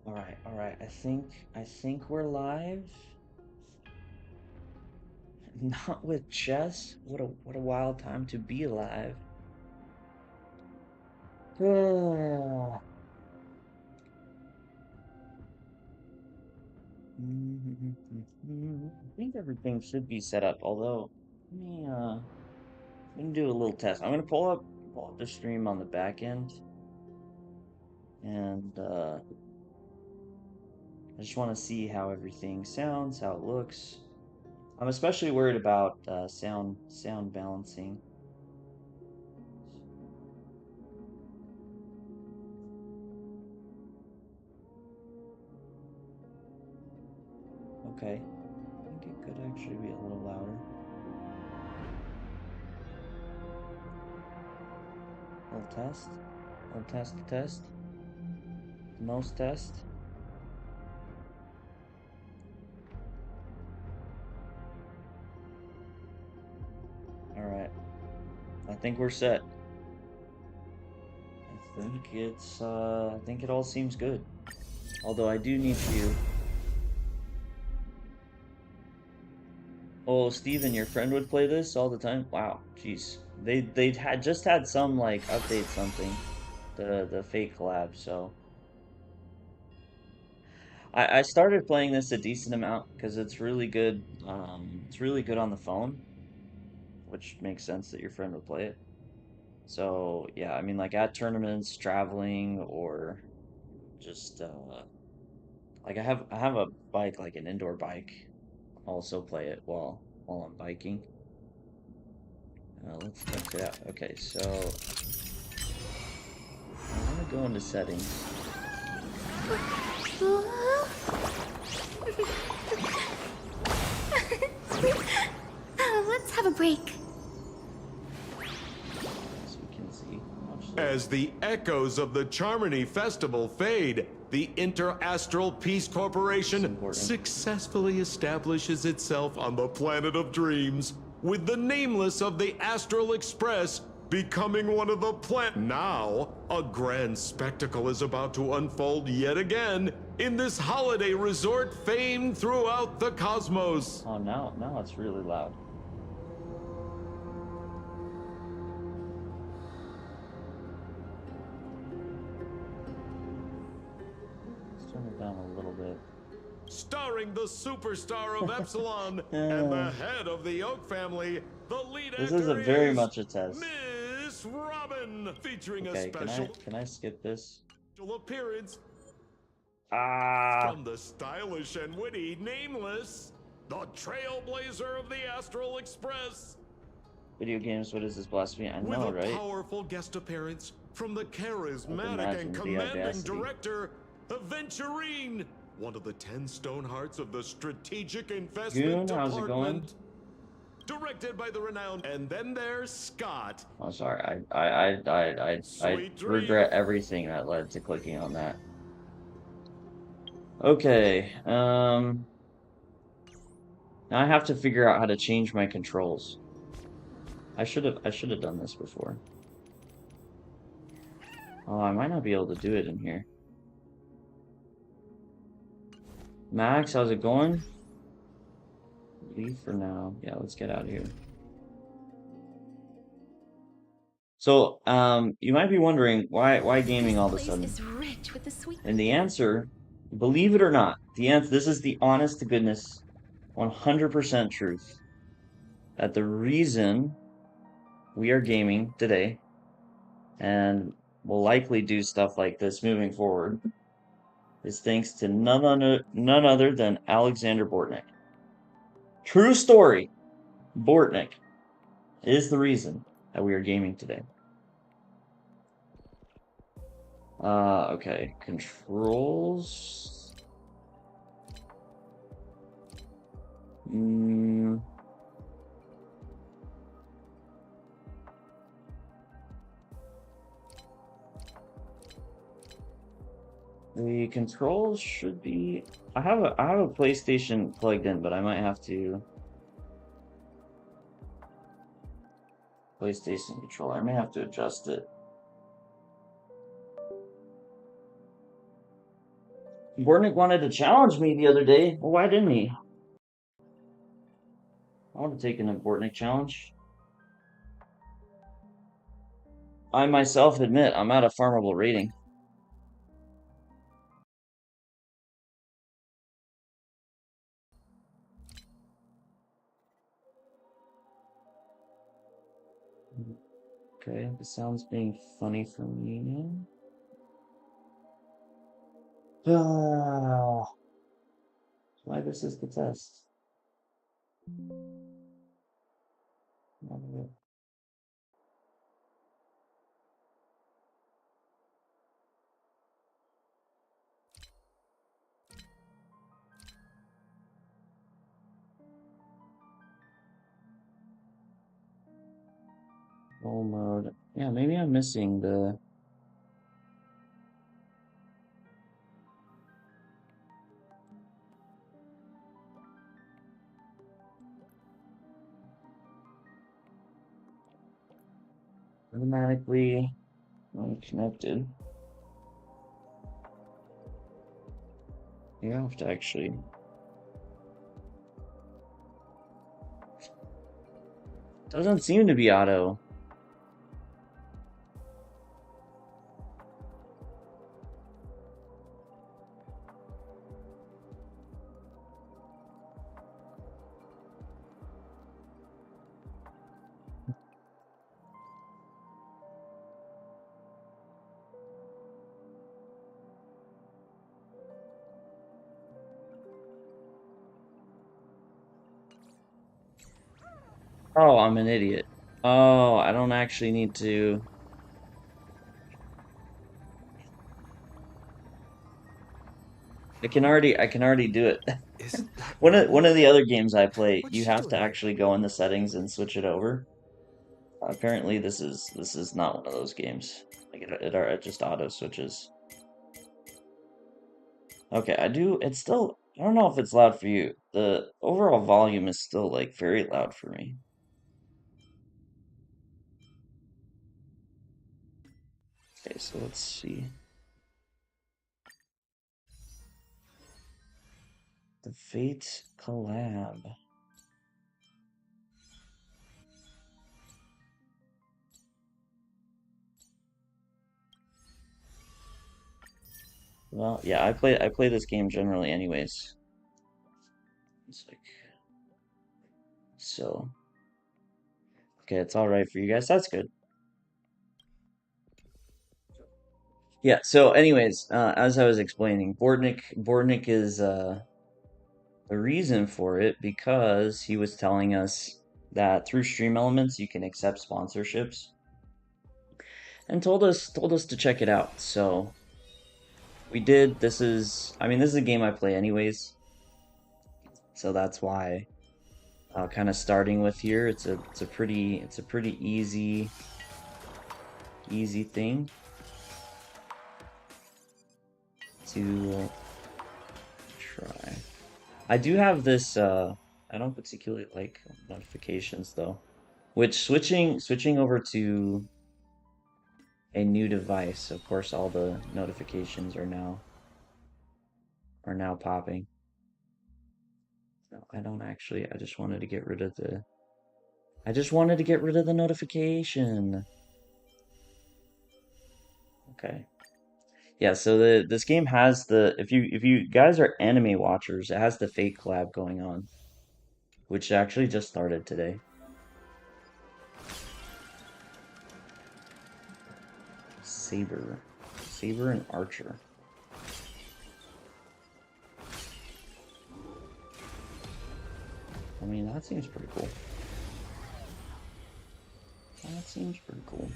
All right. I think we're live. Not with chess. What a wild time to be alive. I think everything should be set up, although let me do a little test. I'm gonna pull up the stream on the back end and I just want to see how everything sounds, how it looks. I'm especially worried about sound balancing. Okay. I think it could actually be a little louder. Little test. Little test. Most test. Alright. I think we're set. I think it all seems good. Although I do need to. Oh, Steven, your friend would play this all the time? Wow, jeez. They had just had some like update something. The fake collab, so I started playing this a decent amount because it's really good. It's really good on the phone, which makes sense that your friend would play it. So yeah, I mean like at tournaments, traveling, or just like I have a bike, like an indoor bike. Also play it while I'm biking. Let's test it out. Okay, so I'm gonna go into settings. Let's have a break. So we can see. As the echoes of the Charmony Festival fade, the Inter-Astral Peace Corporation successfully establishes itself on the planet of dreams, with the nameless of the Astral Express becoming one of the Now, a grand spectacle is about to unfold yet again in this holiday resort famed throughout the cosmos. Oh, now it's really loud. Let's turn it down a little bit. Starring the superstar of Epsilon and the head of the Oak family, the lead This actor is very is much a test. Miss Robin, featuring a Okay, special can I skip this? appearance Ah, from the stylish and witty Nameless, the trailblazer of the Astral Express, video games, what is this blasphemy? I with know, a right? powerful guest appearance from the charismatic imagine and the commanding audacity. director, Aventurine, one of the 10 stone hearts of the strategic investment Goon, how's it going? department. Directed by the renowned, and then there's Scott. Oh, sorry. I Sweet regret everything that led to clicking on that. Okay, now I have to figure out how to change my controls. I should have done this before. Oh, I might not be able to do it in here. Max, how's it going? Leave for now. Yeah, let's get out of here. So, you might be wondering why gaming all of a sudden? This place is rich with the sweet. And the answer, believe it or not, this is the honest to goodness, 100% truth. That the reason we are gaming today and will likely do stuff like this moving forward is thanks to none other than Alexander Bortnick. True story. Bortnick is the reason that we are gaming today. Okay, controls. The controls should be. I have a PlayStation plugged in, but I might have to. PlayStation controller. I may have to adjust it. Bornick wanted to challenge me the other day. Well, why didn't he? I would have taken a Bortnick challenge. I myself admit I'm at a farmable rating. Okay, the sound's being funny for me. Ah, why this is the test. Roll mode. Yeah, maybe I'm missing the. Automatically unconnected. You have to actually. Doesn't seem to be auto. Oh, I'm an idiot. Oh, I don't actually need to. I can already do it. Isn't that One of normal? the other games I play, What's you she have to doing right actually go in the settings and switch it over. Apparently, this is not one of those games. Like it just auto switches. Okay, it's still. I don't know if it's loud for you. The overall volume is still like very loud for me. Okay, so let's see. The Fate collab. Well, yeah, I play this game generally anyways. It's like so. Okay, it's all right for you guys. That's good. Yeah, so anyways, as I was explaining, Bordnik is the reason for it because he was telling us that through Stream Elements you can accept sponsorships and told us to check it out. So we did. This is a game I play anyways, so that's why kind of starting with here. It's a pretty easy thing to try. I do have this I don't particularly like notifications though. Which switching over to a new device, of course all the notifications are now popping. No, I don't actually. I just wanted to get rid of the notification. Okay. Yeah, so this game has the if you guys are anime watchers, it has the Fate collab going on, which actually just started today. Saber. Saber and Archer. I mean, that seems pretty cool. That seems pretty cool.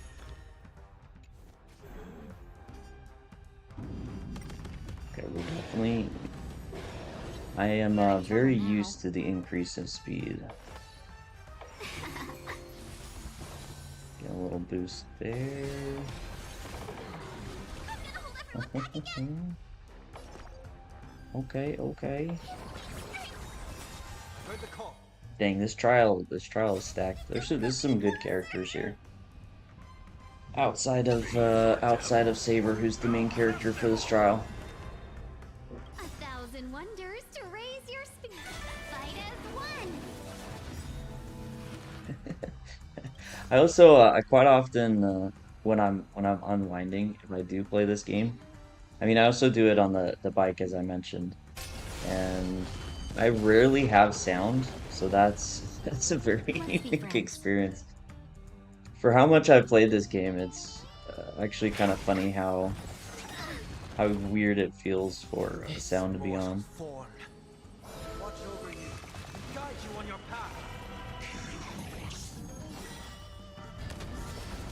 Okay, we're definitely. I am very used to the increase of speed. Get a little boost there. Okay, okay. Dang, this trial is stacked. There's some good characters here. Outside of Saber, who's the main character for this trial. I also I quite often when I'm unwinding, if I do play this game, I mean I also do it on the bike as I mentioned, and I rarely have sound, so that's that's a very Let's be unique friends. experience. For how much I've played this game, it's actually kind of funny how weird it feels for This sound to be mortal on. form. Watch over you. Guide you on your path.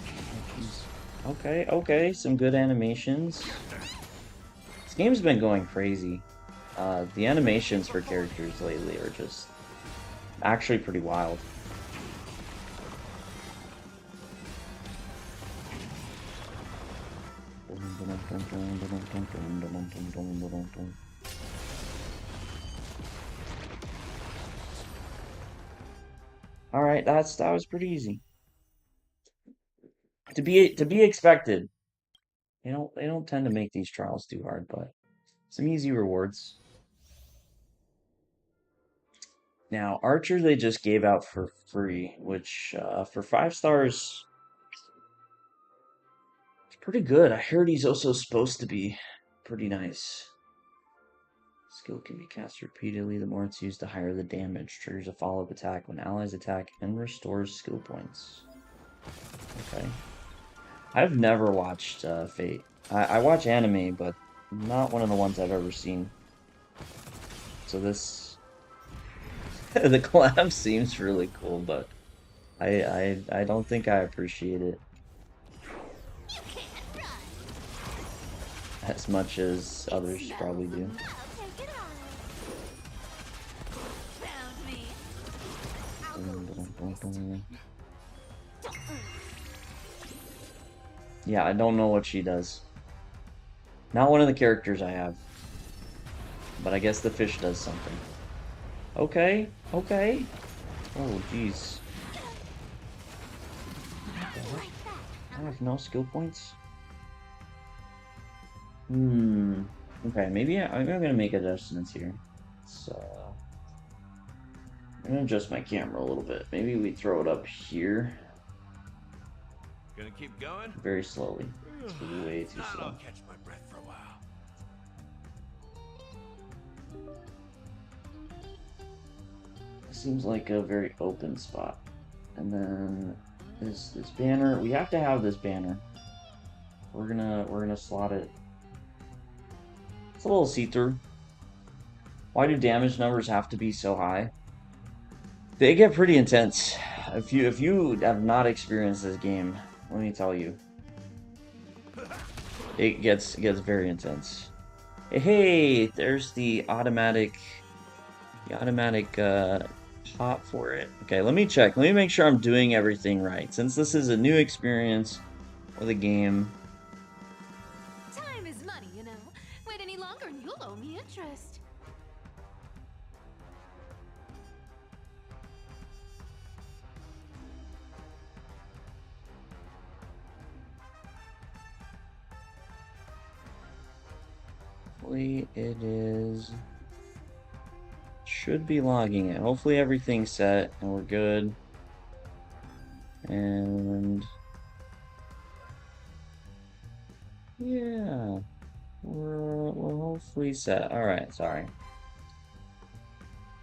Oh, jeez. Okay, okay, some good animations. This game's been going crazy. The animations for characters lately are just actually pretty wild. All right, that was pretty easy. To be expected. They don't tend to make these trials too hard, but some easy rewards. Now, Archer they just gave out for free, which for 5 stars, it's pretty good. I heard he's also supposed to be pretty nice. Skill can be cast repeatedly. The more it's used, the higher the damage. Triggers a follow-up attack when allies attack and restores skill points. Okay. I've never watched Fate. I watch anime, but not one of the ones I've ever seen. So this the collab seems really cool, but I don't think I appreciate it You can't run. as much as others No, probably do. I'll take it on. Found me. Yeah, I don't know what she does. Not one of the characters I have, but I guess the fish does something. Okay, okay. Oh, jeez. Like that. I have no skill points. Hmm. Okay, maybe I'm gonna make adjustments here. So I'm gonna adjust my camera a little bit. Maybe we throw it up here Gonna keep going? very slowly. It's way too slow. I'll catch my breath for a while. Seems like a very open spot. And then this banner, we have to have this banner. We're gonna slot it. It's a little see-through. Why do damage numbers have to be so high? They get pretty intense. If you have not experienced this game, let me tell you, it gets very intense. Hey, there's the automatic pop for it. Okay, let me check. Let me make sure I'm doing everything right. Since this is a new experience with a game. Time is money, you know. Wait any longer and you'll owe me interest. Hopefully it is. Should be logging it. Hopefully everything's set and we're good. And yeah, we're hopefully set. All right, sorry.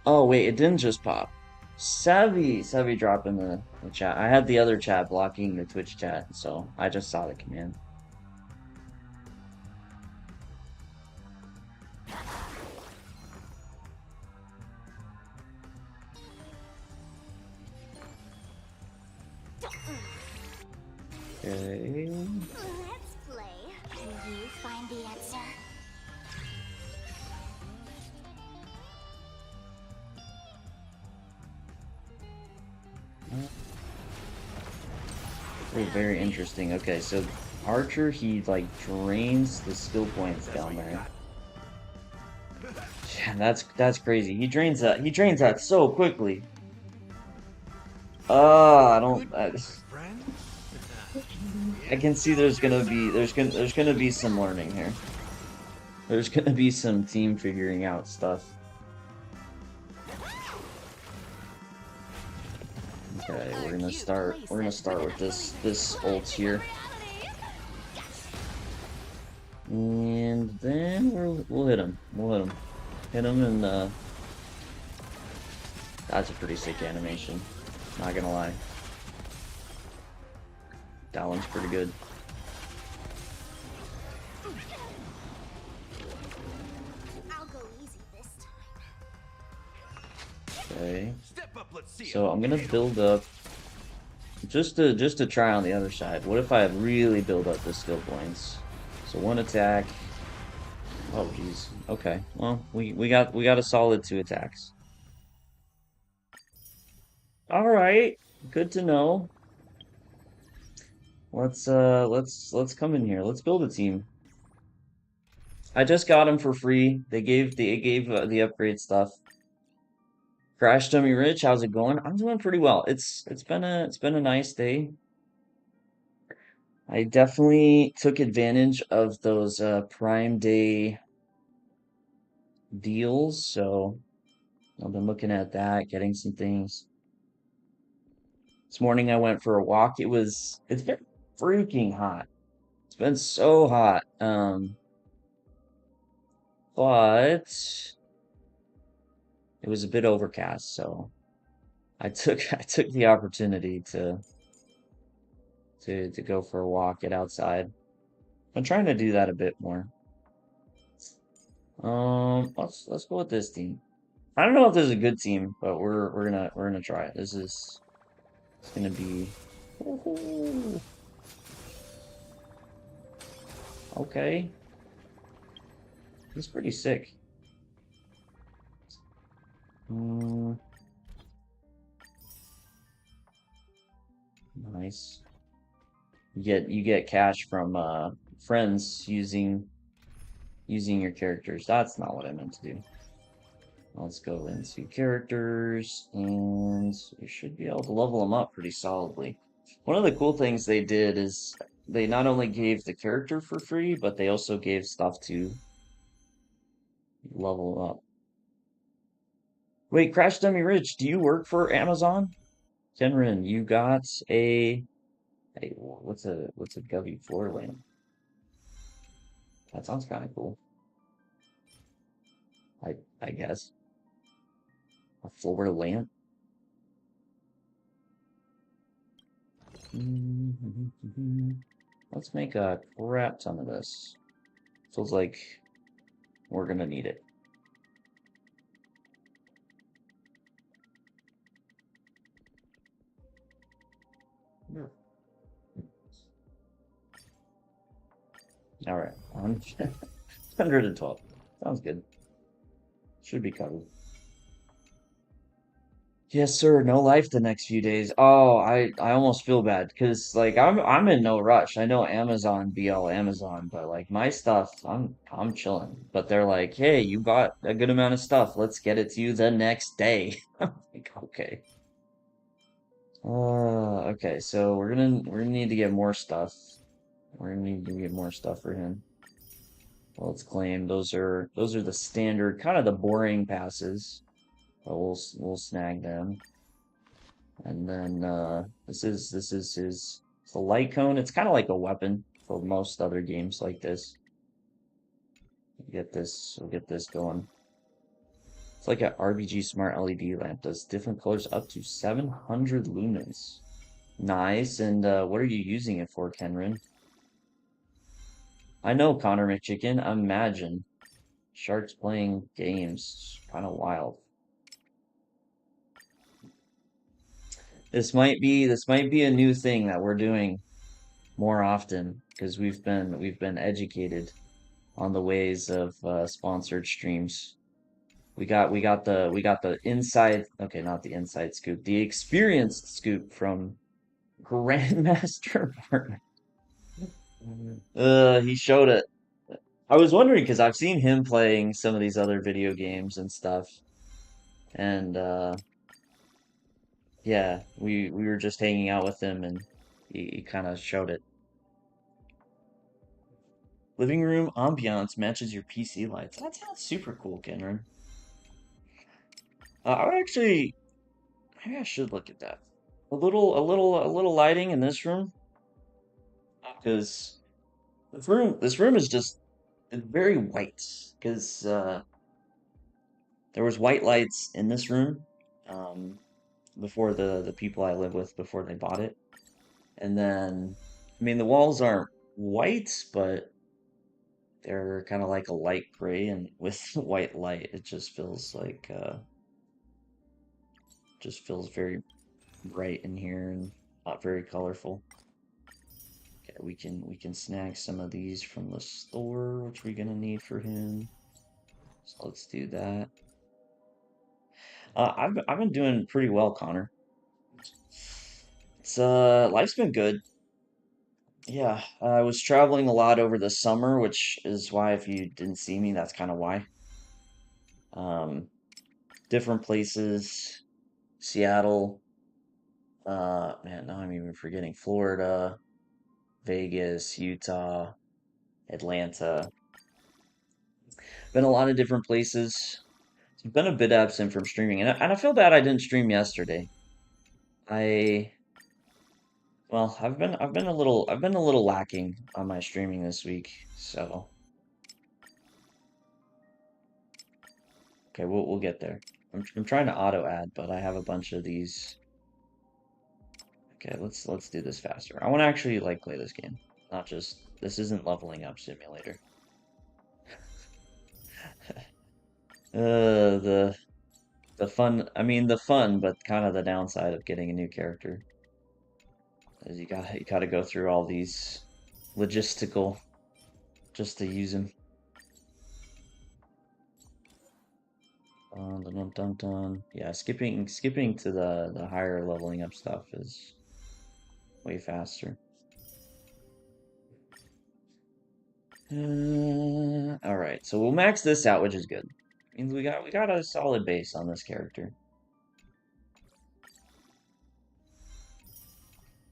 Oh wait, it didn't just pop. Savvy dropped in the chat. I had the other chat blocking the Twitch chat, so I just saw the command. Okay. Let's play. Can you find the answer? Very interesting. Okay, so Archer, he like drains the skill points down there. Yeah, that's crazy. He drains that. He drains that so quickly. I don't. Friend? I can see there's gonna be some learning here. There's gonna be some team figuring out stuff. Okay, A we're gonna cute start playset with this without this playing ult virtual here. reality. And then we'll hit him. We'll hit him. Hit him and that's a pretty sick animation. Not gonna lie. That one's pretty good. I'll go easy this time. Okay. Step up, let's see. So I'm gonna build up just to try on the other side. What if I really build up the skill points? So one attack. Oh jeez. Okay. Well, we got a solid 2 attacks. All right. Good to know. Let's come in here. Let's build a team. I just got them for free. They gave the upgrade stuff. Crash Dummy Rich, how's it going? I'm doing pretty well. It's been a nice day. I definitely took advantage of those Prime Day deals, so I've been looking at that, getting some things. This morning I went for a walk. It's been freaking hot. It's been so hot. But it was a bit overcast, so I took I took the opportunity to go for a walk, get outside. I'm trying to do that a bit more. Let's go with this team. I don't know if this is a good team, but we're gonna try it. It's gonna be Woohoo. Okay. He's pretty sick. Mm, nice. You get cash from friends using your characters. That's not what I meant to do. Let's go into characters, and we should be able to level them up pretty solidly. One of the cool things they did is they not only gave the character for free, but they also gave stuff to level up. Wait, Crash Dummy Rich, do you work for Amazon? Kenrin, you got what's a Gubby floor lamp? That sounds kind of cool. I guess a floor lamp. Let's make a crap ton of this. Feels like we're gonna need it. All right, 112. Sounds good. Should be covered. Yes, sir. No life the next few days. Oh, I almost feel bad because like I'm in no rush. I know Amazon be all Amazon, but like my stuff, I'm chilling. But they're like, hey, you bought a good amount of stuff. Let's get it to you the next day. I'm like, okay. Okay. So we're gonna need to get more stuff. We're gonna need to get more stuff for him. Well, let's claim those are the standard, kind of the boring passes. But we'll snag them. And then this is his it's a light cone. It's kind of like a weapon for most other games like this. We'll get this going. It's like an RBG Smart LED lamp. Does different colors up to 700 lumens. Nice. And what are you using it for, Kenrin? I know, Connor McChicken. Imagine Sharkz playing games. Kind of wild. This might be a new thing that we're doing more often because we've been educated on the ways of sponsored streams. We got the inside, okay, not the inside scoop, the experienced scoop from Grandmaster Martin. He showed it. I was wondering because I've seen him playing some of these other video games and stuff, and yeah, we were just hanging out with him, and he kind of showed it. Living room ambiance matches your PC lights. That sounds super cool, Kenron. I would actually, maybe I should look at that. a little lighting in this room because this room is just very white because there was white lights in this room um, before the people I live with before they bought it, and then I mean the walls aren't white, but they're kind of like a light gray, and with white light, it just feels very bright in here and not very colorful. Okay, we can snag some of these from the store, which we're gonna need for him. So let's do that. I've been doing pretty well, Connor. It's life's been good. Yeah, I was traveling a lot over the summer, which is why if you didn't see me, that's kind of why. Um, different places, Seattle, man, now I'm even forgetting Florida, Vegas, Utah, Atlanta. Been a lot of different places. I've been a bit absent from streaming, and I feel bad I didn't stream yesterday. I well, I've been a little lacking on my streaming this week, so okay, we'll get there. I'm trying to auto add, but I have a bunch of these. Okay, let's do this faster. I want to actually like play this game, not just this isn't leveling up simulator. The fun, I mean the fun, but kind of the downside of getting a new character is you gotta go through all these logistical just to use him. Dun, dun, dun, dun, dun. Yeah, skipping to the higher leveling up stuff is way faster. All right, so we'll max this out, which is good. Means we got a solid base on this character.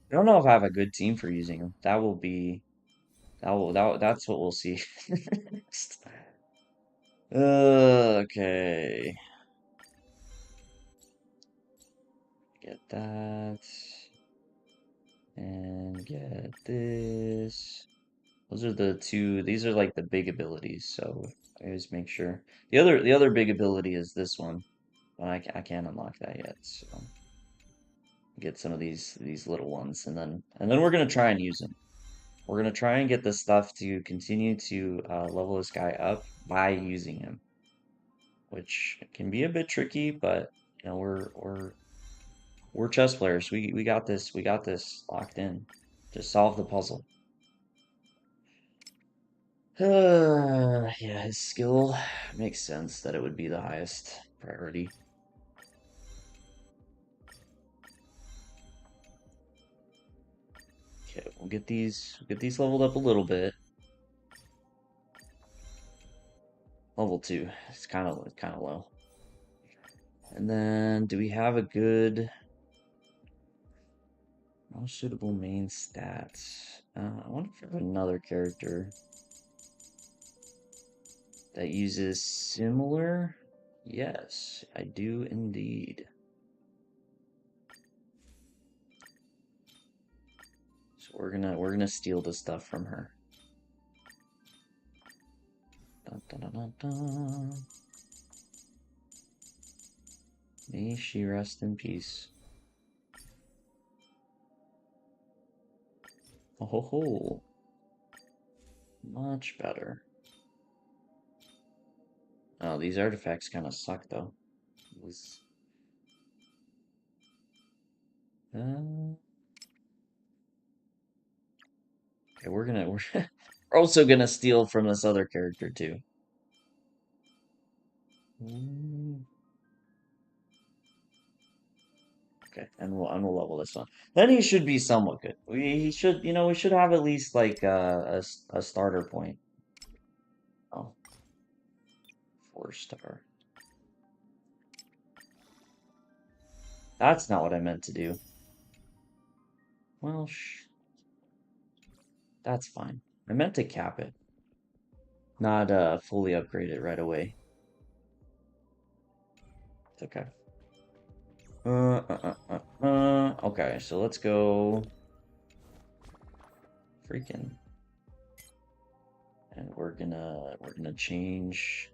I don't know if I have a good team for using him. That's what we'll see next. Okay, get that and get this. Those are the two. These are like the big abilities, so I always make sure. The other big ability is this one, but I can't unlock that yet. So get some of these little ones, and then we're gonna try and use them. We're gonna try and get the stuff to continue to level this guy up by using him, which can be a bit tricky, but you know we're chess players. We got this. We got this locked in. Just solve the puzzle. Yeah, his skill makes sense that it would be the highest priority. Okay, we'll get these leveled up a little bit. Level 2. It's kind of low. And then do we have a good most suitable main stats? I wonder if I have another character that uses similar. Yes, I do indeed. So we're gonna steal the stuff from her. Dun, dun, dun, dun, dun. May she rest in peace. Oh ho ho. Much better. Oh, these artifacts kind of suck though. These, uh, okay, we're we're also gonna steal from this other character too. Mm, okay, and we'll level this one. Then he should be somewhat good. He should, we should have at least like a starter point. Oh, 4-star. That's not what I meant to do. Well, that's fine. I meant to cap it, not fully upgrade it right away. It's okay. Okay, so let's go. Freaking. And we're gonna change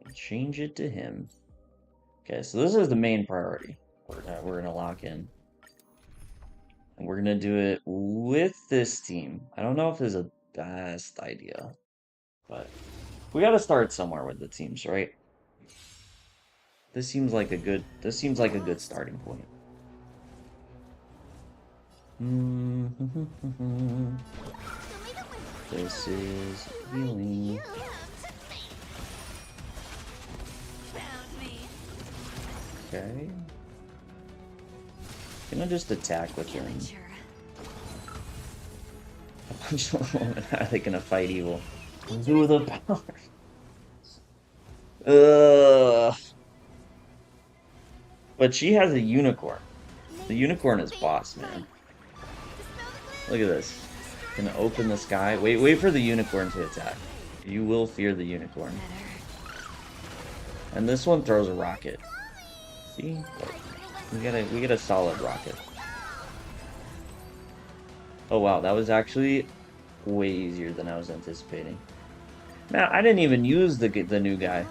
it to him. Okay, so this is the main priority. We're gonna lock in. And we're gonna do it with this team. I don't know if it's a best idea, but we gotta start somewhere with the teams, right? This seems like a good starting point. This is healing. Okay. Can I just attack with him? How are they gonna fight evil? Do the power. But she has a unicorn. The unicorn is boss, man. Look at this. Gonna open the sky. Wait for the unicorn to attack. You will fear the unicorn. And this one throws a rocket. See? We get a solid rocket. Oh wow, that was actually way easier than I was anticipating. Man, I didn't even use the new guy.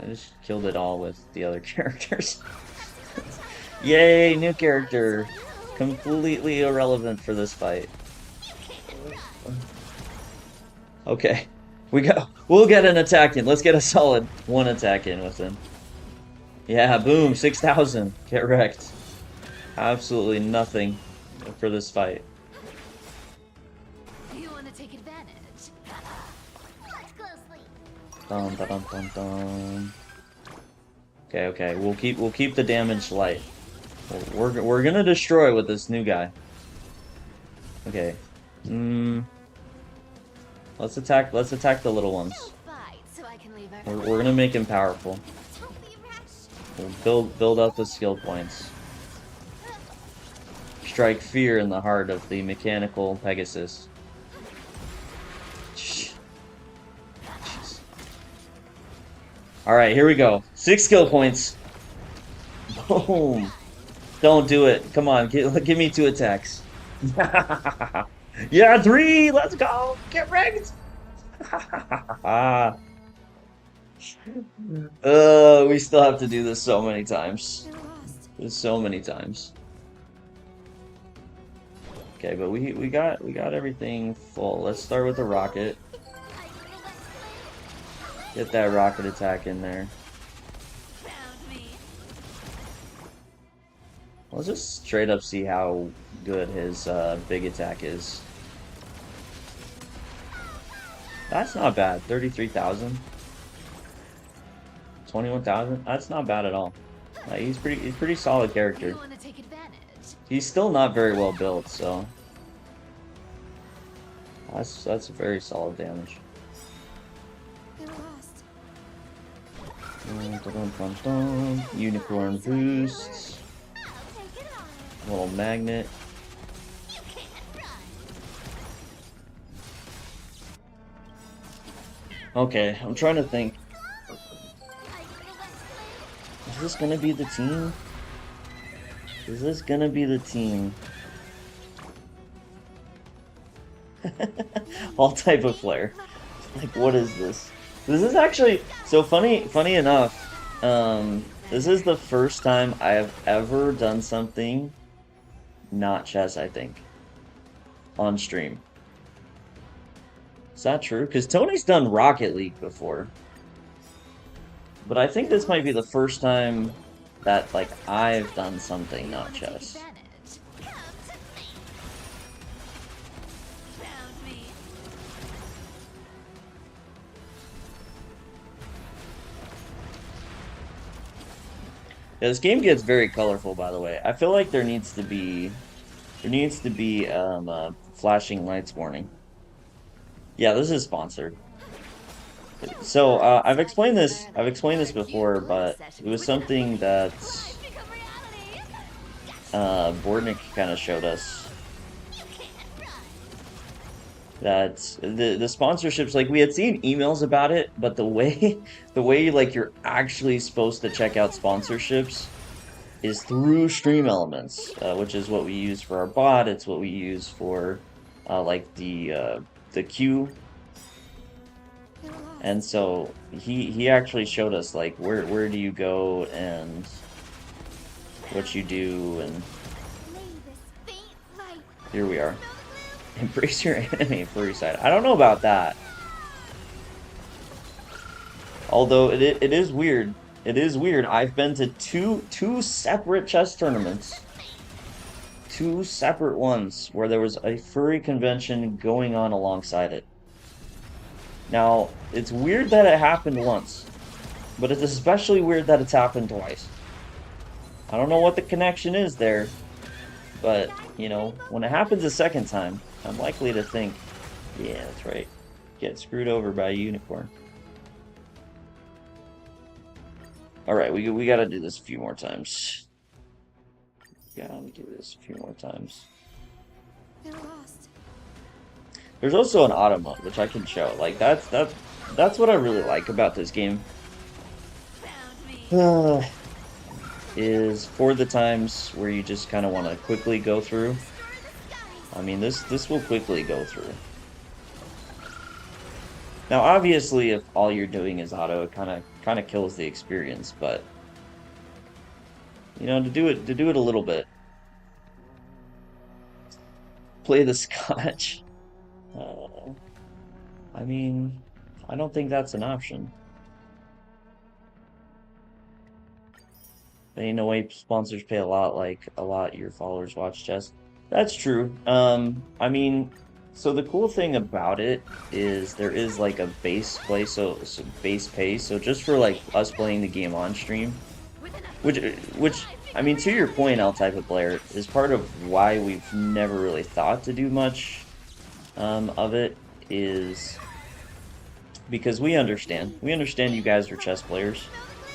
I just killed it all with the other characters. Yay, new character. Completely irrelevant for this fight. Okay. We'll get an attack in. Let's get a solid one attack in with him. Yeah, boom, 6,000. Get wrecked. Absolutely nothing for this fight. You want to take advantage? Watch closely. Dum dum dum dum. Okay. We'll keep the damage light. We're gonna destroy with this new guy. Okay. Let's attack the little ones. We're gonna make him powerful. We'll build up the skill points. Strike fear in the heart of the mechanical Pegasus. Alright, here we go. 6 skill points. Boom. Don't do it. Come on, give me 2 attacks. Yeah, 3! Let's go! Get wrecked! We still have to do this so many times. So many times. Okay, but we got everything full. Let's start with the rocket. Get that rocket attack in there. Let's just straight up see how good his big attack is. That's not bad. 33,000. 21,000. That's not bad at all. He's pretty solid character. He's still not very well built, so that's very solid damage. Unicorn boost. Little magnet. Okay, I'm trying to think. Is this gonna be the team? Is this gonna be the team? All type of flare. Like, what is this? This is actually so funny enough. This is the first time I have ever done something not chess, I think, on stream. Is that true? Because Tony's done Rocket League before. But I think this might be the first time that, like, I've done something not chess. Yeah, this game gets very colorful, by the way. I feel like there needs to be flashing lights warning. Yeah, this is sponsored. So I've explained this before, but it was something that Bortnick kind of showed us. That the sponsorships, like, we had seen emails about it, but the way like you're actually supposed to check out sponsorships is through stream elements, which is what we use for our bot. It's what we use for like the queue. And so he actually showed us like where do you go and what you do, and here we are. Embrace your anime furry side. I don't know about that. Although it is weird. It is weird. I've been to two separate chess tournaments. Two separate ones where there was a furry convention going on alongside it. Now, it's weird that it happened once, but it's especially weird that it's happened twice. I don't know what the connection is there, but, you know, when it happens a second time, I'm likely to think, yeah, that's right, get screwed over by a unicorn. Alright, we gotta do this a few more times. Gotta do this a few more times. They're lost. There's also an auto mode, which I can show. Like, that's what I really like about this game. Found me. Is for the times where you just kind of want to quickly go through. I mean, this will quickly go through. Now, obviously, if all you're doing is auto, it kind of kills the experience. But you know, to do it a little bit, play the Scotch. I mean, I don't think that's an option. Ain't no way sponsors pay a lot your followers watch chess. That's true. I mean, so the cool thing about it is there is like a base play, so base pay. So just for like us playing the game on stream, which I mean, to your point, L type of player, is part of why we've never really thought to do much of it, is because we understand you guys are chess players.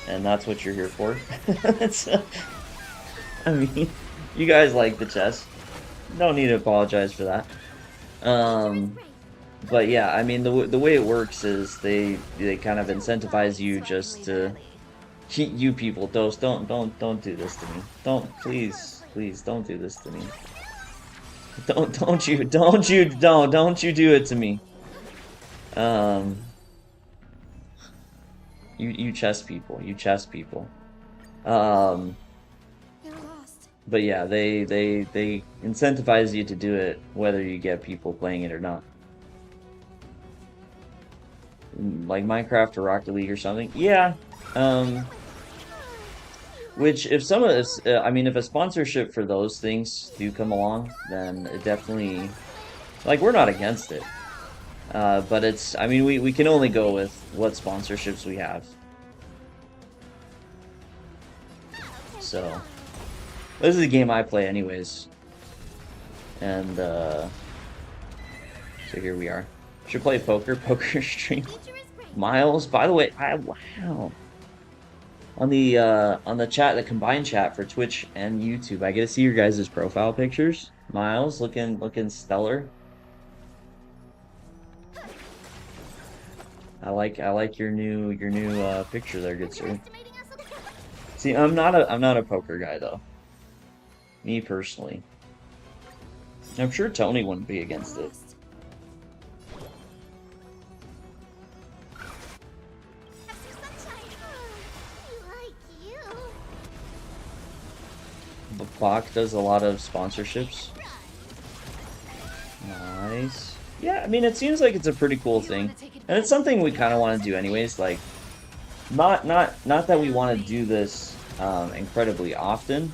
And that's what you're here for. I mean, you guys like the chess. Don't need to apologize for that. But yeah, I mean, the way it works is they kind of incentivize you just to you people. Don't do this to me. Please don't do this to me. Don't you do it to me. You chess people. But yeah, they incentivize you to do it whether you get people playing it or not. Like Minecraft or Rocket League or something. Yeah. Which if some of this, I mean, if a sponsorship for those things do come along, then it definitely, like, we're not against it. But it's, I mean, we can only go with what sponsorships we have. So, this is a game I play anyways. And, so here we are. Should play poker stream. Miles, by the way, wow. On the chat, the combined chat for Twitch and YouTube, I get to see your guys' profile pictures. Miles, looking stellar. I like your new picture there, good sir. See, I'm not a poker guy though. Me personally. I'm sure Tony wouldn't be against it. But Bach does a lot of sponsorships. Nice. Yeah, I mean, it seems like it's a pretty cool thing, and it's something we kind of want to do anyways. Like, not that we want to do this incredibly often,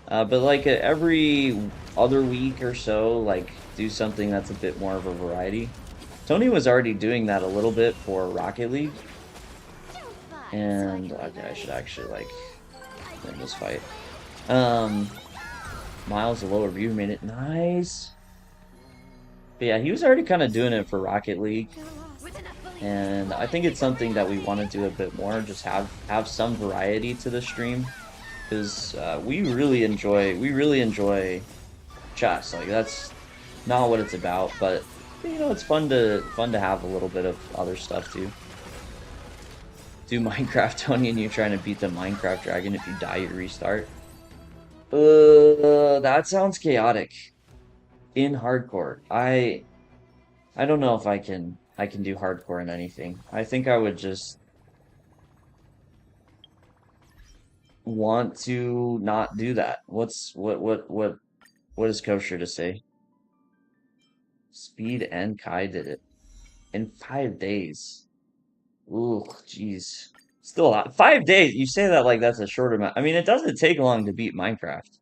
but like every other week or so, like do something that's a bit more of a variety. Tony was already doing that a little bit for Rocket League, and okay, I should actually like win this fight. Miles, the lower view made it nice. But yeah, he was already kind of doing it for Rocket League, and I think it's something that we want to do a bit more. Just have some variety to the stream, because we really enjoy chess. Like, that's not what it's about, but you know, it's fun to have a little bit of other stuff too. Do Minecraft, Tony, and you trying to beat the Minecraft dragon. If you die, you restart. That sounds chaotic in hardcore. I don't know if I can do hardcore in anything. I think I would just want to not do that. What is kosher to say? Speed and Kai did it in 5 days. Ooh, jeez. Still a lot. 5 days. You say that like that's a short amount. I mean, it doesn't take long to beat Minecraft.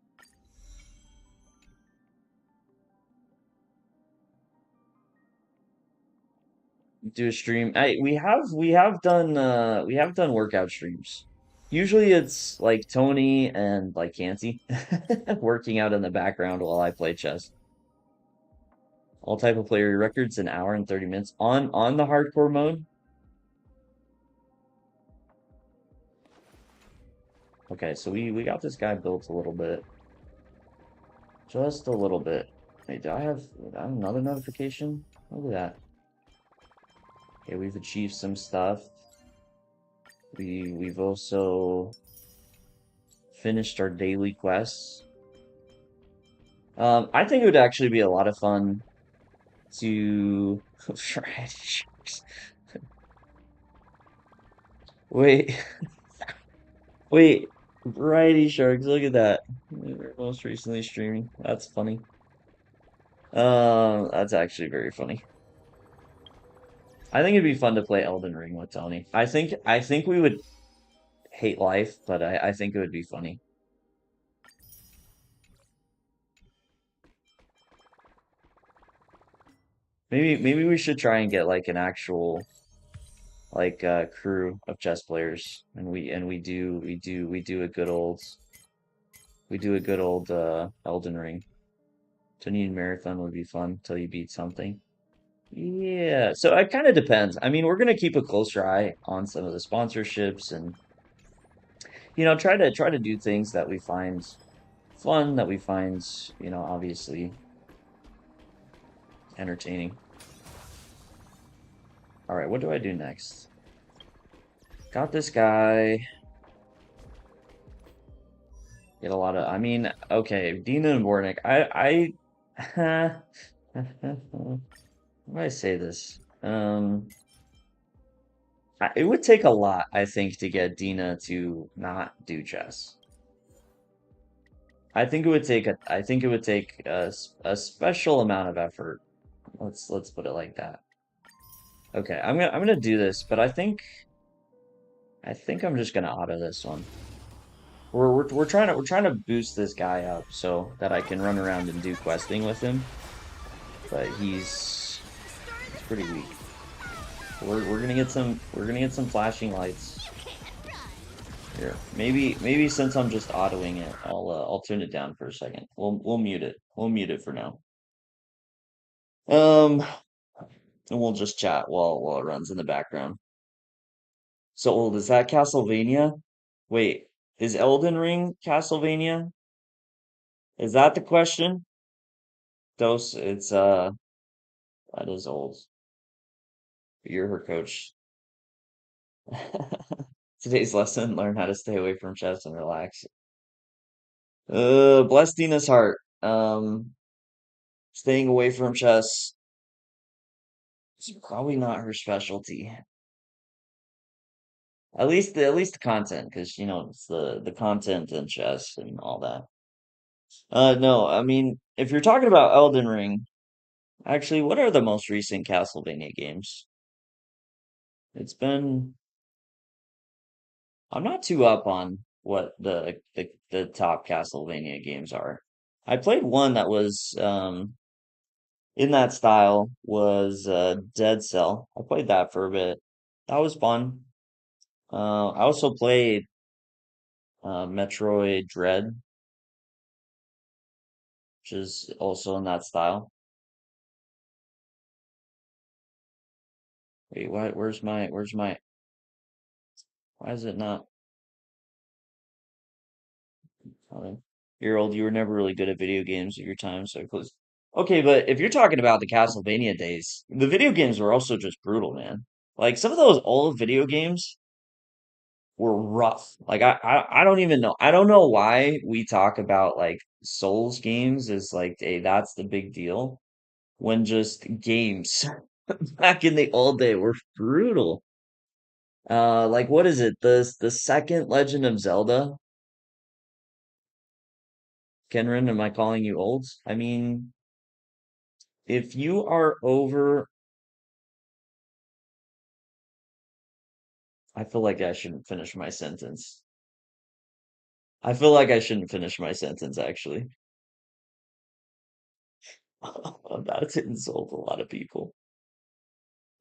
Do a stream. We have done workout streams. Usually it's like Tony and like Canty working out in the background while I play chess. All type of player records an hour and 30 minutes on the hardcore mode. Okay, so we got this guy built a little bit. Just a little bit. Hey, do I have another notification? Look at that. Okay, we've achieved some stuff. We've also finished our daily quests. I think it would actually be a lot of fun to wait, wait, variety sharks, look at that. They were most recently streaming. That's funny. That's actually very funny. I think it'd be fun to play Elden Ring with Tony. I think we would hate life, but I think it would be funny. Maybe we should try and get like an actual like crew of chess players and we do a good old Elden Ring. Tony Marathon would be fun till you beat something. Yeah, so it kind of depends. I mean, we're gonna keep a closer eye on some of the sponsorships and try to do things that we find fun, that we find, obviously entertaining. All right, what do I do next? Got this guy. Get a lot of, I mean, okay, Dina and Warnick. How do I say this? It would take a lot, I think, to get Dina to not do chess. I think it would take a special amount of effort. Let's put it like that. Okay, I'm gonna do this, but I think I'm just gonna auto this one. We're trying to boost this guy up so that I can run around and do questing with him, but he's pretty weak. We're gonna get some flashing lights here. Maybe since I'm just autoing it, I'll turn it down for a second. We'll mute it. We'll mute it for now. Um, and we'll just chat while it runs in the background. So old is that Castlevania? Wait, is Elden Ring Castlevania? Is that the question? Dose, that is old. You're her coach. Today's lesson, learn how to stay away from chess and relax. Bless Dina's heart. Staying away from chess is probably not her specialty. At least the content, because it's the content in chess and all that. No, I mean, if you're talking about Elden Ring, actually, what are the most recent Castlevania games? It's been I'm not too up on what the top Castlevania games are. I played one that was in that style was Dead Cell. I played that for a bit. That was fun. I also played Metroid Dread, which is also in that style. Wait, what? Why is it not? Okay. You're old. You were never really good at video games at your time, so close. Okay, but if you're talking about the Castlevania days, the video games were also just brutal, man. Like some of those old video games were rough. Like I don't even know. I don't know why we talk about like Souls games as like a that's the big deal when just games back in the old day were brutal. Like what is it? The second Legend of Zelda? Kenrin, am I calling you old? I mean, if you are over, I feel like I shouldn't finish my sentence. I feel like I shouldn't finish my sentence, actually. I'm about to insult a lot of people.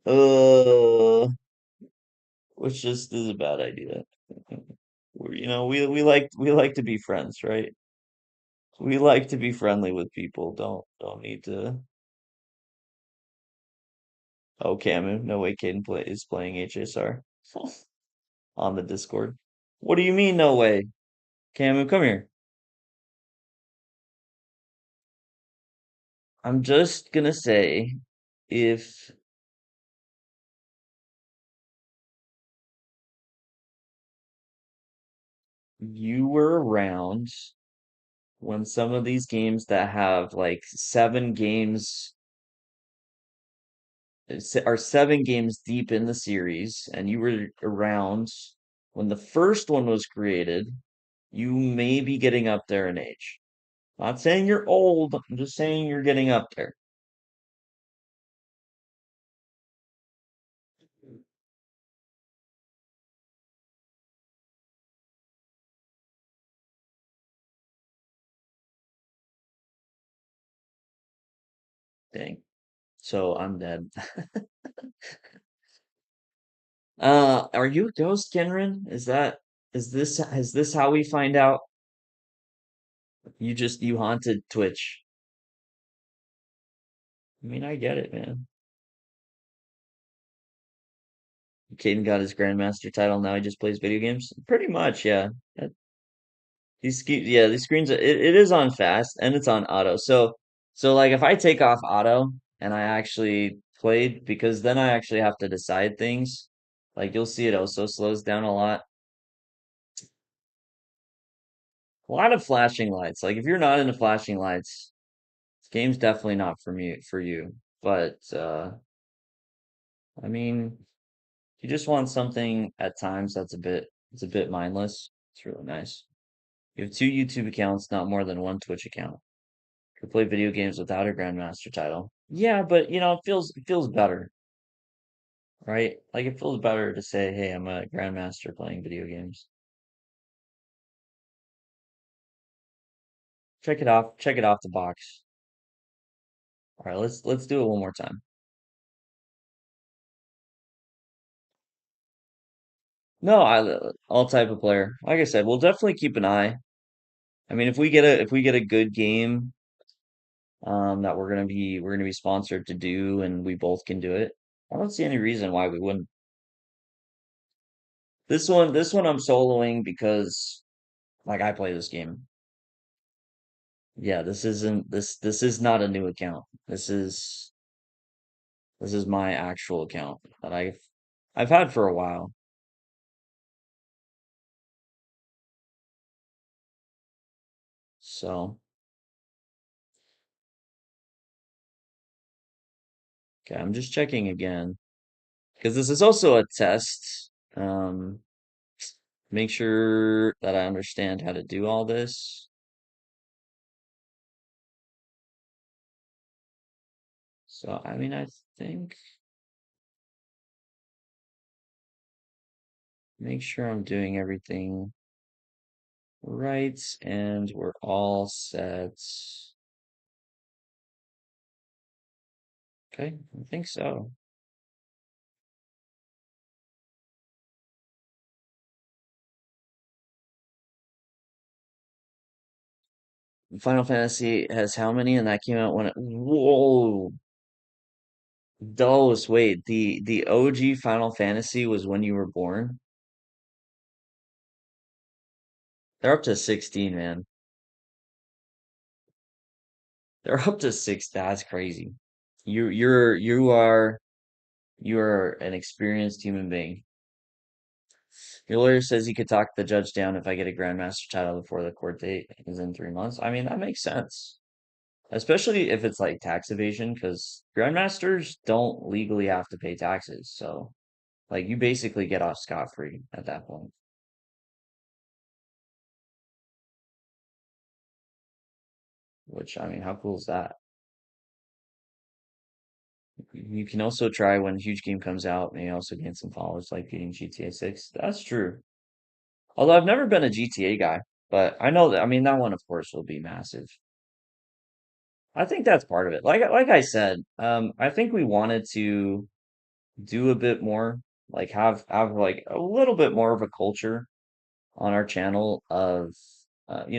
Uh, which just is a bad idea. We like to be friends, right? We like to be friendly with people. Don't need to. Oh, Camu, no way is playing HSR on the Discord. What do you mean, no way? Camu, come here. I'm just gonna say, if you were around when some of these games that have like 7 games are 7 games deep in the series, and you were around when the first one was created, you may be getting up there in age. Not saying you're old, I'm just saying you're getting up there. Dang. So I'm dead. Are you a ghost, Kenrin? Is this how we find out you haunted Twitch? I mean, I get it, man. Caden got his Grandmaster title, now he just plays video games? Pretty much, yeah. These screens it is on fast and it's on auto. So like if I take off auto and I actually played, because then I actually have to decide things. Like you'll see it also slows down a lot. A lot of flashing lights. Like if you're not into flashing lights, this game's definitely not for you. But I mean, if you just want something at times it's a bit mindless. It's really nice. You have 2 YouTube accounts, not more than one Twitch account. Could play video games without a Grandmaster title. Yeah, but it feels better, right? Like it feels better to say, "Hey, I'm a Grandmaster playing video games." Check it off. Check it off the box. All right, let's do it one more time. No, all type of player. Like I said, we'll definitely keep an eye. I mean, if we get a good game, that we're gonna be sponsored to do, and we both can do it. I don't see any reason why we wouldn't. This one I'm soloing because like I play this game. Yeah, this is not a new account. This is my actual account that I've had for a while. So, okay, I'm just checking again because this is also a test. Make sure that I understand how to do all this. So, I mean, I think make sure I'm doing everything right and we're all set. Okay, I think so. Final Fantasy has how many? And that came out when whoa, those, wait, the OG Final Fantasy was when you were born? They're up to 16, man. They're up to 6. That's crazy. You are an experienced human being. Your lawyer says he could talk the judge down if I get a grandmaster title before the court date is in 3 months. I mean, that makes sense. Especially if it's like tax evasion, because grandmasters don't legally have to pay taxes. So, like, you basically get off scot-free at that point. Which, I mean, how cool is that? You can also try when Huge Game comes out, and you also gain some followers, like beating GTA 6. That's true. Although I've never been a GTA guy, but I know that, I mean, that one, of course, will be massive. I think that's part of it. Like I said, I think we wanted to do a bit more, like have like a little bit more of a culture on our channel of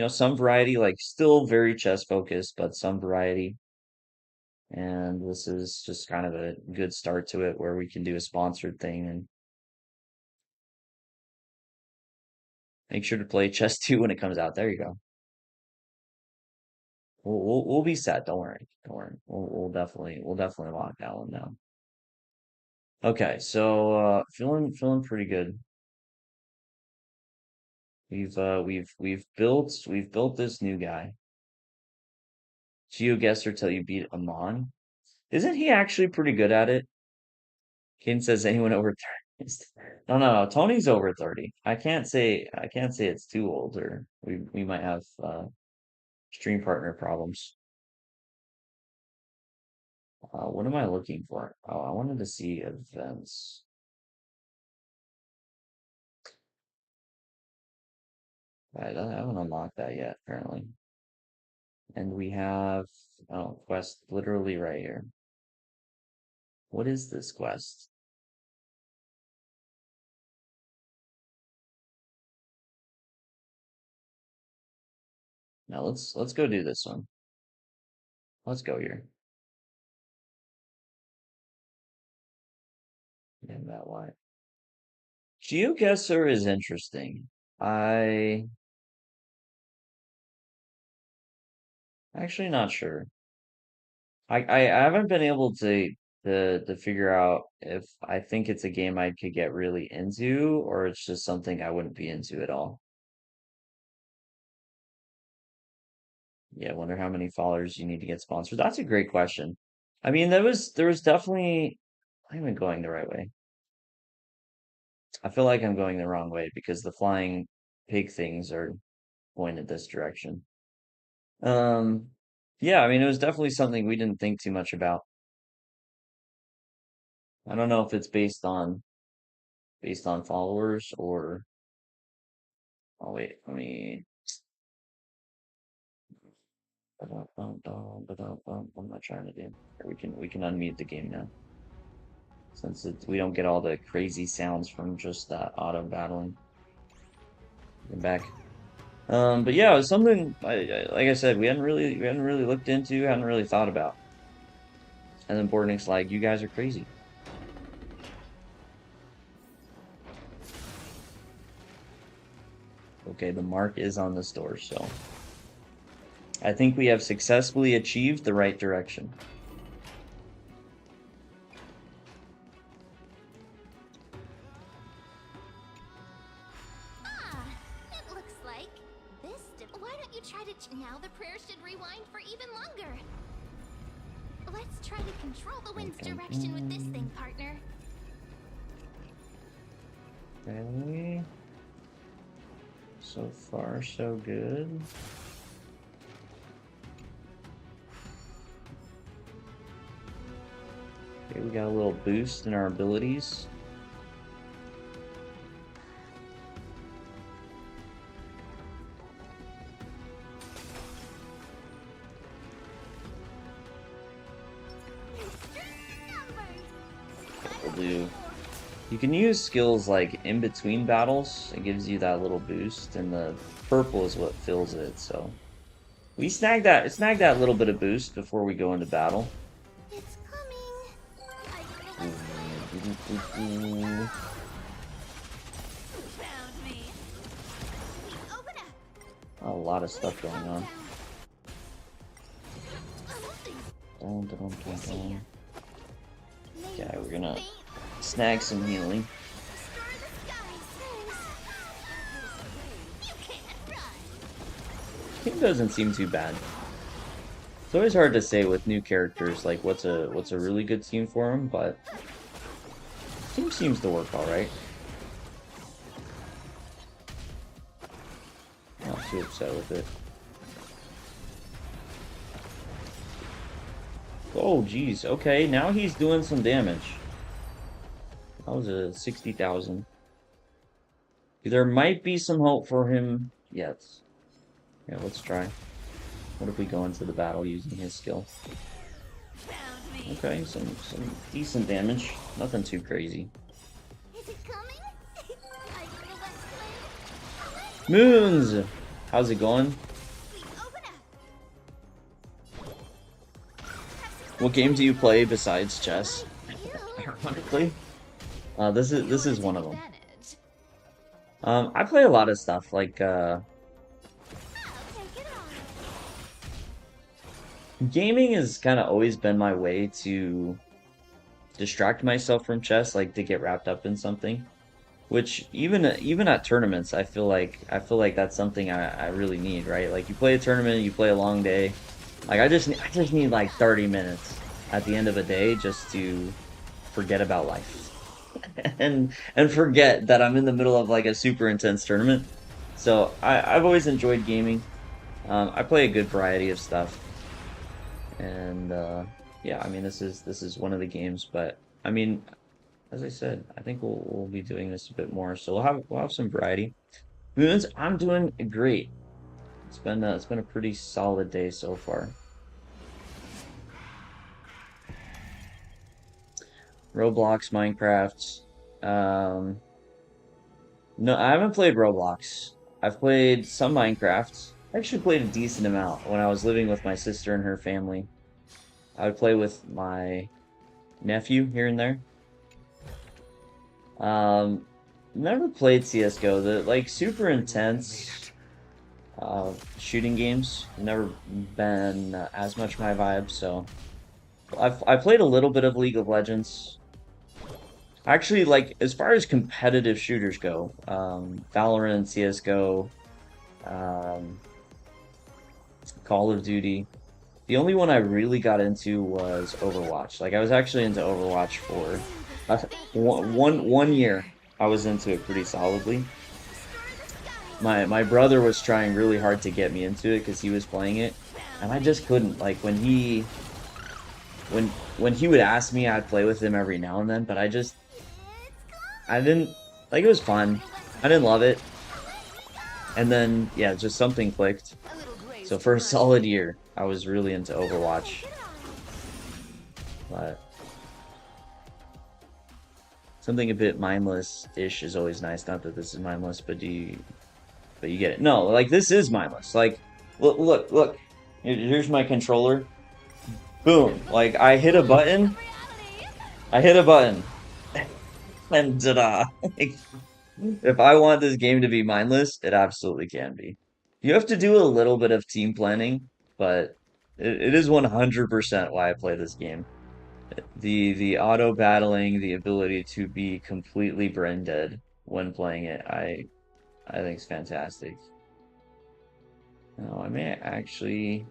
some variety, like still very chess focused, but some variety. And this is just kind of a good start to it where we can do a sponsored thing and make sure to play chess 2 when it comes out. There you go. We'll be set. Don't worry. Don't worry. We'll definitely lock that one down. Okay, so feeling pretty good. We've built this new guy. GeoGuessr till you beat Amon. Isn't he actually pretty good at it? Kane says anyone over 30. No. Tony's over 30. I can't say it's too old, or we might have stream partner problems. What am I looking for? Oh, I wanted to see events. I haven't unlocked that yet, apparently. And we have quest literally right here. What is this quest? Now let's go do this one. Let's go here. And that why. GeoGuessr is interesting. I actually not sure. I haven't been able to figure out if I think it's a game I could get really into or it's just something I wouldn't be into at all. Yeah, I wonder how many followers you need to get sponsored. That's a great question. I mean, there was definitely I'm even going the right way. I feel like I'm going the wrong way because the flying pig things are pointed this direction. Um, yeah, I mean, it was definitely something we didn't think too much about. I don't know if it's based on followers or oh wait, let me what am I trying to do? Here, we can unmute the game now. Since we don't get all the crazy sounds from just that auto battling. Get back. But yeah, it was something like I said, we hadn't really looked into, hadn't really thought about. And then Boarding's like, you guys are crazy. Okay, the mark is on the store, so I think we have successfully achieved the right direction. It looks like this. Why don't you try to? Now the prayer should rewind for even longer. Let's try to control the wind's direction with this thing, partner. Okay. So far, so good. Okay, we got a little boost in our abilities. We'll do. You can use skills like in between battles. It gives you that little boost, and the purple is what fills it. So we snagged that little bit of boost before we go into battle. It's coming. Found me. Open up. A lot of stuff going on. Okay, we're gonna snag some healing. Team doesn't seem too bad. It's always hard to say with new characters, like what's a really good team for them, but team seems to work all right. Not too upset with it. Oh, geez. Okay, now he's doing some damage. That was a 60,000. There might be some hope for him yet. Yeah, let's try. What if we go into the battle using his skill? Okay, some decent damage. Nothing too crazy. Is it coming? I feel less Moons! How's it going? open up. What game do you play besides chess? Ew. Ironically, this is one of them. Advantage. I play a lot of stuff like I'll take it on. gaming has kind of always been my way to distract myself from chess, like to get wrapped up in something. Which even at tournaments, I feel like that's something I really need, right? Like you play a tournament, you play a long day. Like I just need like 30 minutes at the end of a day just to forget about life. and forget that I'm in the middle of like a super intense tournament. So I've always enjoyed gaming. I play a good variety of stuff. And yeah, I mean this is one of the games, but I mean, as I said, I think we'll be doing this a bit more, so we'll have some variety. Moons, I'm doing great. It's been a pretty solid day so far. Roblox, Minecraft. No, I haven't played Roblox. I've played some Minecraft. I actually played a decent amount when I was living with my sister and her family. I would play with my nephew here and there. Never played CS:GO. The like super intense shooting games never been as much my vibe. So I played a little bit of League of Legends. Actually, like as far as competitive shooters go, Valorant, CS:GO, Call of Duty. The only one I really got into was Overwatch. Like I was actually into Overwatch for one year. I was into it pretty solidly. My brother was trying really hard to get me into it because he was playing it, and I just couldn't. Like when he would ask me, I'd play with him every now and then, but I didn't like it was fun. I didn't love it, and then yeah, just something clicked. So for a solid year, I was really into Overwatch, but something a bit mindless-ish is always nice. Not that this is mindless, but you get it. No, like this is mindless. Like, look. Here's my controller. Boom! Like I hit a button. And ta-da! Like, if I want this game to be mindless, it absolutely can be. You have to do a little bit of team planning, but it is 100% why I play this game. The auto battling, the ability to be completely brain dead when playing it, I think is fantastic. No, I may actually.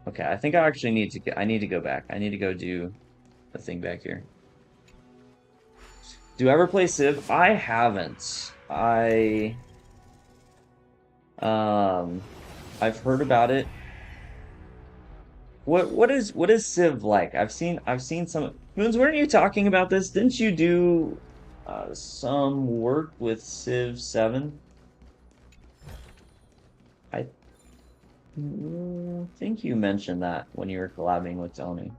Okay, I think I actually need to. I need to go back. I need to go do the thing back here. Do I ever play Civ? I haven't. I've heard about it. What is Civ like? I've seen some. Moons, weren't you talking about this? Didn't you do some work with Civ 7? I think you mentioned that when you were collabing with Tony.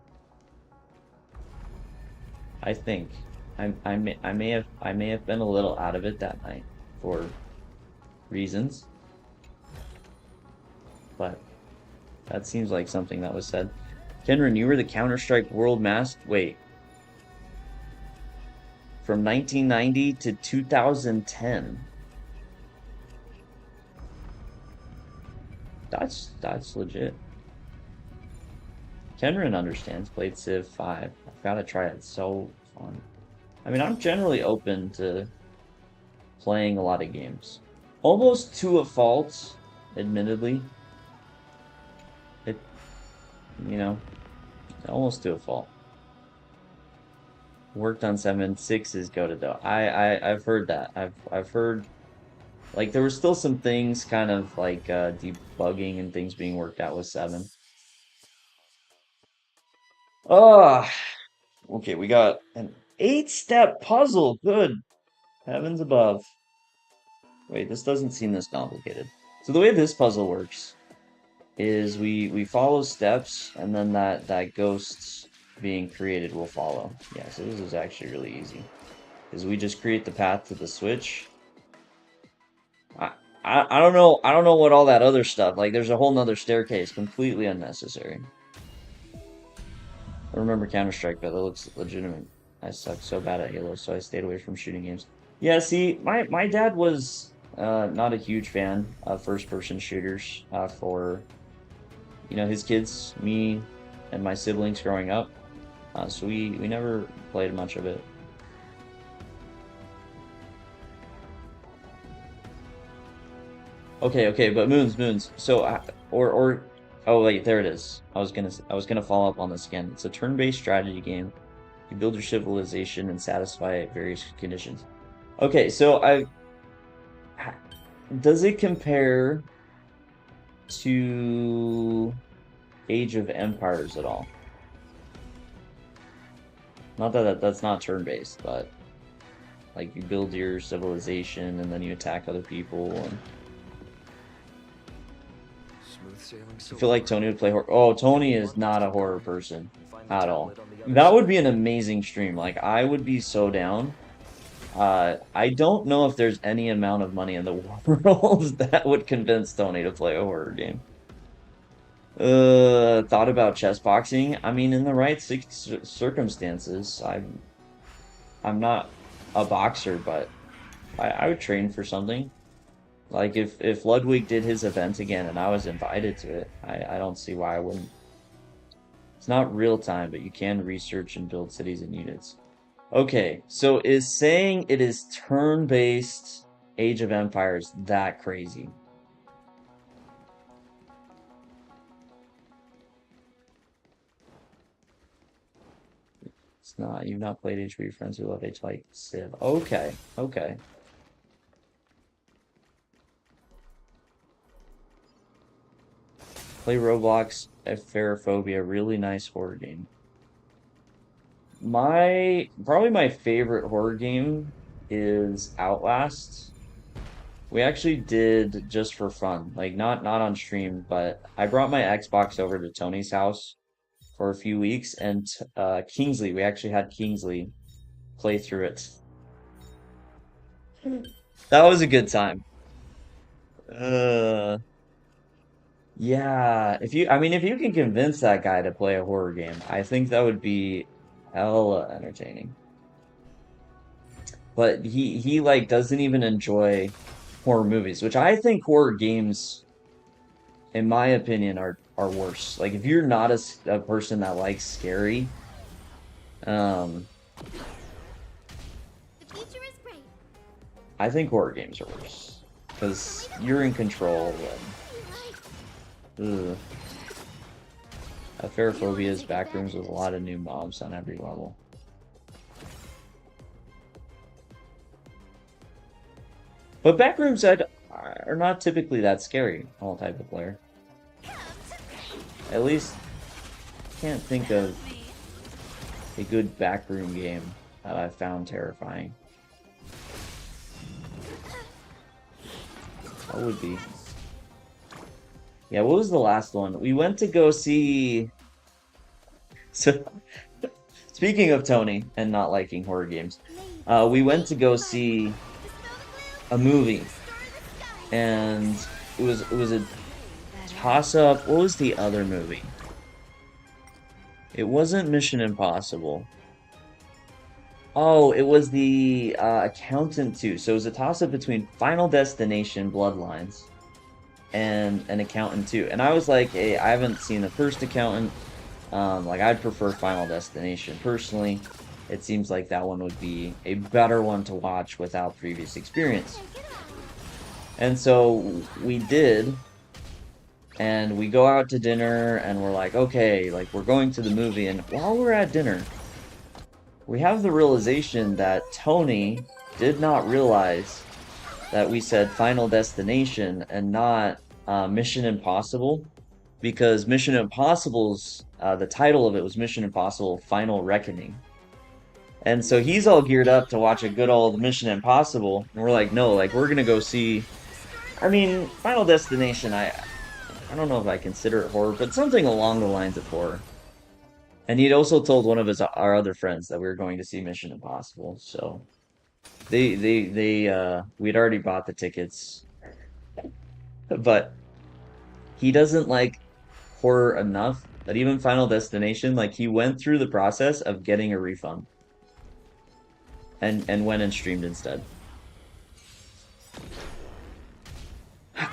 I think I may have been a little out of it that night for reasons, but that seems like something that was said. Kenran, you were the Counter-Strike World Master. Wait. From 1990 to 2010. That's legit. Kenran understands. Played Civ 5. I've got to try it. It's so fun. I mean, I'm generally open to playing a lot of games. Almost to a fault, admittedly. It, you know, almost to a fault. Worked on 7, 6 is goated though. I've heard that. I've heard like there were still some things kind of like debugging and things being worked out with 7. Oh, okay, we got an 8-step puzzle. Good heavens above. Wait, this doesn't seem this complicated. So the way this puzzle works is we follow steps and then that ghost being created will follow. Yeah, so this is actually really easy. Is we just create the path to the switch. I don't know what all that other stuff, like there's a whole nother staircase, completely unnecessary. I remember Counter-Strike, but that looks legitimate. I suck so bad at Halo, so I stayed away from shooting games. Yeah, see, my dad was not a huge fan of first-person shooters for, you know, his kids, me, and my siblings growing up. So we never played much of it. Okay, but moons. So, oh wait, there it is. I was gonna follow up on this again. It's a turn-based strategy game. You build your civilization and satisfy various conditions. Okay, so does it compare to Age of Empires at all? Not that's not turn-based, but like you build your civilization and then you attack other people and I feel like Tony would play horror. Oh, Tony is not a horror person at all. That would be an amazing stream. Like, I would be so down. I don't know if there's any amount of money in the world that would convince Tony to play a horror game. Thought about chess boxing. I mean, in the right circumstances, I'm not a boxer, but I would train for something. Like, if Ludwig did his event again and I was invited to it, I don't see why I wouldn't. It's not real time, but you can research and build cities and units. Okay, so is saying it is turn-based Age of Empires that crazy? It's not. You've not played Age with your friends who love Age like Civ. Okay. Play Roblox, Pharaophobia, really nice horror game. Probably my favorite horror game is Outlast. We actually did just for fun, like not on stream, but I brought my Xbox over to Tony's house for a few weeks and Kingsley, we actually had Kingsley play through it. That was a good time. Yeah, if you can convince that guy to play a horror game, I think that would be hella entertaining. But he like doesn't even enjoy horror movies, which I think horror games, in my opinion, are worse. Like if you're not a person that likes scary, The future is great. I think horror games are worse because you're in control. Ugh. Pharaophobia backrooms with a lot of new mobs on every level. But backrooms are not typically that scary, all type of player. At least, I can't think of a good backroom game that I found terrifying. What would be? Yeah, what was the last one? We went to go see... So, speaking of Tony and not liking horror games, we went to go see a movie, and it was a toss-up. What was the other movie? It wasn't Mission Impossible. Oh, it was the Accountant 2. So it was a toss-up between Final Destination Bloodlines and an Accountant 2. And I was like, hey, I haven't seen the first Accountant. Like, I'd prefer Final Destination personally. It seems like that one would be a better one to watch without previous experience. And so we did, and we go out to dinner, and we're like, okay, like we're going to the movie, and while we're at dinner, we have the realization that Tony did not realize that we said Final Destination and not Mission Impossible, because Mission Impossible's the title of it was Mission Impossible Final Reckoning. And so he's all geared up to watch a good old Mission Impossible, and we're like, no, like we're gonna go see. I mean, Final Destination. I don't know if I consider it horror, but something along the lines of horror. And he'd also told one of our other friends that we were going to see Mission Impossible, so we'd already bought the tickets, but he doesn't like horror enough that even Final Destination, like he went through the process of getting a refund and went and streamed instead.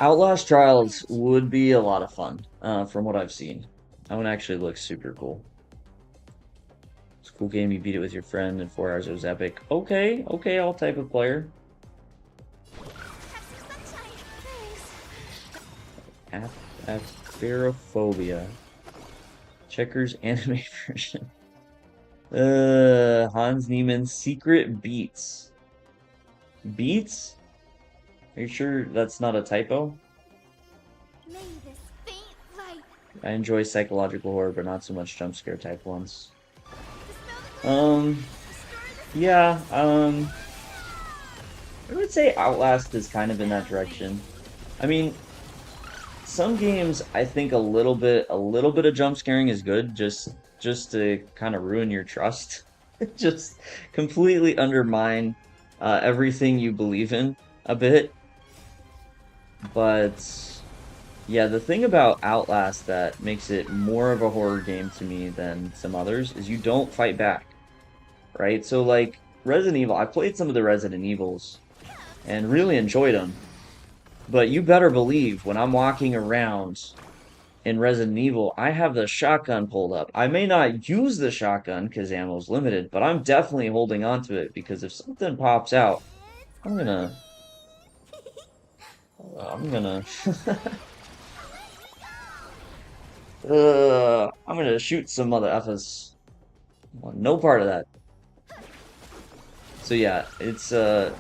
Outlast Trials would be a lot of fun, from what I've seen. That one actually looks super cool. It's a cool game. You beat it with your friend in 4 hours. It was epic. Okay, okay, all type of player. Apherophobia. Checkers anime version. Hans Niemann's Secret Beats. Beats? Are you sure that's not a typo? May this faint light I enjoy psychological horror, but not so much jump scare type ones. Yeah, I would say Outlast is kind of in that direction. I mean, some games I think a little bit of jump scaring is good, just to kind of ruin your trust. Just completely undermine everything you believe in a bit. But yeah, the thing about Outlast that makes it more of a horror game to me than some others is you don't fight back, right? So like Resident Evil, I played some of the Resident Evils and really enjoyed them. But you better believe when I'm walking around in Resident Evil, I have the shotgun pulled up. I may not use the shotgun because ammo's limited, but I'm definitely holding on to it because if something pops out, I'm gonna I'm gonna shoot some mother effers. Want no part of that. So yeah, it's I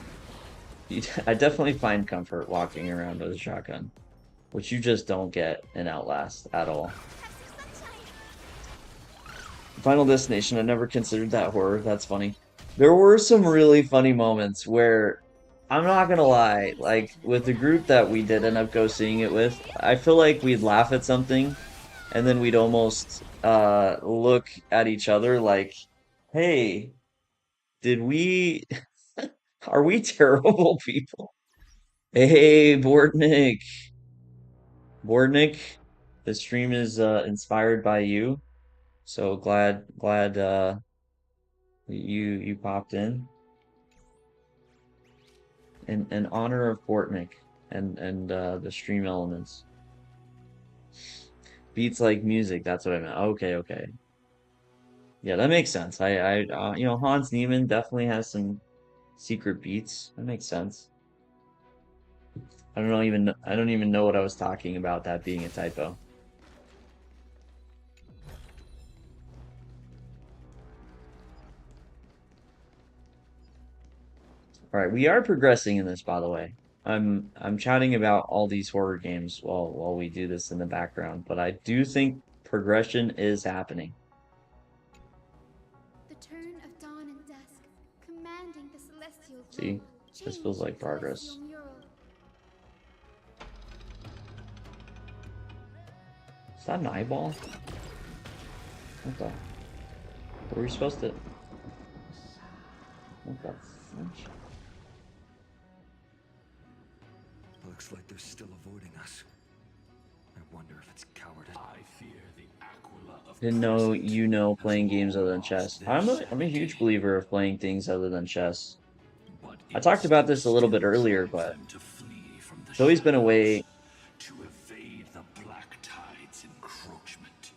definitely find comfort walking around with a shotgun, which you just don't get in Outlast at all. Final Destination, I never considered that horror. That's funny. There were some really funny moments where I'm not gonna lie, like with the group that we did end up go seeing it with, I feel like we'd laugh at something and then we'd almost look at each other like, hey, did we are we terrible people? Hey, Bortnik. Bortnik, the stream is inspired by you. So glad you popped in honor of Bortnik and the stream elements. Beats like music, that's what I meant. Okay, okay. Yeah, that makes sense. You know, Hans Niemann definitely has some secret beats. That makes sense. I don't even know what I was talking about that being a typo. All right, we are progressing in this, by the way. I'm chatting about all these horror games while we do this in the background, but I do think progression is happening. the turn of dawn and dusk, commanding the celestial See, glow, this feels like change the progress. celestial mural. Is that an eyeball? What the? Were we supposed to? What the French? Looks like they're still avoiding us. I wonder if it's cowardice. I fear the aquila of Didn't know present you know has playing games other than all chess. lost their I'm a huge sanity. believer of playing things other than chess. But I talked about instinct this a little bit still earlier, drives but them to flee from the it's always been a way. shadows, to evade the black tide's encroachment.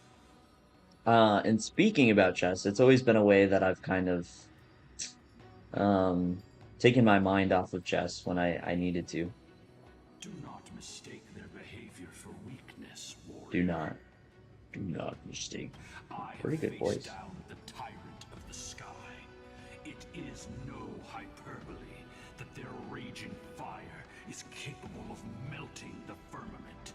And speaking about chess, it's always been a way that I've kind of taken my mind off of chess when I needed to. Do not mistake their behavior for weakness, warrior. Do not mistake. I Pretty good face voice. down the tyrant of the sky. It is no hyperbole that their raging fire is capable of melting the firmament.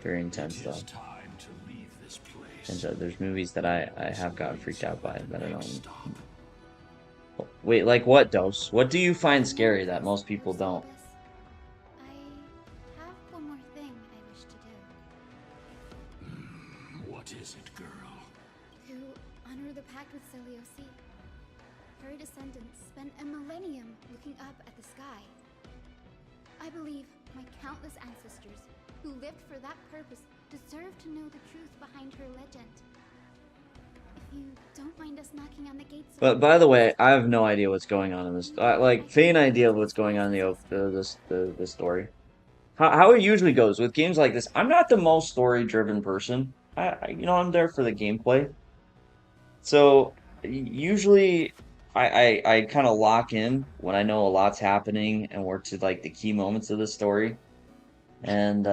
Very intense It though. is time to leave this place. And so there's movies that I have gotten freaked out by that I don't. Stop. Wait, like what, Dose? What do you find scary that most people don't? I have one more thing I wish to do. What is it, girl? To honor the pact with Seliosi. Her descendants spent a millennium looking up at the sky. I believe my countless ancestors who lived for that purpose deserve to know the truth behind her legend. If you don't mind us knocking on the gates. But by the way, I have no idea what's going on in this. Like, faint idea of what's going on in the story. How it usually goes with games like this. I'm not the most story-driven person. I'm there for the gameplay. So usually, I kind of lock in when I know a lot's happening and we're to like the key moments of the story, and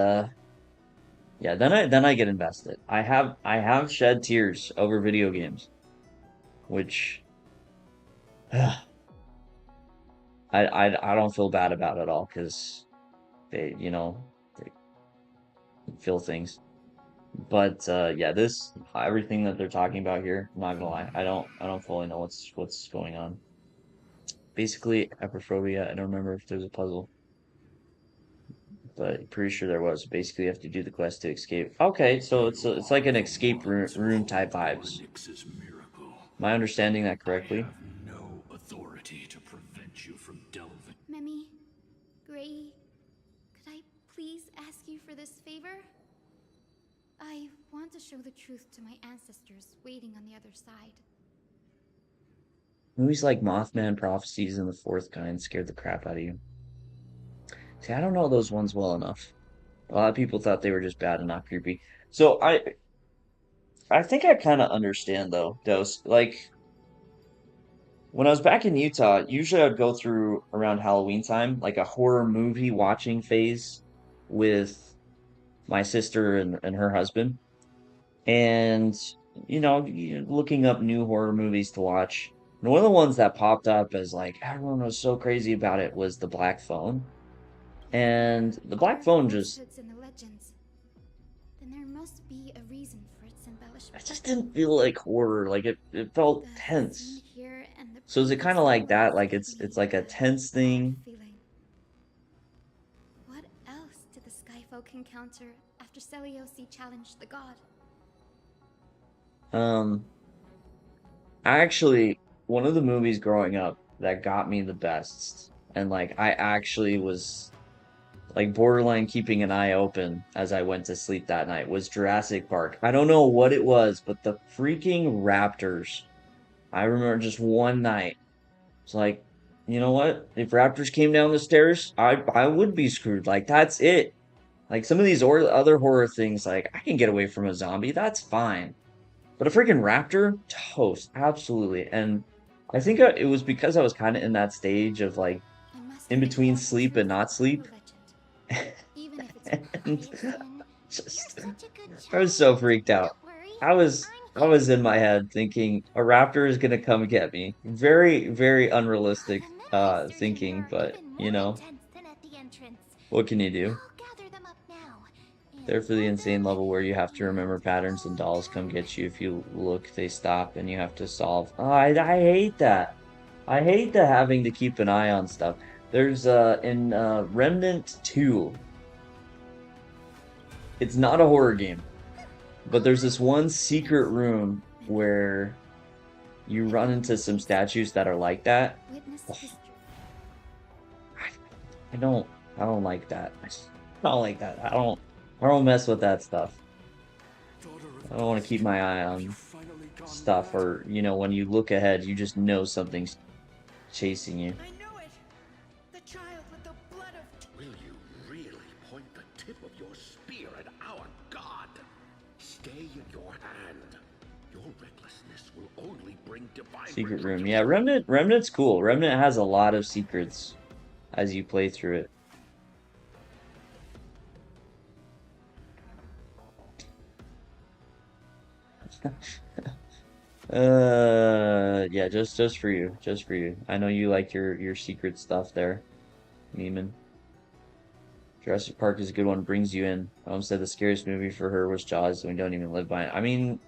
yeah, then I get invested. I have shed tears over video games, which I don't feel bad about at all because they they feel things. But yeah, everything that they're talking about here, I'm not gonna lie, I don't fully know what's going on. Basically, apophobia. I don't remember if there's a puzzle, but pretty sure there was. Basically, you have to do the quest to escape. Okay, so it's like an escape room type vibes. Onyx's miracle. Am I understanding that I correctly? have no authority to prevent you from delving. Memi, Gray, could I please ask you for this favor? I want to show the truth to my ancestors waiting on the other side. Movies like Mothman, Prophecies, and The Fourth Kind scared the crap out of you. See, I don't know those ones well enough. A lot of people thought they were just bad and not creepy. So I think I kind of understand though, Dose. Like when I was back in Utah, usually I'd go through around Halloween time, like a horror movie watching phase with my sister and her husband. And, looking up new horror movies to watch. And one of the ones that popped up as like everyone was so crazy about it was The Black Phone. And The Black Phone just, In the legends, then there must be a reason for its embellishment. it just didn't feel like horror. Like it felt The tense. scene here and the So is it kind of like that? Like it's like a tense thing. feeling. What else did the Skyfolk encounter after Seliosi challenged the god? Actually, one of the movies growing up that got me the best, and like I actually was like borderline keeping an eye open as I went to sleep that night was Jurassic Park. I don't know what it was, but the freaking raptors. I remember just one night. It's like, you know what? If raptors came down the stairs, I would be screwed. Like that's it. Like some of these other horror things, like I can get away from a zombie, that's fine. But a freaking raptor, toast, absolutely. And I think it was because I was kind of in that stage of like I must in have between brought sleep truth and not to sleep. the legend. Even if it's a pious sin, Just, you're such a good I was child. so freaked out. Don't worry, I was I'm I was in my head thinking a raptor is gonna come get me. Very, very unrealistic The memory surgeons thinking, are but even you more know, intense than at the entrance. what can you do? I'll gather them up now. There And for the hold insane them level where you have to remember patterns and dolls come get you. If you look, they stop and you have to solve. Oh, I hate that. I hate the having to keep an eye on stuff. There's in Remnant 2. It's not a horror game, but there's this one secret room where you run into some statues that are like that. witness Oh, history. I don't I don't like that. I don't like that. I don't mess with that stuff. I don't want to keep my eye on stuff or, when you look ahead, you just know something's chasing you. I knew it! The child with the blood of... Will you really point the tip of your spear at our god? Stay in your hand. Your recklessness will only bring divine Secret room. retribution. Yeah, Remnant's cool. Remnant has a lot of secrets as you play through it. Yeah, just for you, just for you. I know you like your secret stuff there, Neiman. Jurassic Park is a good one, brings you in. Mom said the scariest movie for her was Jaws, and we don't even live by it. I mean,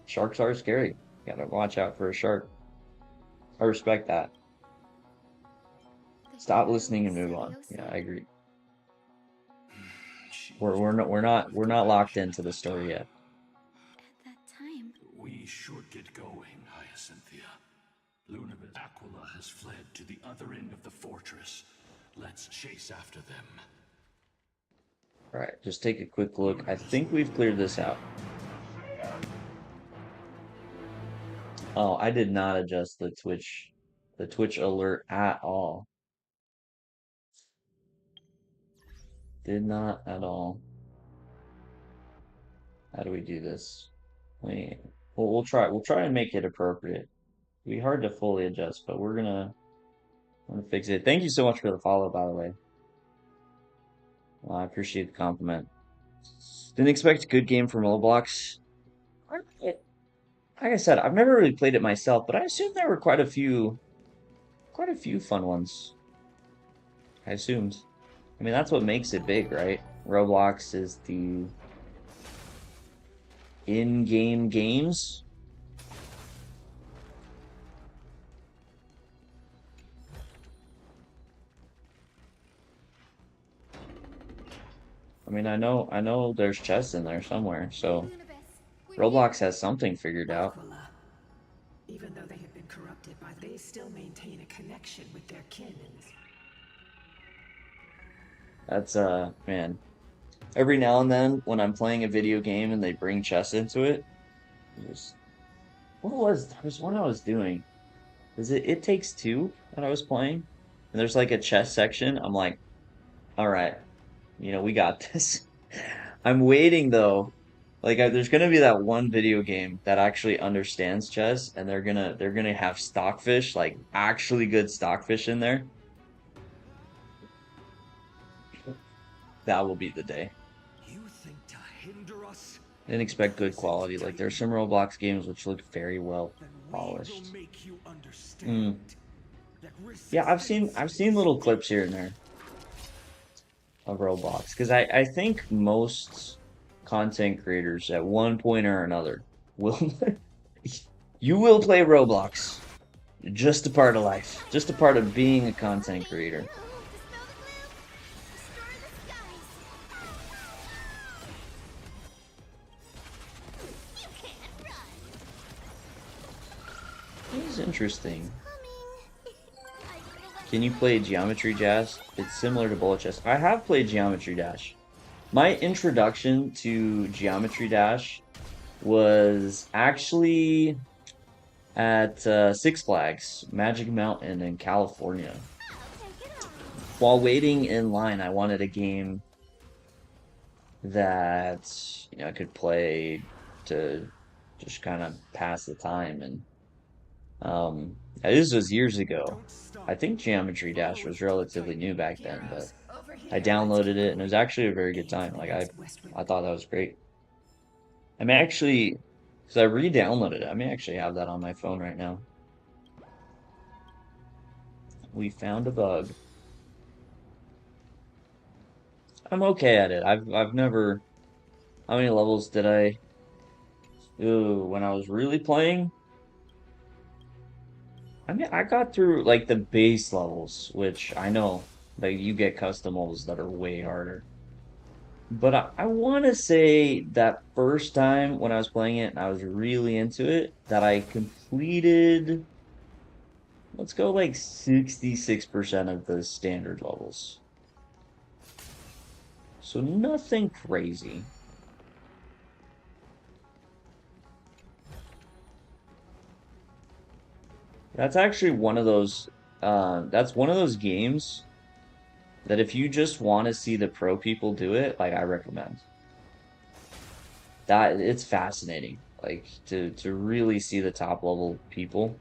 sharks are scary. Gotta watch out for a shark. I respect that. The Stop hero listening and was move on. Yeah, I Celiosi. agree. She We're was we're not we're born not of we're not locked compassion into at the that story time. yet. At that time, We should get going, Hyacinthia. Lunabeth Aquila has fled to the other end of the fortress. Let's chase after them. All right, just take a quick look. I Lunabeth think we've cleared this out. Oh, I did not adjust the Twitch alert at all. Did not at all. How do we do this? Wait, we'll try and make it appropriate. It'll be hard to fully adjust, but I'm gonna fix it. Thank you so much for the follow, by the way. Well, I appreciate the compliment. Didn't expect a good game from Roblox. Like I said, I've never really played it myself, but I assume there were quite a few fun ones. I assumed. I mean, that's what makes it big, right? Roblox is the in-game games. I mean, I know there's chests in there somewhere, so Lunabeth, we're Roblox here. has something figured out. Aquila. Even though they have been corrupted by, they still maintain a connection with their kin in this. That's man. Every now and then when I'm playing a video game and they bring chess into it, just there was one I was doing. Is it Takes Two that I was playing? And there's like a chess section. I'm like, all right, we got this. I'm waiting though. Like there's gonna be that one video game that actually understands chess, and they're gonna have stockfish, like actually good stockfish in there. That will be the day. You think to hinder us? I didn't expect good Is it quality. Like there's some time? Roblox games which look very well Then we will polished. make you Mm. understand that Yeah, I've seen resistance I've seen is little clips here and there of Roblox because I think most content creators at one point or another will you will play Roblox. Just a part of life. Just a part of being a content Someday creator. you, dispel the gloom, destroy the skies. You can't run. It is interesting. Coming. I will Can you play Geometry Dash? It's similar to Bullet Chess. I have played Geometry Dash. My introduction to Geometry Dash was actually at Six Flags Magic Mountain in California. take it off. While waiting in line, I wanted a game that I could play to just kind of pass the time. And this was years ago. don't stop. I think Geometry Dash Oh, was relatively new back then, but heroes, over here. I downloaded it and it was actually a very good time. Like I thought that was great. I may actually, because I re-downloaded it, I may actually have that on my phone right now. We found a bug. I'm okay at it. I've never. How many levels did I? Ooh, when I was really playing, I mean, I got through like the base levels, which I know like you get custom levels that are way harder. But I want to say that first time when I was playing it and I was really into it, that I completed, let's go like 66% of the standard levels. So nothing crazy. That's actually one of those, that's one of those games that if you just want to see the pro people do it, like I recommend. That it's fascinating, like to really see the top level people.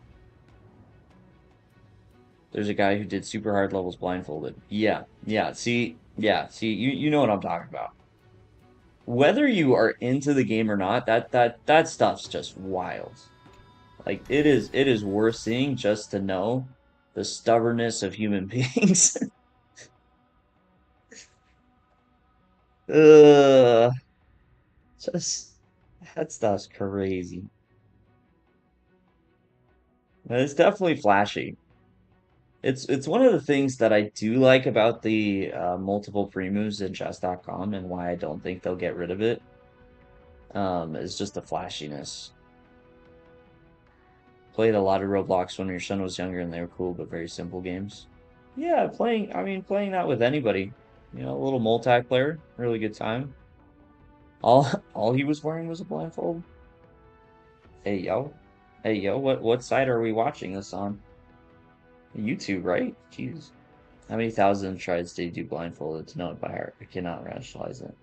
There's a guy who did super hard levels blindfolded. Yeah, yeah. See, you know what I'm talking about. whether you are into the game or not, that stuff's just wild. Like it is worth seeing just to know the stubbornness of human beings. Ugh, just that stuff's crazy. But it's definitely flashy. It's one of the things that I do like about the multiple pre-moves in chess.com and why I don't think they'll get rid of it. Is just the flashiness. Played a lot of Roblox when your son was younger and they were cool but very simple games. Yeah, playing that with anybody. You know, a little multiplayer, really good time. All he was wearing was a blindfold. Hey yo. Hey yo, what site are we watching this on? YouTube, right? Jeez. How many thousand tries did you do blindfolded to know it by heart? I cannot rationalize it.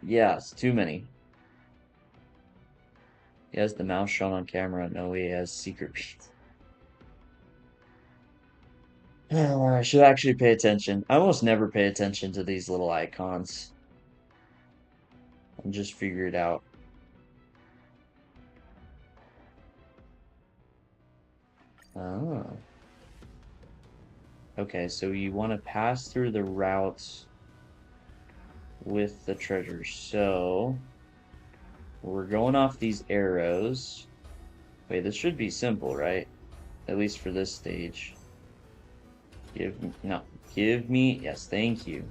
Yes, too many. He has the mouse shown on camera. No, he has secret beats. I should actually pay attention. I almost never pay attention to these little icons and just figure it out. Oh. Okay, so you want to pass through the routes with the treasure. So we're going off these arrows. Wait, this should be simple, right? At least for this stage. Give me, yes, thank you.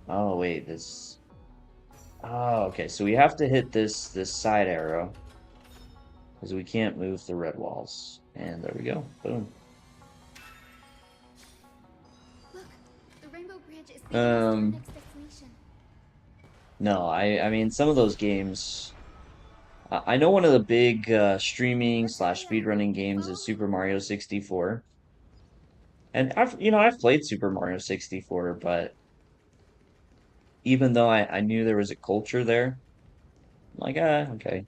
Oh, wait, this, oh, okay, so we have to hit this side arrow because we can't move the red walls. And there we go, boom. Look, the Rainbow Bridge is leading us to our Um, next destination. no, I mean, some of those games, I know one of the big streaming slash speedrunning games is Super Mario 64. And I've played Super Mario 64, but even though I knew there was a culture there, I'm like, okay.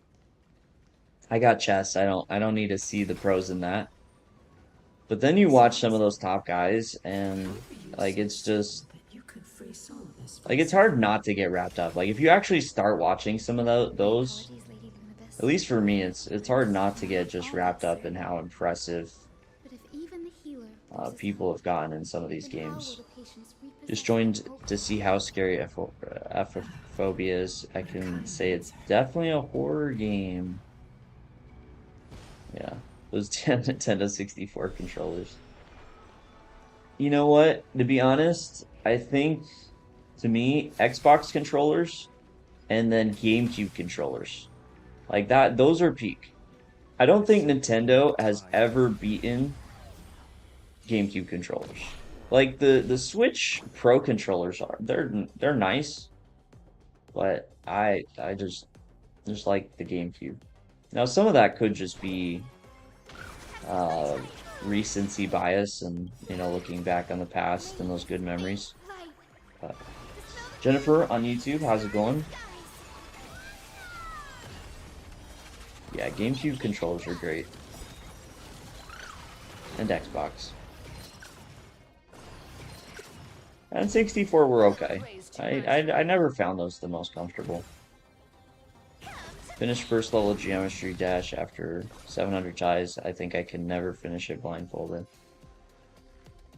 I got chess. I don't need to see the pros in that. But then you watch some of those top guys and How are you like so it's certain just that you could free solve this like it's myself? hard not to get wrapped up. Like if you actually start watching some of My those, apologies, Lady at Lunabis. least for me, it's hard not to get just All that wrapped up in said, how impressive but if even the healer loses people hope, have gotten in some of these then how will games. the patients Just repossess their joined hope? to see how scary Aphophobia is. I can say it's definitely a horror game. Yeah, those 10 Nintendo 64 controllers. You know what? To be honest, I think to me, Xbox controllers and then GameCube controllers. Like that, those are peak. I don't think Nintendo has ever beaten GameCube controllers. Like the Switch Pro controllers are they're nice, but I just like the GameCube. Now some of that could just be uh recency bias and looking back on the past and those good memories. Light, Uh, dispel the Jennifer darkness, on YouTube, how's it going? skies. Yeah, GameCube controllers are great. And Xbox. And 64 were okay. I never found those the most comfortable. Finished first level geometry dash after 700 tries. I think I can never finish it blindfolded.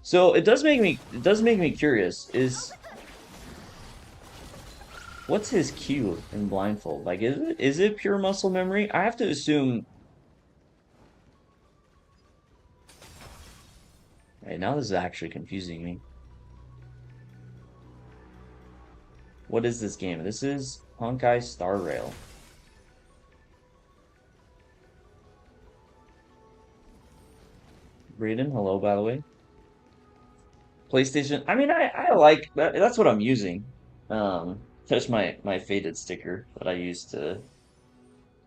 So it does make me curious. What's his Q in blindfold? Like is it pure muscle memory? I have to assume. Right, now this is actually confusing me. What is this game? This is Honkai Star Rail. Braden, hello, by the way. PlayStation. I mean, I like that. That's what I'm using. There's my faded sticker that I used to.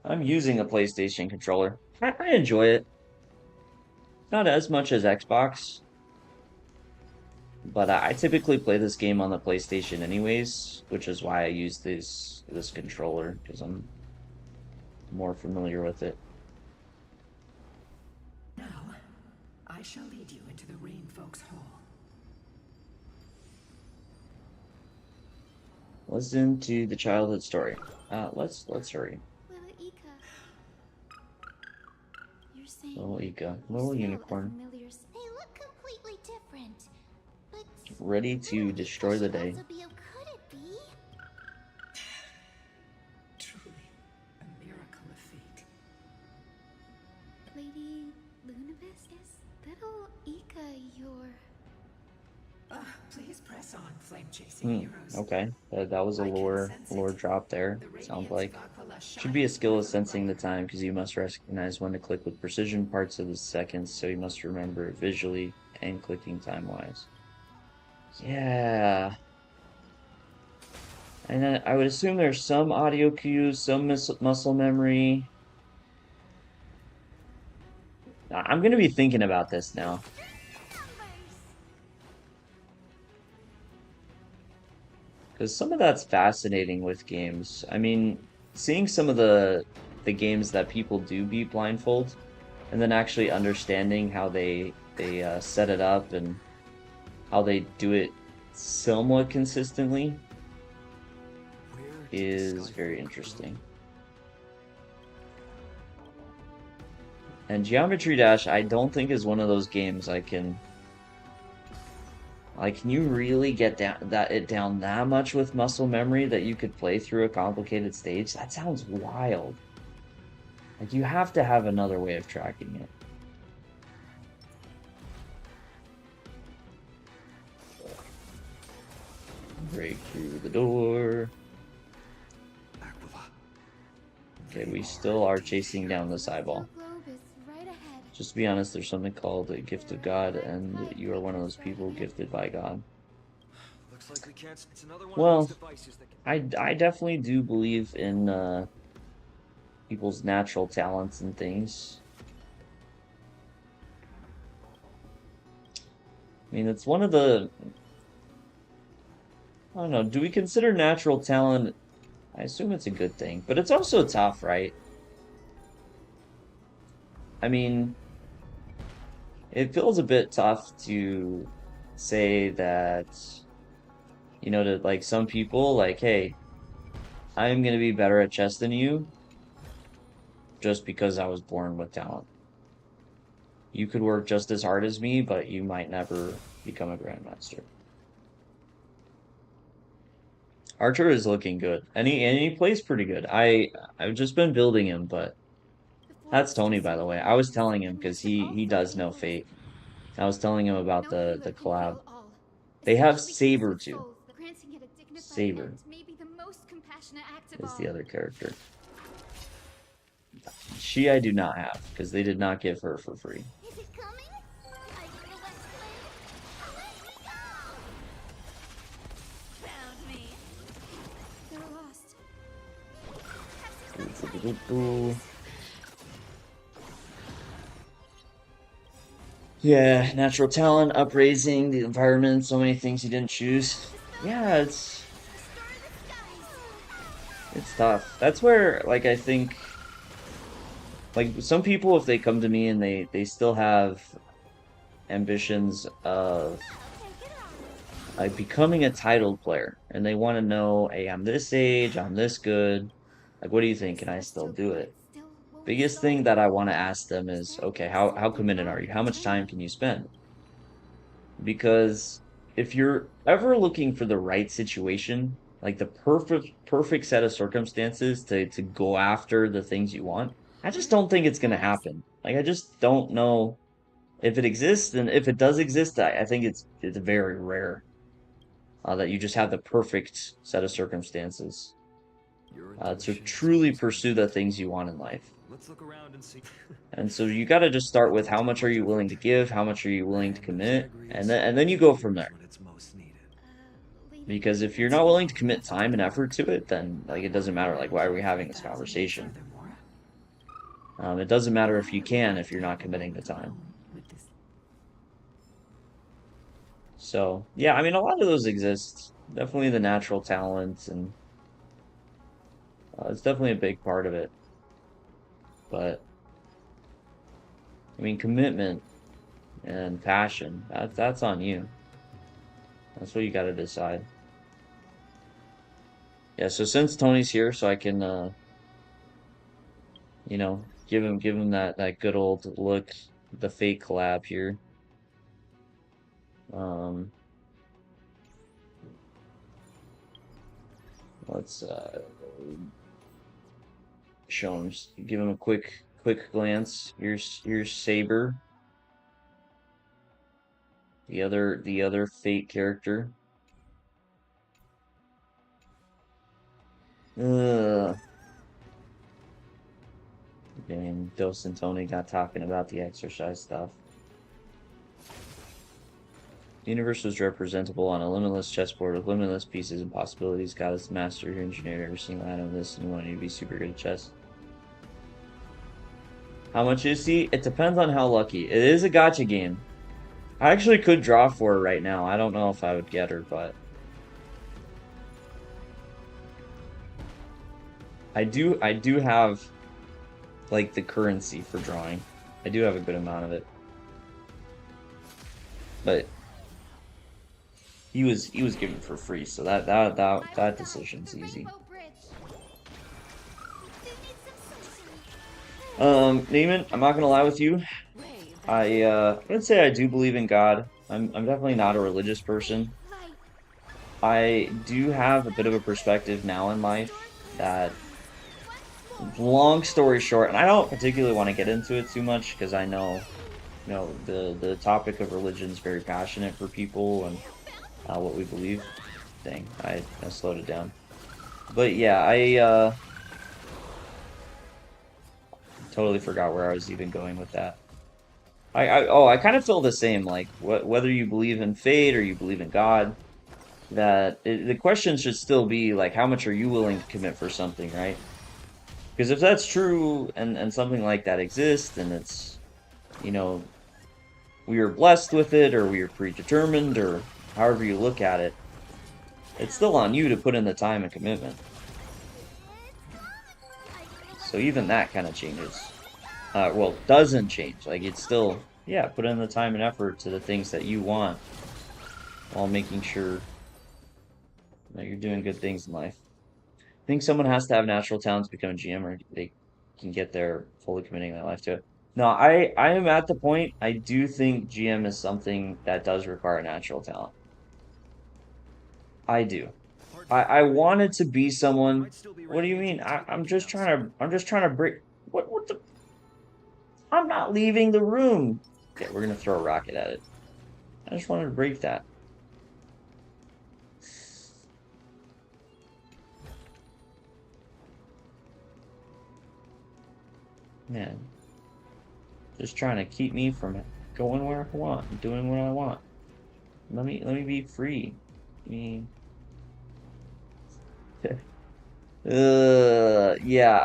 I'm using a PlayStation controller. I enjoy it. Not as much as Xbox, but I typically play this game on the PlayStation anyways, which is why I use this controller because I'm more familiar with it. Now, I shall lead you into the Rain Folks Hall. Listen to the childhood story. Let's hurry. Little Ika. You're saying Little Ika, you little smell a unicorn, familiar They look completely different. But ready to destroy the day. could it be? Truly, a miracle of fate. Lady Lunabis, is little Ika your... Please press on, flame-chasing heroes. Okay, that was a I can lore sense lore it. drop there. The Sounds radiance like of Aquila should be a shining skill of brighter sensing the brighter. time because you must recognize when to click with precision parts of the seconds, so you must remember it visually and clicking time wise. Yeah. And then I would assume there's some audio cues, some muscle memory. I'm gonna be thinking about this now. Because some of that's fascinating with games. I mean, seeing some of the games that people do beat blindfold, and then actually understanding how they set it up and how they do it somewhat consistently is very interesting. And Geometry Dash, I don't think is one of those games I can. Like, can you really get down that much with muscle memory that you could play through a complicated stage? That sounds wild. Like, you have to have another way of tracking it. Break through the door. Okay, we still are chasing down this eyeball. Just to be honest, there's something called a gift of God, and you are one of those people gifted by God. Looks like we can't. It's another one Well, of those devices that I definitely do believe in people's natural talents and things. I mean, it's one of the... I don't know, do we consider natural talent... I assume it's a good thing, but it's also tough, right? I mean, it feels a bit tough to say that, you know, to like some people, like, hey, I'm gonna be better at chess than you just because I was born with talent. You could work just as hard as me, but you might never become a grandmaster. Archer is looking good, and he plays pretty good. I've just been building him, but that's Tony, by the way. I was telling him because he does know Fate. I was telling him about the collab. They have Saber too. Saber is the other character. She I do not have because they did not give her for free. Is it coming? I need a let's play. Found me. They're lost. Yeah, natural talent, upraising, the environment, so many things you didn't choose. Yeah, it's tough. That's where, like, I think, like, some people, if they come to me and they still have ambitions of, like, becoming a titled player, and they want to know, hey, I'm this age, I'm this good, like, what do you think? Can I still do it? Biggest thing that I want to ask them is, okay, how committed are you? How much time can you spend? Because if you're ever looking for the right situation, like the perfect set of circumstances to go after the things you want, I just don't think it's gonna happen. Like I just don't know if it exists, and if it does exist, I think it's very rare that you just have the perfect set of circumstances to truly pursue the things you want in life. Let's look around and see. And so you got to just start with how much are you willing to give, how much are you willing to commit, and then you go from there. Because if you're not willing to commit time and effort to it, then like it doesn't matter. Like, why are we having this conversation? It doesn't matter if you can if you're not committing the time. So yeah, I mean, a lot of those exist. Definitely the natural talents, and it's definitely a big part of it. But I mean, commitment and passion, that's on you. That's what you got to decide. Yeah, so since Tony's here, so I can you know, give him that good old look, the fake collab here. Um, let's show him, give him a quick glance. Here's Saber, the other fake character. Ugh. And Dos and Tony got talking about the exercise stuff. The universe was representable on a limitless chessboard with limitless pieces and possibilities. God is the master who engineered every single atom of this, and you wanted to be super good at chess. How much is he? It depends on how lucky. It is a gotcha game. I actually could draw for her right now. I don't know if I would get her, but I do have like the currency for drawing. I do have a good amount of it. But he was given for free, so that decision's easy. Neiman, I'm not gonna lie with you. I would say I do believe in God. I'm definitely not a religious person. I do have a bit of a perspective now in life that, long story short, and I don't particularly want to get into it too much because I know, the topic of religion is very passionate for people and what we believe. Dang, I slowed it down. But yeah, I totally forgot where I was even going with that. I kind of feel the same, like whether you believe in fate or you believe in God, the question should still be like, how much are you willing to commit for something, right? Because if that's true and something like that exists and it's, you know, we are blessed with it or we are predetermined or however you look at it, it's still on you to put in the time and commitment. So even that kind of changes. Well, doesn't change. Like, it's still, yeah, put in the time and effort to the things that you want while making sure that you're doing good things in life. I think someone has to have natural talent to become a GM or they can get there fully committing their life to it. No, I am at the point, I do think GM is something that does require natural talent. I do. I wanted to be someone. What do you mean? I'm just trying to break. What the? I'm not leaving the room. Okay, we're gonna throw a rocket at it. I just wanted to break that. Man, just trying to keep me from going where I want and doing what I want. Let me be free. Me. Yeah,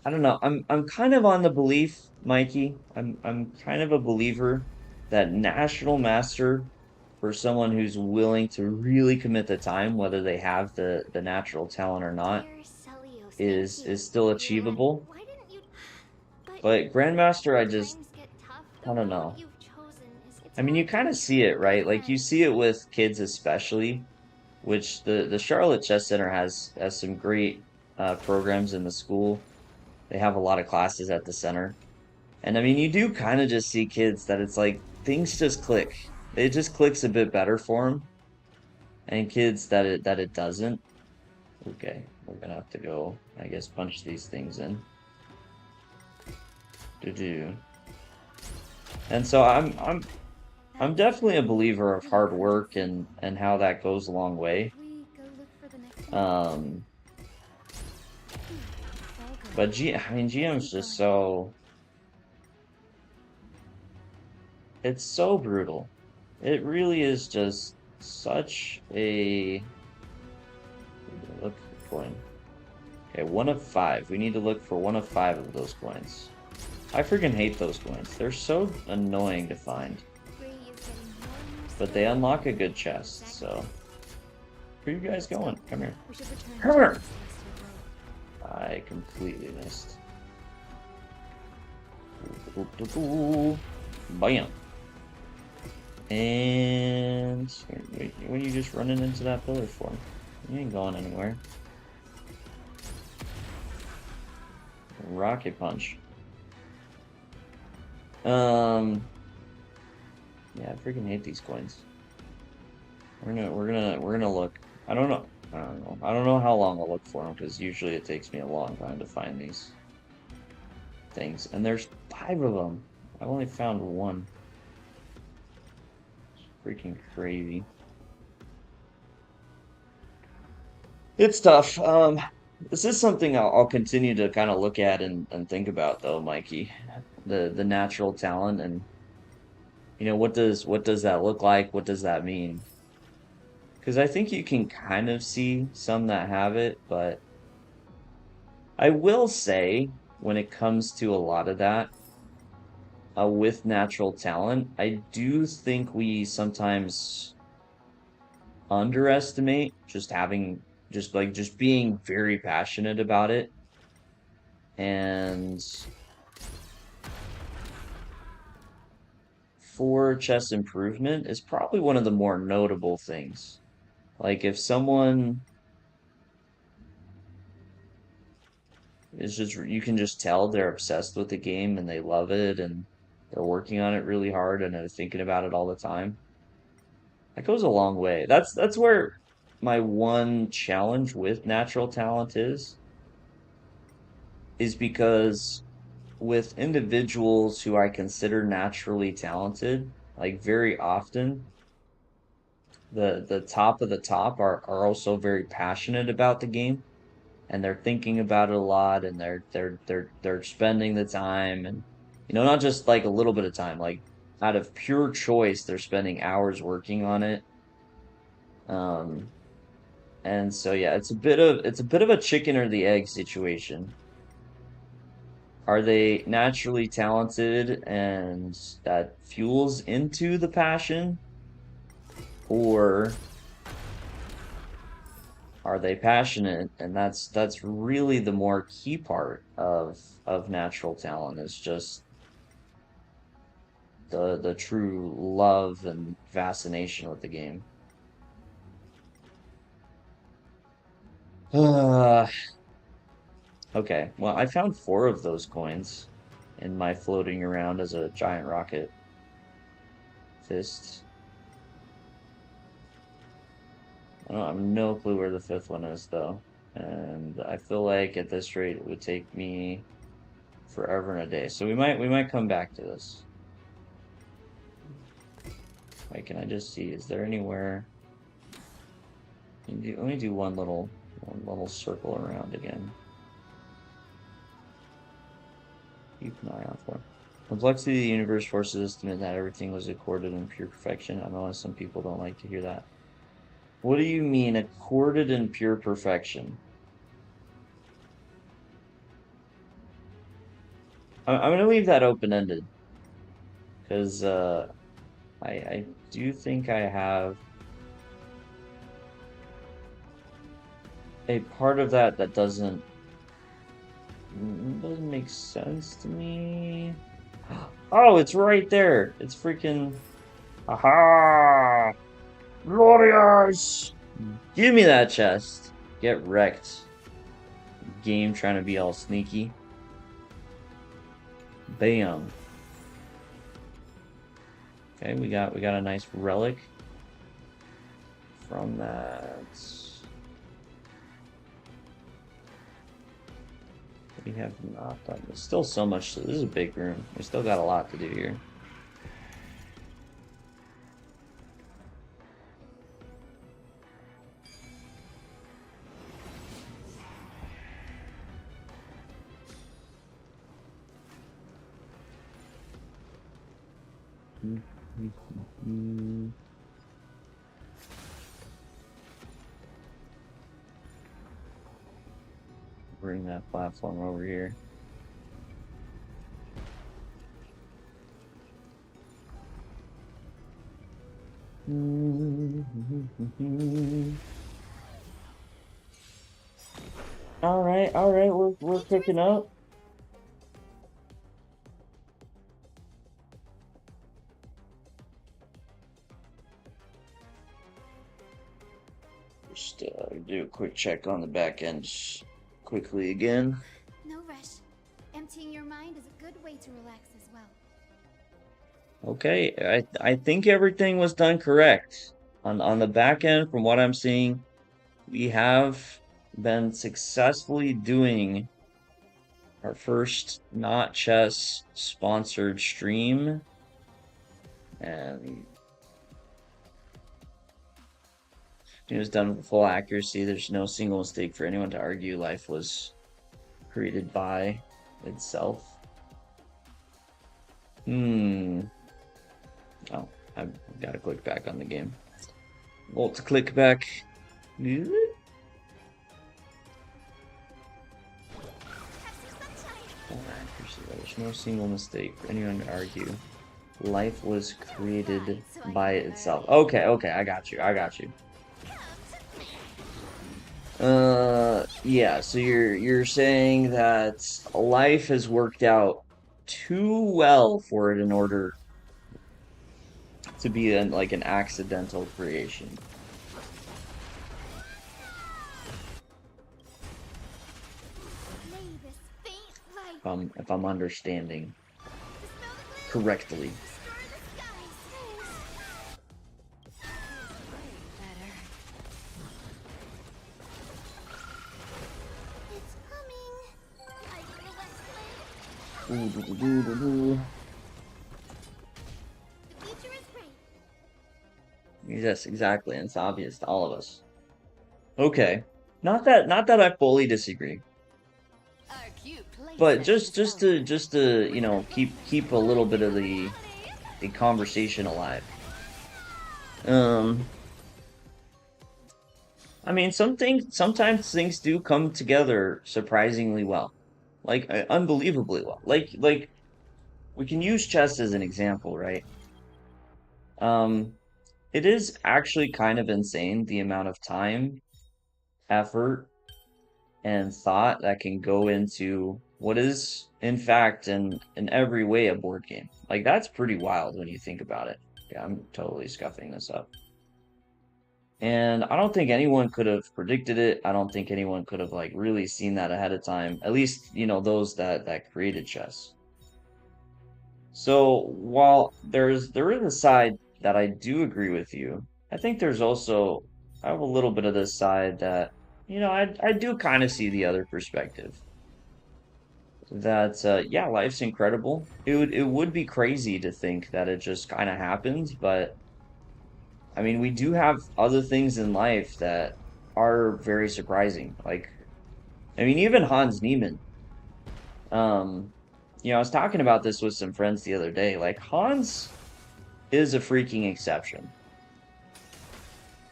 I don't know. I'm kind of on the belief, Mikey. I'm kind of a believer that National Master, for someone who's willing to really commit the time, whether they have the natural talent or not, is still achievable. But Grandmaster, I don't know. I mean, you kind of see it, right? Like you see it with kids especially, which the Charlotte Chess Center has some great programs in the school. They have a lot of classes at the center. And I mean, you do kind of just see kids that it's like things just click. It just clicks a bit better for them. And kids that it doesn't. Okay, we're gonna have to go, I guess, punch these things in. Do. And so I'm definitely a believer of hard work and how that goes a long way. Um, but I mean, GM's just so, it's so brutal. It really is just such a, look for coin. Okay, 1 of 5. We need to look for 1 of 5 of those coins. I freaking hate those coins. They're so annoying to find. But they unlock a good chest, so. Where are you guys going? Come here. Come here! I completely missed. Bam! And when are you just running into that pillar for? You ain't going anywhere. Rocket punch. Yeah, I freaking hate these coins. We're gonna look. I don't know. I don't know how long I'll look for them because usually it takes me a long time to find these things. And there's 5 of them. I've only found one. It's freaking crazy. It's tough. This is something I'll continue to kind of look at and think about though, Mikey. The natural talent and what does that look like? What does that mean? Because I think you can kind of see some that have it, but I will say when it comes to a lot of that, with natural talent, I do think we sometimes underestimate just being very passionate about it. And for chess improvement is probably one of the more notable things. Like if someone is just you can just tell they're obsessed with the game and they love it and they're working on it really hard and they're thinking about it all the time. That goes a long way. That's where my one challenge with natural talent is because with individuals who I consider naturally talented, like very often the top of the top are also very passionate about the game and they're thinking about it a lot and they're spending the time and not just like a little bit of time, like out of pure choice they're spending hours working on it. Um and so yeah, it's a bit of a chicken or the egg situation. Are they naturally talented and that fuels into the passion, or are they passionate? And that's really the more key part of natural talent is just the true love and fascination with the game. Okay, well, I found 4 of those coins in my floating around as a giant rocket fist. I have no clue where the 5th one is though. And I feel like at this rate it would take me forever and a day. So we might come back to this. Wait, can I just see? Is there anywhere? Let me do one little circle around again. Keep an eye out for. Complexity of the universe forces us to admit that everything was accorded in pure perfection. I know some people don't like to hear that. What do you mean accorded in pure perfection? I'm gonna leave that open-ended because I do think I have a part of that doesn't make sense to me. Oh, it's right there. It's freaking aha! Glorious! Give me that chest. Get wrecked. Game trying to be all sneaky. Bam. Okay, we got a nice relic from that. We have not done. There's still so much. This is a big room. We still got a lot to do here. Bring that platform over here. All right, we're picking up. Just do a quick check on the back end quickly again. No rush. Emptying your mind is a good way to relax as well. Okay, I think everything was done correct. On the back end, from what I'm seeing, we have been successfully doing our first Not Chess sponsored stream. And it was done with full accuracy. There's no single mistake for anyone to argue life was created by itself. Oh, I've got to click back on the game. Well, to click back. Have some sunshine. Full accuracy. There's no single mistake for anyone to argue. Life was created by itself. Okay, I got you. Yeah, so you're saying that life has worked out too well for it in order to be like an accidental creation. May this faint light If I'm understanding dispel the gloom, correctly. restore the skies. Better. It's coming. Hiding the west wind. The future is bright. Yes, exactly. And it's obvious to all of us. Okay. Not that I fully disagree. Our cute place But has just been to you know, keep a little bit of the conversation alive. I mean, sometimes things do come together surprisingly well. Like unbelievably well. Like we can use chess as an example, right? It is actually kind of insane the amount of time, effort, and thought that can go into what is, in fact, in every way a board game. Like, that's pretty wild when you think about it. Yeah, I'm totally scuffing this up. And I don't think anyone could have predicted it. I don't think anyone could have, like, really seen that ahead of time. At least, you know, those that created chess. So, while there is a side that I do agree with you, I think there's also, I have a little bit of this side that, you know, I do kind of see the other perspective. That yeah, life's incredible. It would be crazy to think that it just kind of happens, but I mean, we do have other things in life that are very surprising. Like, I mean, even Hans Niemann. You know, I was talking about this with some friends the other day. Like, Hans is a freaking exception.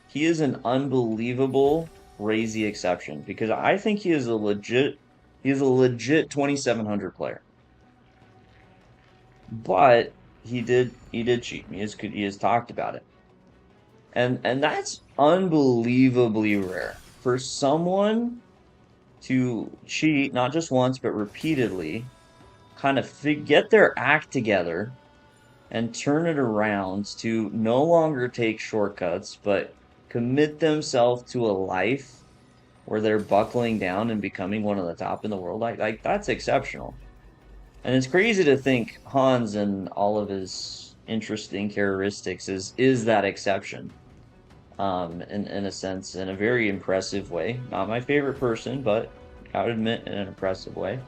He is an unbelievable, crazy exception because I think he is a legit 2700 player. But he did cheat. He has talked about it. And that's unbelievably rare for someone to cheat not just once but repeatedly, kind of get their act together and turn it around to no longer take shortcuts but commit themselves to a life where they're buckling down and becoming one of the top in the world. Like that's exceptional. And it's crazy to think Hans and all of his interesting characteristics is that exception. In a sense, in a very impressive way. Not my favorite person, but I would admit in an impressive way.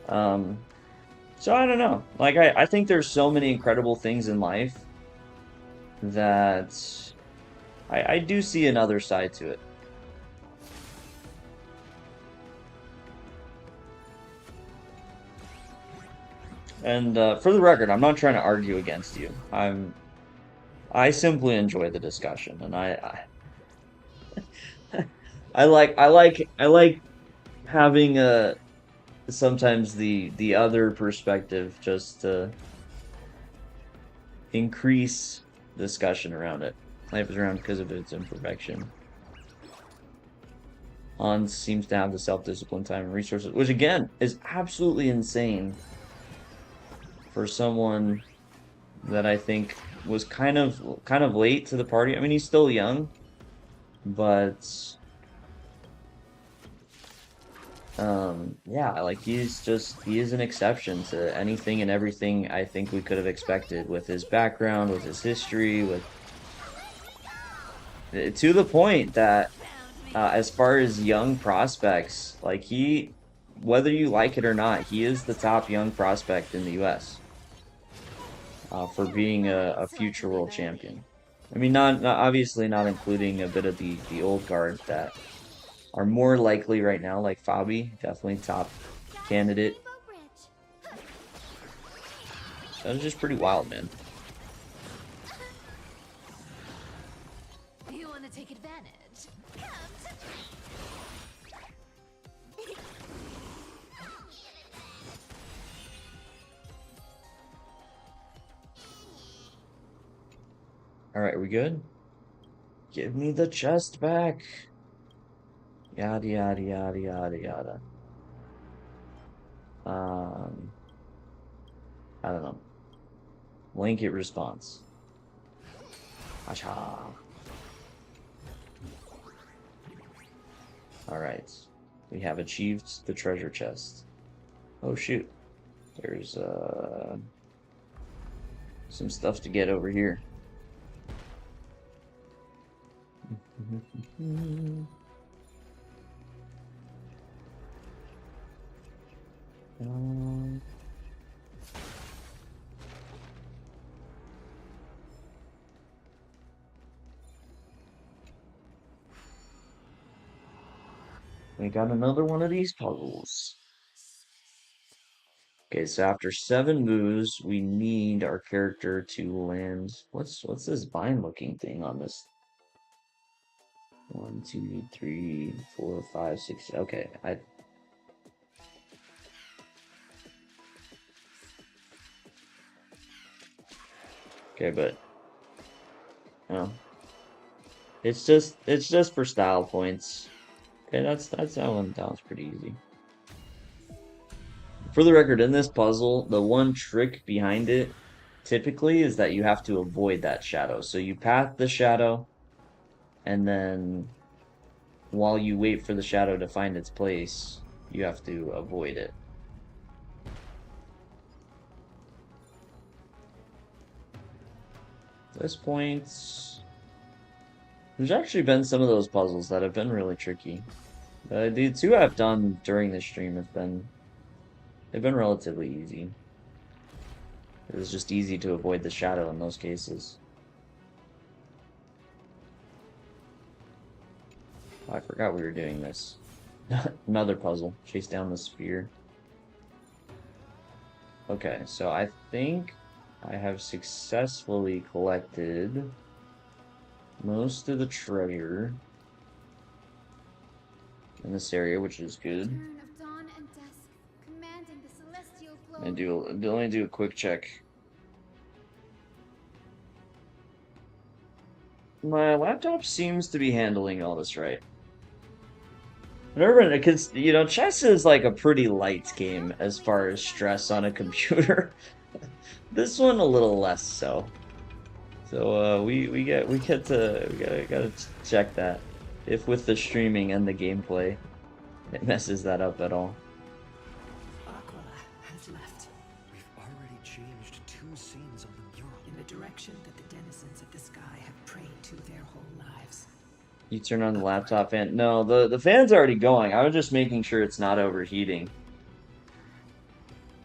So I don't know. Like I think there's so many incredible things in life that I do see another side to it. And for the record, I'm not trying to argue against you. I simply enjoy the discussion, and I like having sometimes the other perspective just to increase discussion around it. Life is around because of its imperfection. Hans seems to have the self-discipline, time, and resources, which again is absolutely insane for someone that I think was kind of late to the party. I mean, he's still young, But yeah, like he is an exception to anything and everything I think we could have expected with his background, with his history, with to the point that as far as young prospects, like whether you like it or not, he is the top young prospect in the U.S. For being a future world champion. I mean, not obviously not including a bit of the old guard that are more likely right now, like Fabi, definitely top candidate. That was just pretty wild, man. You want to take advantage? Alright, we good? Give me the chest back. Yada yada yada yada yada. I don't know. Blanket response. Acha. Alright. We have achieved the treasure chest. Oh shoot. There's some stuff to get over here. We got another one of these puzzles. Okay, so after 7 moves, we need our character to land. What's this vine looking thing on this? 1, 2, 3, 4, 5, 6. Okay, okay, but oh, it's just for style points. Okay, that one's pretty easy. For the record, in this puzzle, the one trick behind it typically is that you have to avoid that shadow. So you path the shadow, and then while you wait for the shadow to find its place, you have to avoid it. At this point, there's actually been some of those puzzles that have been really tricky. The 2 I've done during this stream they've been relatively easy. It was just easy to avoid the shadow in those cases. Oh, I forgot we were doing this. Another puzzle. Chase down the sphere. Okay, so I think I have successfully collected most of the treasure in this area, which is good. Let me do a quick check. My laptop seems to be handling all this right. Whenever, because, you know, chess is like a pretty light game as far as stress on a computer. This one a little less so. So we gotta check that. If with the streaming and the gameplay it messes that up at all. Scenes on the mural in the direction that the denizens of the sky have prayed to their whole lives. You turn on the laptop fan. No, the fan's already going. I was just making sure it's not overheating.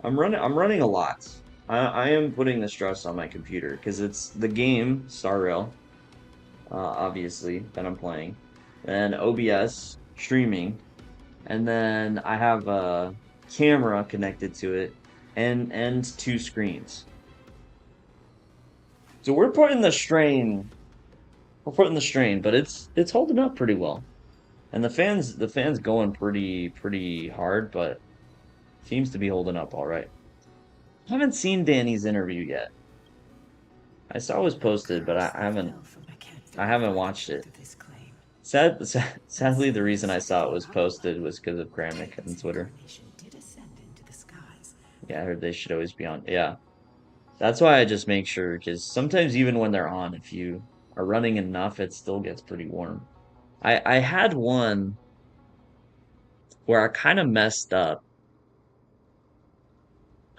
I'm running a lot. I am putting the stress on my computer because it's the game Star Rail, obviously, that I'm playing, and OBS streaming, and then I have a camera connected to it, and 2 screens. So we're putting the strain. We're putting the strain, but it's holding up pretty well. And the fans going pretty hard, but seems to be holding up all right. I haven't seen Danny's interview yet. I saw it was posted, but I haven't watched it. Sadly, the reason I saw it was posted was because of Gramick on Twitter. Yeah, I heard they should always be on. Yeah. That's why I just make sure, because sometimes even when they're on, if you are running enough, it still gets pretty warm. I had one where I kind of messed up.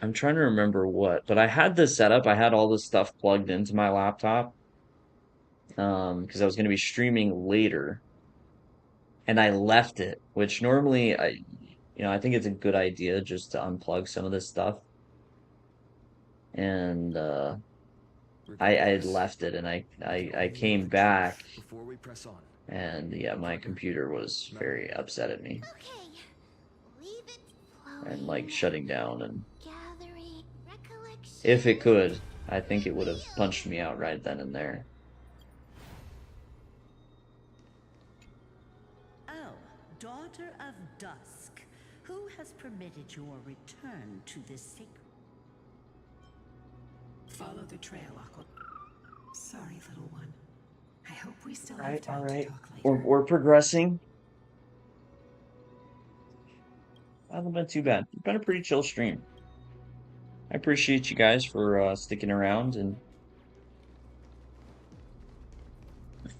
I'm trying to remember what, but I had this set up. I had all this stuff plugged into my laptop, because I was going to be streaming later, and I left it, which normally I think it's a good idea just to unplug some of this stuff. And I had left it, and I came back, Before we press on. and yeah, my computer was very upset at me Okay. Leave it and flowing. like shutting down. And Gathering recollection. if it could, I think it would have punched me out right then and there. Oh, daughter of dusk, who has permitted your return to this sacred? Follow the trail, Aqua. Sorry, little one. I hope we still All have right, all time to right. talk We're later. we're progressing. Hasn't been too bad. It's been a pretty chill stream. I appreciate you guys for sticking around and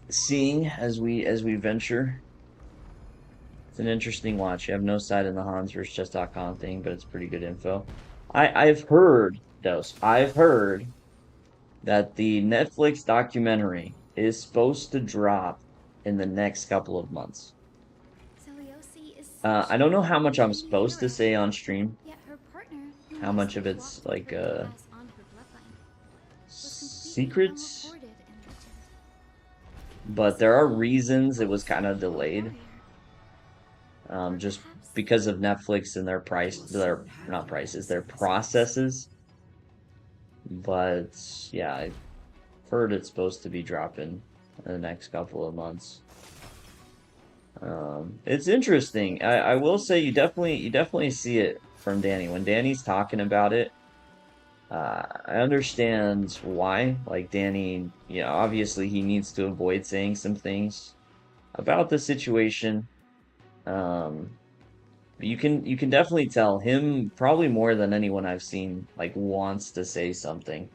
seeing as we venture. It's an interesting watch. You have no side in the Hans vs. Chess.com thing, but it's pretty good info. I've heard, Dos, I've heard that the Netflix documentary is supposed to drop in the next couple of months. Seleucid is I don't know how much I'm supposed to say on stream, Yet her partner, who how much of mostly it's walked with like her pass on her bloodline, was completely secrets, unreported in legend. but there are reasons it was kind of Somehow delayed, warrior. Or just perhaps because of Netflix and their their not prices, their processes. But yeah, I've heard it's supposed to be dropping in the next couple of months. It's interesting. I will say you definitely see it from Danny when Danny's talking about it. I understand why. Like Danny, obviously he needs to avoid saying some things about the situation. But you can definitely tell him probably more than anyone I've seen like wants to say something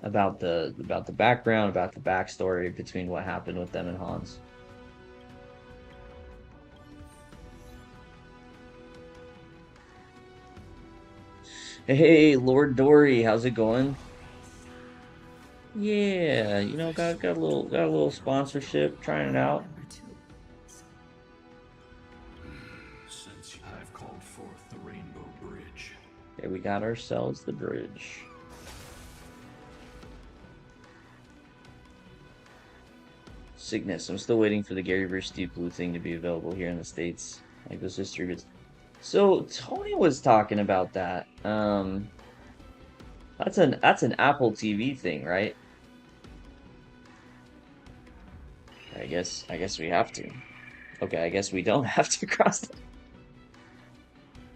about the background, about the backstory between what happened with them and Hans. Hey, Lord Dory, how's it going? Yeah, got a little sponsorship, trying it out. Number two. Since I've called forth the Rainbow Bridge. Okay, we got ourselves the bridge. Cygnus, I'm still waiting for the Gary vs. Deep Blue thing to be available here in the States. Like those history bits. So Tony was talking about that. That's an Apple TV thing, right? I guess we have to. Okay, I guess we don't have to cross that.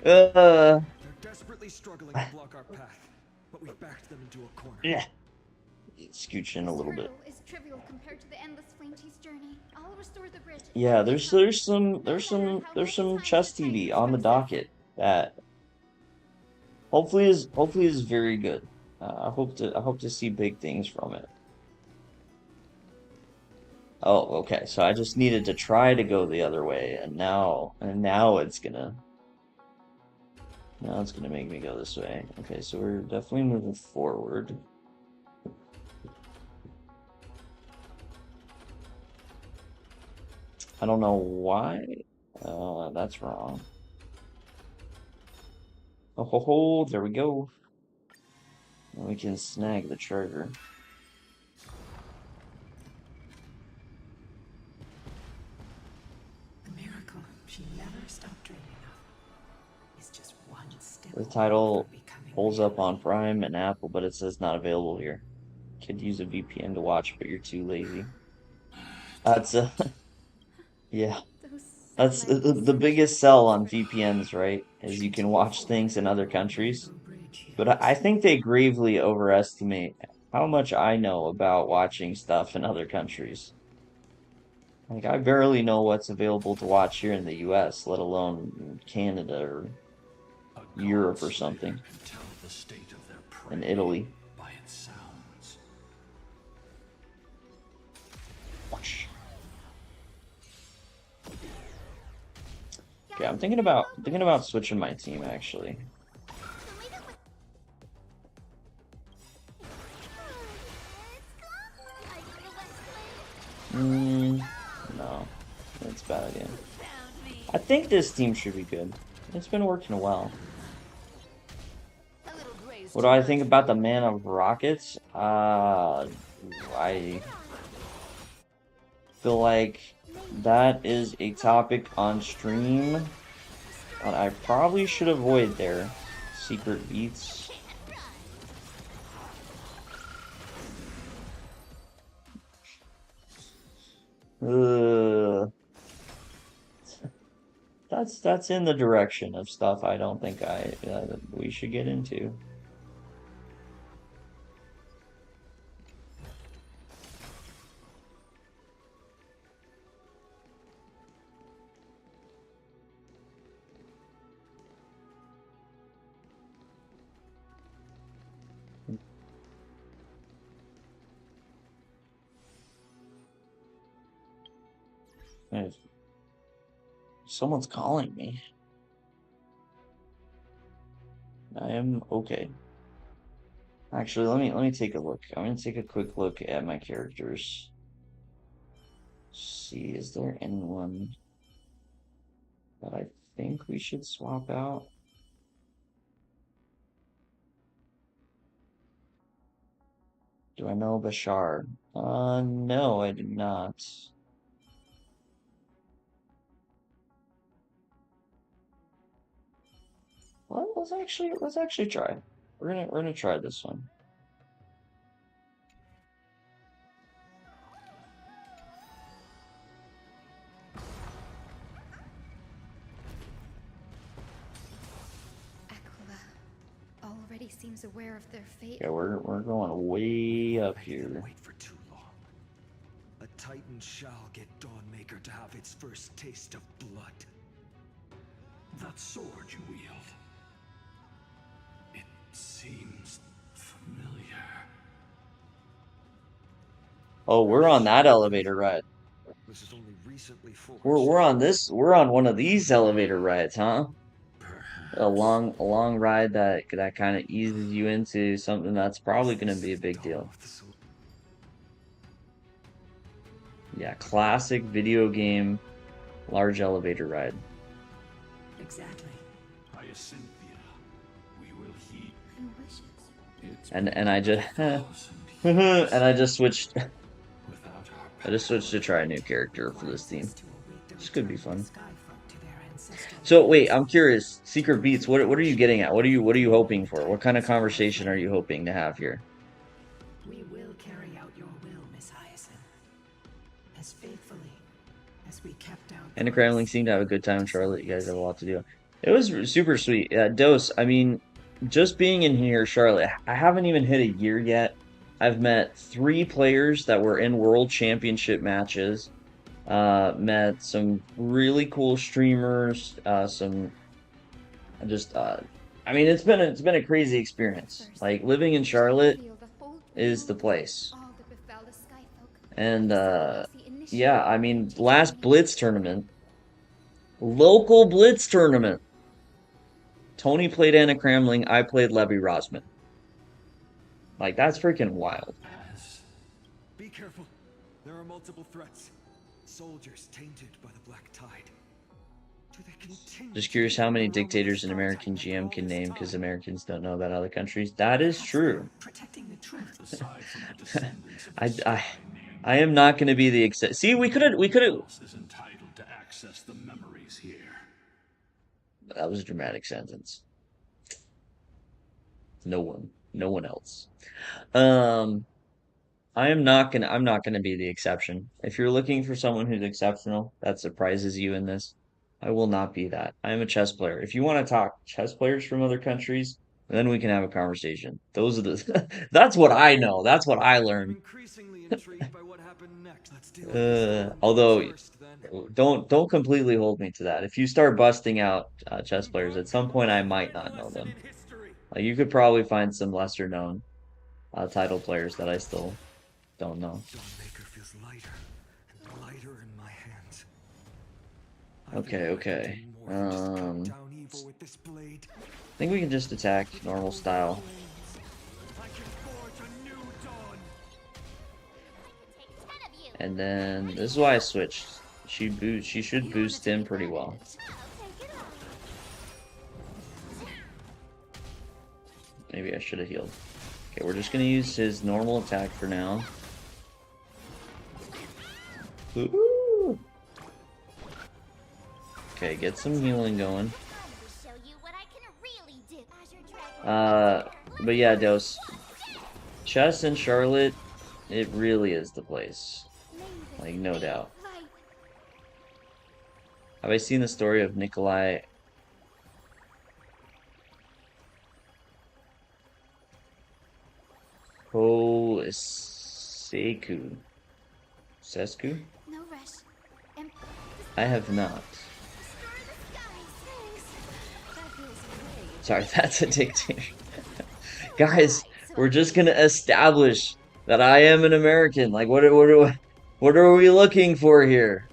They're desperately struggling to block our path, but we've backed them into a corner. Yeah. Scooch in a little bit. Is trivial compared to the endless flame tease journey. I'll restore the bridge. Yeah, there's some chess TV on the docket that hopefully is very good. I hope to see big things from it. Oh, okay. So I just needed to try to go the other way, and now it's gonna make me go this way. Okay, so we're definitely moving forward. I don't know why. That's wrong. Oh ho ho! There we go. Now we can snag the charger. The miracle she never stopped dreaming of is just one step. The title becoming pulls up on Prime and Apple, but it says not available here. Could use a VPN to watch, but you're too lazy. That's yeah. That's the biggest sell on VPNs, right? Is you can watch things in other countries. But I think they gravely overestimate how much I know about watching stuff in other countries. Like, I barely know what's available to watch here in the US, let alone Canada or Europe or something. In Italy. By its sounds. Okay, I'm thinking about switching my team actually. No, that's a bad idea. I think this team should be good. It's been working well. What do I think about the man of rockets? I feel like that is a topic on stream that I probably should avoid there. Secret beats. That's in the direction of stuff I don't think we should get into. Someone's calling me. I am okay. Actually, let me take a look. I'm gonna take a quick look at my characters. See, is there anyone that I think we should swap out? Do I know Bashar? No, I do not. Well, let's actually try. We're gonna try this one. Aquila already seems aware of their fate. Yeah, we're going way up here. Wait for too long. A Titan shall get Dawnmaker to have its first taste of blood. That sword you wield. It seems familiar. Oh, we're on that elevator ride. This is only recently forged. We're on one of these elevator rides, huh? Perhaps. A long ride that kind of eases you into something that's probably going to be a big deal. Yeah, classic video game large elevator ride. Exactly. Hyacinthia, we will heed My wishes. its And I just thousand and I just switched without our I just switched to try a new character for this team. This could be fun. So wait, I'm curious. Secret Beats, what are you getting at? What are you hoping for? What kind of conversation are you hoping to have here? We will carry out your will, Miss Hyacinth, as faithfully as we kept out. And the Kremlin seemed to have a good time in Charlotte. You guys have a lot to do. It was super sweet. Dose, I mean, just being in here, Charlotte, I haven't even hit a year yet. I've met 3 players that were in World Championship matches. Met some really cool streamers. I mean, it's been a crazy experience. Like living in Charlotte is the place. And yeah, I mean, last Blitz tournament, local Blitz tournament. Tony played Anna Kramling, I played Levy Rosman. Like, that's freaking wild. Be careful. There are multiple threats. Soldiers tainted by the Black Tide. Do they continue? Just curious how many dictators an American GM can name because Americans don't know about other countries. That is true. Protecting the truth. aside from the descendants of the I sky I am not going to be the exception. See, we could have. is entitled to access the memories here. That was a dramatic sentence. No one else. I'm not gonna be the exception. If you're looking for someone who's exceptional, that surprises you in this, I will not be that. I am a chess player. If you want to talk chess players from other countries, then we can have a conversation. Those are the that's what I know. That's what I I'm learned. increasingly intrigued by what happened next. Let's deal with this Although first, then. don't completely hold me to that. If you start busting out chess players, at some point I might not know Lesson them. in history. Like you could probably find some lesser known title players that I still don't know. Dawnmaker feels lighter and lighter in my hands. I Okay, feel like I okay. can do Down evil with this blade. I think we can just attack normal style. I can forge a new dawn. And then this is why I switched. She should boost him pretty well. Maybe I should have healed. Okay, we're just gonna use his normal attack for now. Ooh. Okay, get some healing going. But yeah, Dose. Chess and Charlotte, it really is the place. Like, no doubt. Have I seen the story of Nikolai Sesku? No rush. I have not. Sorry, that's a dictator. Guys, we're just gonna establish that I am an American. Like, what are we looking for here?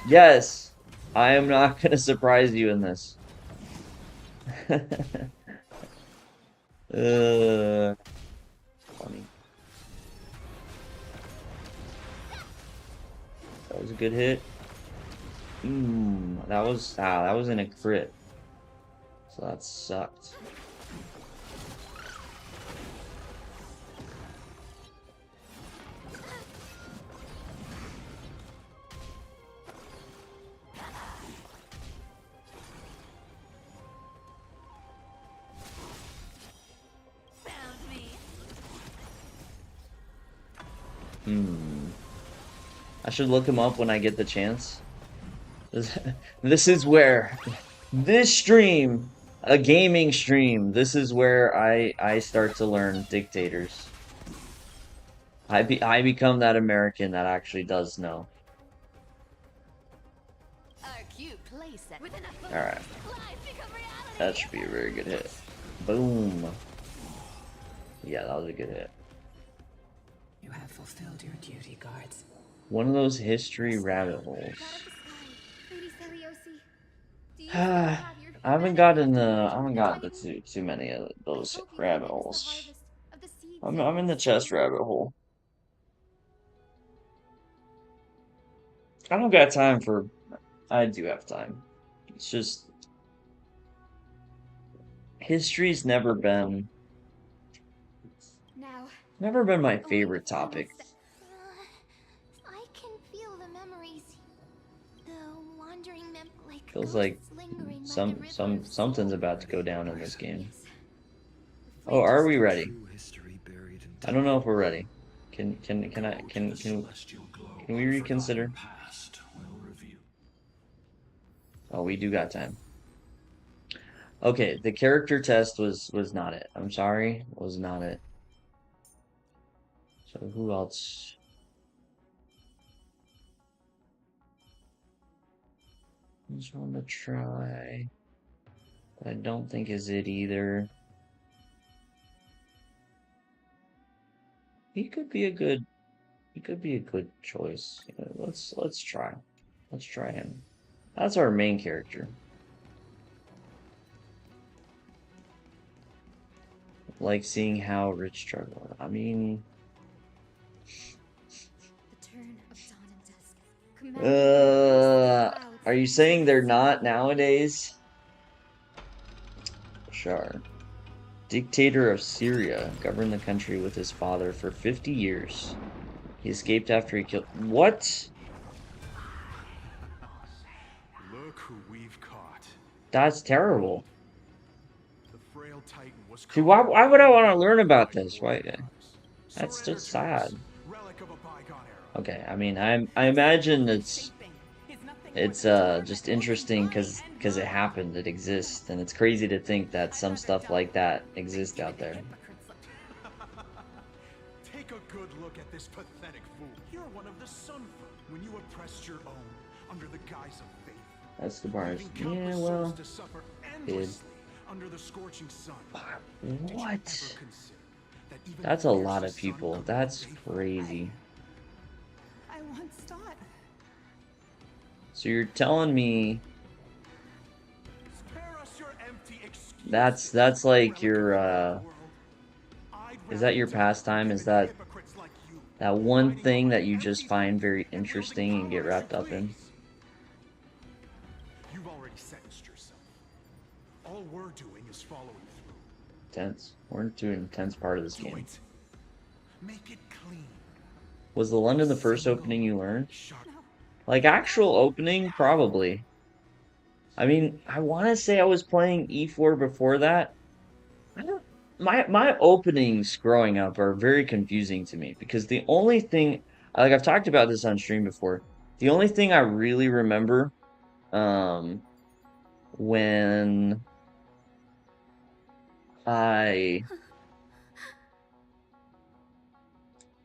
Yes, I am not gonna surprise you in this. Funny. That was a good hit. That was in a crit. So that sucked. I should look him up when I get the chance. This is where this stream, a gaming stream, this is where I start to learn dictators. I become that American that actually does know. Alright. That should be a very good hit. Boom. Yeah, that was a good hit. You have fulfilled your duty, guards. One of those history rabbit holes. I haven't gotten to too many of those rabbit holes. I'm in the chest rabbit hole. I don't got time for. I do have time. It's just history's never been my favorite topic. I can feel the memories. The wandering Feels like something's about to go down in this game. Oh, are we ready? I don't know if we're ready. Can we reconsider? Oh, we do got time. Okay, the character test was not it. I'm sorry, was not it. So who else? I just want to try. I don't think is it either. He could be a good choice. Let's try. Let's try him. That's our main character. Like seeing how Rich struggle. I mean, the turn of dawn and dusk. are you saying they're not nowadays? Sure. Dictator of Syria, governed the country with his father for 50 years. He escaped after he killed. What? Look who we've caught. That's terrible. The frail Titan was See, why would I want to learn about this? Why? That's just sad. Relic of a bygone era. Okay, I mean, I imagine it's just interesting because it happened, it exists, and it's crazy to think that some stuff like that exists out there. Take a good look at this pathetic fool. You're one of the Sunfolk when you oppressed your own under the guise of faith. That's the bars. Leaving Yeah, countless well, souls to suffer endlessly under the scorching sun. Did you ever what? consider that even That's the a lot of fiercest sun people. could That's one day crazy. I once thought. So you're telling me That's like your is that your pastime? Is that one thing that you just find very interesting and get wrapped up in? You've already sentenced yourself. All we're doing is following through. Tense. We're into an intense part of this Do game. it. Make it clean. Was the London the first opening you learned? Sharp. Like actual opening, probably. I mean, I want to say I was playing E4 before that. I don't. My openings growing up are very confusing to me because the only thing, like I've talked about this on stream before, the only thing I really remember, um, when I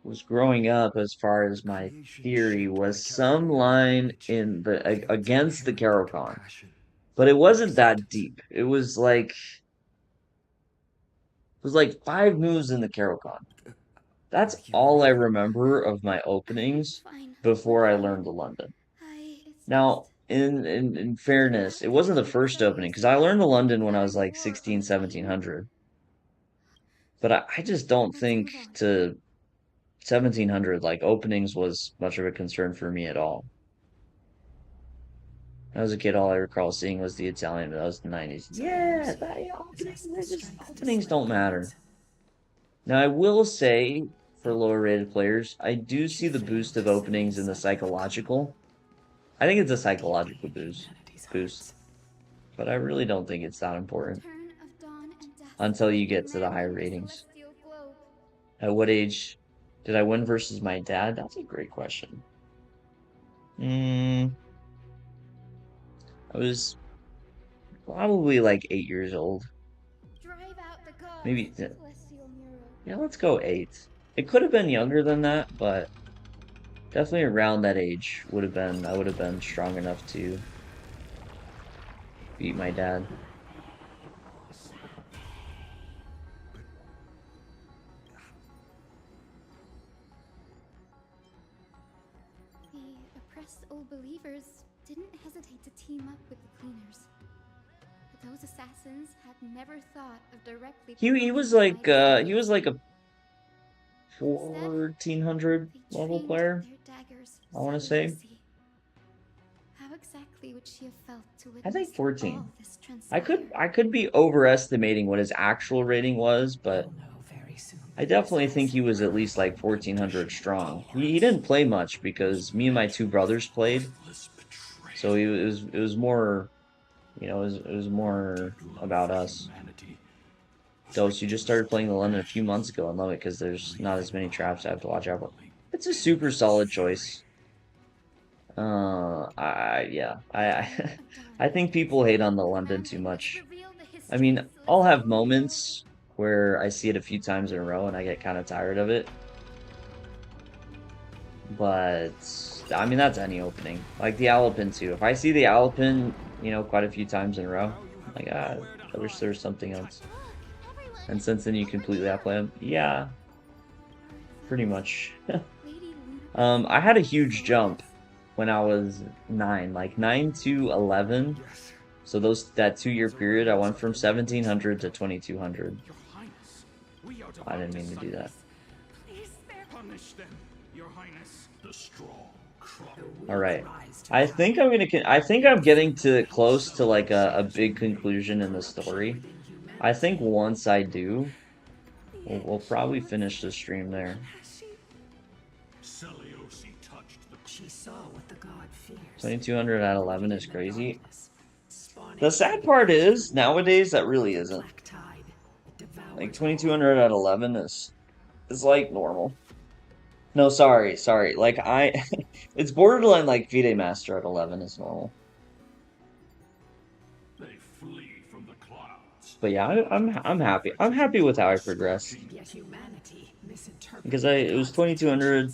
was growing up, as far as my theory, was some line in the against the Carocon, but it wasn't that deep. It was like 5 moves in the Carocon. That's all I remember of my openings Fine. before I Fine. learned the London. It's Now, just... in fairness, it wasn't the first opening because I learned the London when I was like 16, 1700. But I just don't Let's think move on. to 1700 like openings was much of a concern for me at all. When I was a kid, all I recall seeing was the Italian, but that was the 90s. Yeah, openings don't matter. Now, I will say, for lower rated players, I do see the boost of openings in the psychological. I think it's a psychological boost, but I really don't think it's that important Turn of dawn and dusk. until you get to the Man higher of the ratings. celestial globe. At what age did I win versus my dad? That's a great question. I was probably like 8 years old. Drive out the gods. Maybe, Celestial mirror. yeah, let's go 8. It could have been younger than that, but definitely around that age I would have been strong enough to beat my dad. The oppressed old believers didn't hesitate to team up with the cleaners. But those assassins had never thought of directly... He was like a 1400 level player, I want to say. How exactly would she have felt to I witness think 14. all this transpire? I could be overestimating what his actual rating was, but You'll know very soon. I definitely think he was at least like 1400 strong. He didn't play much because me and my two brothers played, so it was more, it was more about us. Dose, you just started playing the London a few months ago and love it because there's not as many traps I have to watch out for. It's a super solid choice. Yeah, I think people hate on the London too much. I mean, I'll have moments where I see it a few times in a row and I get kind of tired of it. But, I mean, that's any opening. Like the Alapin too. If I see the Alapin, quite a few times in a row, like, I wish there was something else. And since then you completely outplay him. Yeah, pretty much. I had a huge jump when I was 9, like 9 to 11. So that 2-year period, I went from 1700 to 2200. I didn't mean to do that. Punish them, Your Highness. The strong All right. I think I'm getting to close to like a big conclusion in the story. I think once I do, we'll probably finish the stream there. She saw what the god fears. 2200 at 11 is crazy. The sad part is, nowadays, that really isn't. Like, 2200 at 11 is like normal. No, sorry. Like, it's borderline like FIDE Master at 11 is normal. They flee from the clouds. But yeah, I'm happy. I'm happy with how I progressed. Because it was 2200,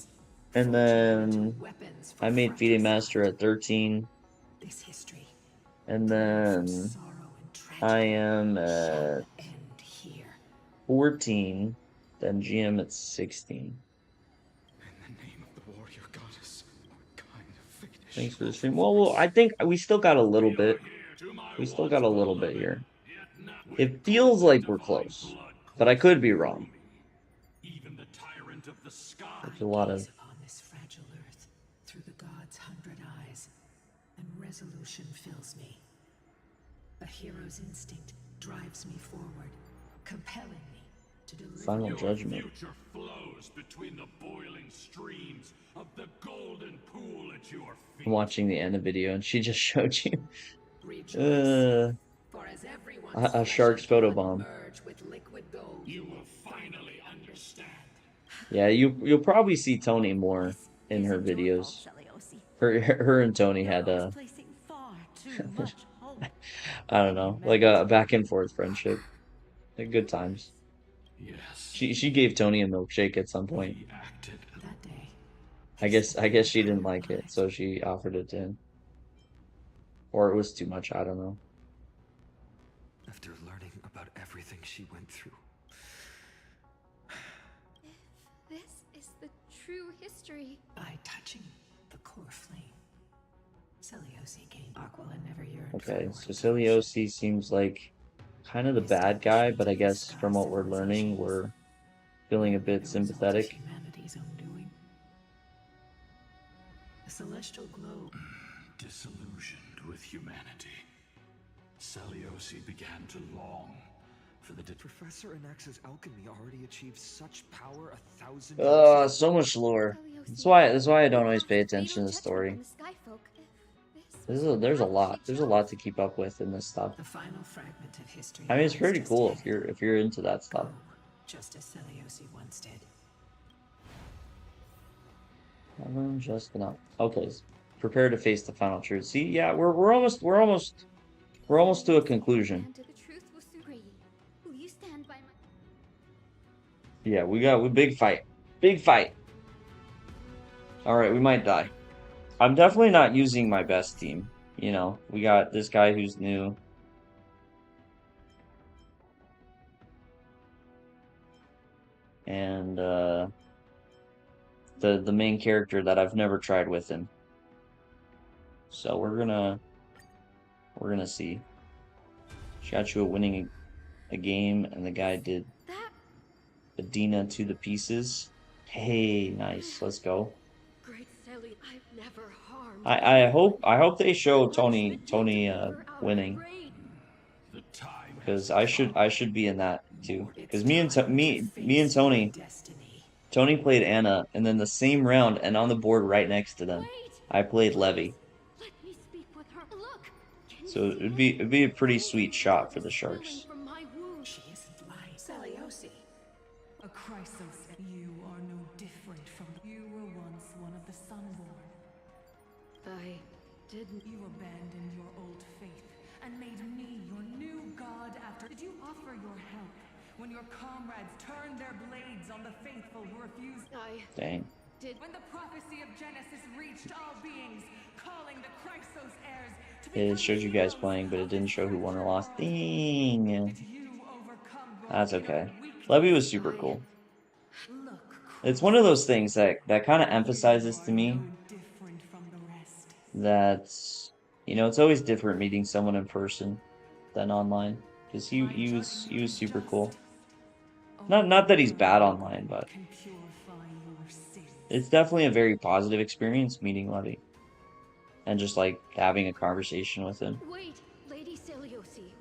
and then I made FIDE Master at 13. And then I am at 14, then GM at 16. Thanks for the stream. Well, I think we still got a little bit. We still got a little bit here. It feels like we're close, but I could be wrong. Even the tyrant of the sky. There's a lot of Gaze upon this fragile earth through the gods' 100 eyes, and resolution fills me. A hero's instinct drives me forward, compelling me to deliver. final Your judgment. future flows between the boiling streams of the golden pool at your feet. I'm watching the end of the video, and she just showed you Rejoice, for as everyone's a flesh Sharkz and photo blood bomb. merge with liquid gold, You will finally understand. Yeah, you'll probably see Tony more in This her isn't your fault, videos. Seliosi. Her and Tony You're had always placing far too much hope I don't in know, like a humanity. back and forth friendship. Like good times. Yes. She gave Tony a milkshake at some point. We acted. that day. I guess she didn't like it, so she offered it to him. Or it was too much, I don't know. After learning about everything she went through, This is the true history. By touching the core flame, Seliosi gained Aquila never yearned Okay, for so more Ciliosi seems like kind of the bad guy, but I guess from what we're learning, we're feeling a bit sympathetic. Humanity's undoing. The celestial globe. Disillusioned with humanity, Seliosi began to long for the Professor Anax's alchemy already achieved such power 1,000 years ago. So much lore. Seleucid. That's why I don't always pay Perhaps attention to the fatal story. judgment on the Skyfolk. If this was There's a the path lot. she There's a chose. lot to keep up with in this stuff. The final fragment of history. I mean, it's lies pretty just cool ahead. if you're into that stuff. Go, just as Seliosi once did. Just enough. Okay, prepare to face the final truth. See, yeah, we're almost to a conclusion. And to the truth will soon free you. Will you stand by my... Yeah, we big fight. Big fight. Alright, we might die. I'm definitely not using my best team. You know, we got this guy who's new. And the main character that I've never tried with him. So we're gonna see. She got you winning a game, and the guy did That Adina to the pieces. Hey, nice. Let's go. Great Sally, I've never harmed. I hope they show Tony winning, the time. because I should be in that too. Because me and Tony played Anna, and then the same round, and on the board right next to them, I played Levy. Let me speak with her. Look. So it'd be a pretty sweet shot for the Sharks. From my wound. She isn't lying. Seliosi. A Chrysos, you are no different from you were once one of the Sunborn. I didn't. You abandoned your old faith and made me your new god after. Did you offer your help when your comrades turned their blades on the faithful who refused? I Dang. did. When the prophecy of Genesis reached all beings, calling the Chrysos heirs to It showed you guys playing, but it didn't show who won or lost. Dang. Did you overcome your That's okay. inner weakness? Levy was super cool. Look, It's one of those things that kind of emphasizes to me no different from the rest. that, you know, it's always different meeting someone in person than online. Because he was super cool. Not that he's bad online, but Can purify your sins. it's definitely a very positive experience meeting Levy. And just like having a conversation with him. Wait, Lady Seliosi.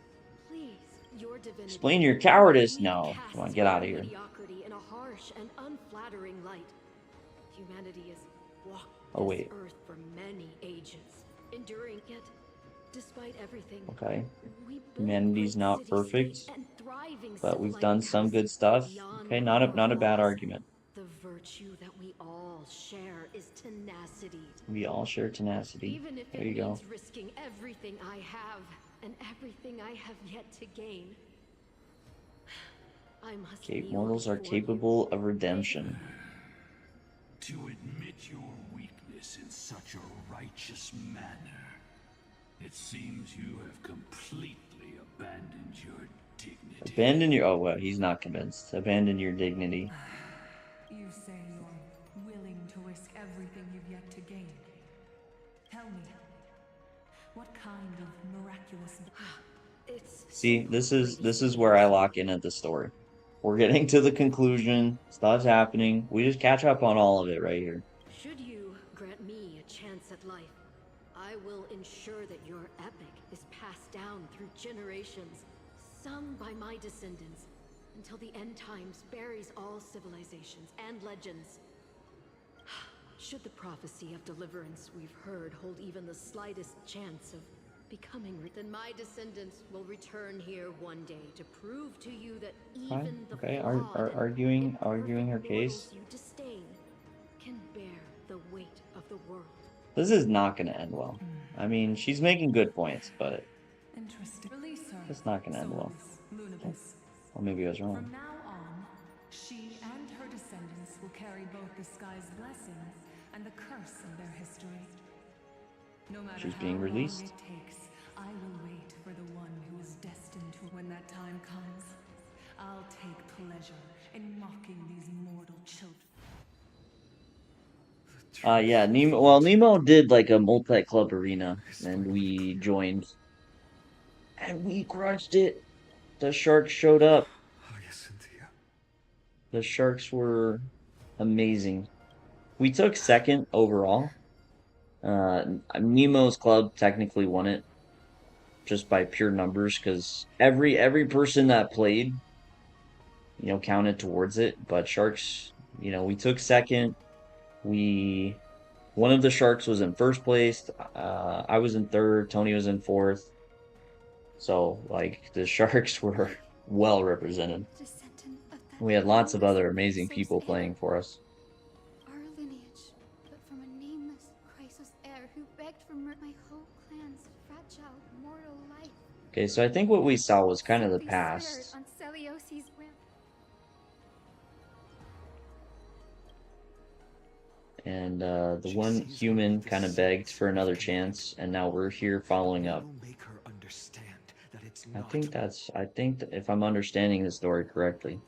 Please, your divinity. Explain your cowardice. We No, cast come on, get out of your here. mediocrity in a harsh and unflattering light. Humanity has walked Oh, this wait. earth for many ages, enduring yet, despite everything. Okay. we built Humanity's great not city-states perfect, and thriving but we've civilized done some good palaces stuff. beyond Okay, the not a power bad walls. argument. The virtue that we all share is tenacity. We all share tenacity. Even if There it you go. means risking everything I have and everything I have yet to gain. I must Cape kneel mortals are before you. capable of redemption. To admit your weakness in such a righteous manner, it seems you have completely abandoned your dignity. Abandon your... Oh, well, he's not convinced. Abandon your dignity. You say you're willing to risk everything you've yet to gain. Tell me, what kind of miraculous... See, this is where I lock in at the story. We're getting to the conclusion. Stuff's happening. We just catch up on all of it right here. Should you grant me a chance at life, I will ensure that your epic is passed down through generations, sung by my descendants, until the end times buries all civilizations and legends. Should the prophecy of deliverance we've heard hold even the slightest chance of becoming, then my descendants will return here one day to prove to you that even the flawed arguing her imperfect case. mortals you disdain can bear the weight of the world. This is not going to end well. I mean, she's making good points, but it's not going to end well. Or maybe I was wrong. From now on, she and her descendants will carry both the sky's blessings and the curse of their history. No matter She's how being released. long it takes, I will wait for the one who is destined to. When that time comes, I'll take pleasure in mocking these mortal children. Yeah, Nemo. Well, Nemo did like a multi-club arena, and we joined, and we crushed it. The Sharks showed up. The Sharks were amazing. We took second overall. Nemo's club technically won it just by pure numbers because every person that played, you know, counted towards it. But Sharks, you know, we took second. One of the Sharks was in first place. I was in third. Tony was in fourth. So, like, the Sharks were well represented. We had lots of other amazing people playing for us. Our lineage, but from a nameless Chrysos heir who begged for my whole clan's fragile mortal life. Okay, so I think what we saw was kind of the past. On Celiosi's whim. And the one human kind of begged for another chance, and now we're here following up. I think that if I'm understanding the story correctly.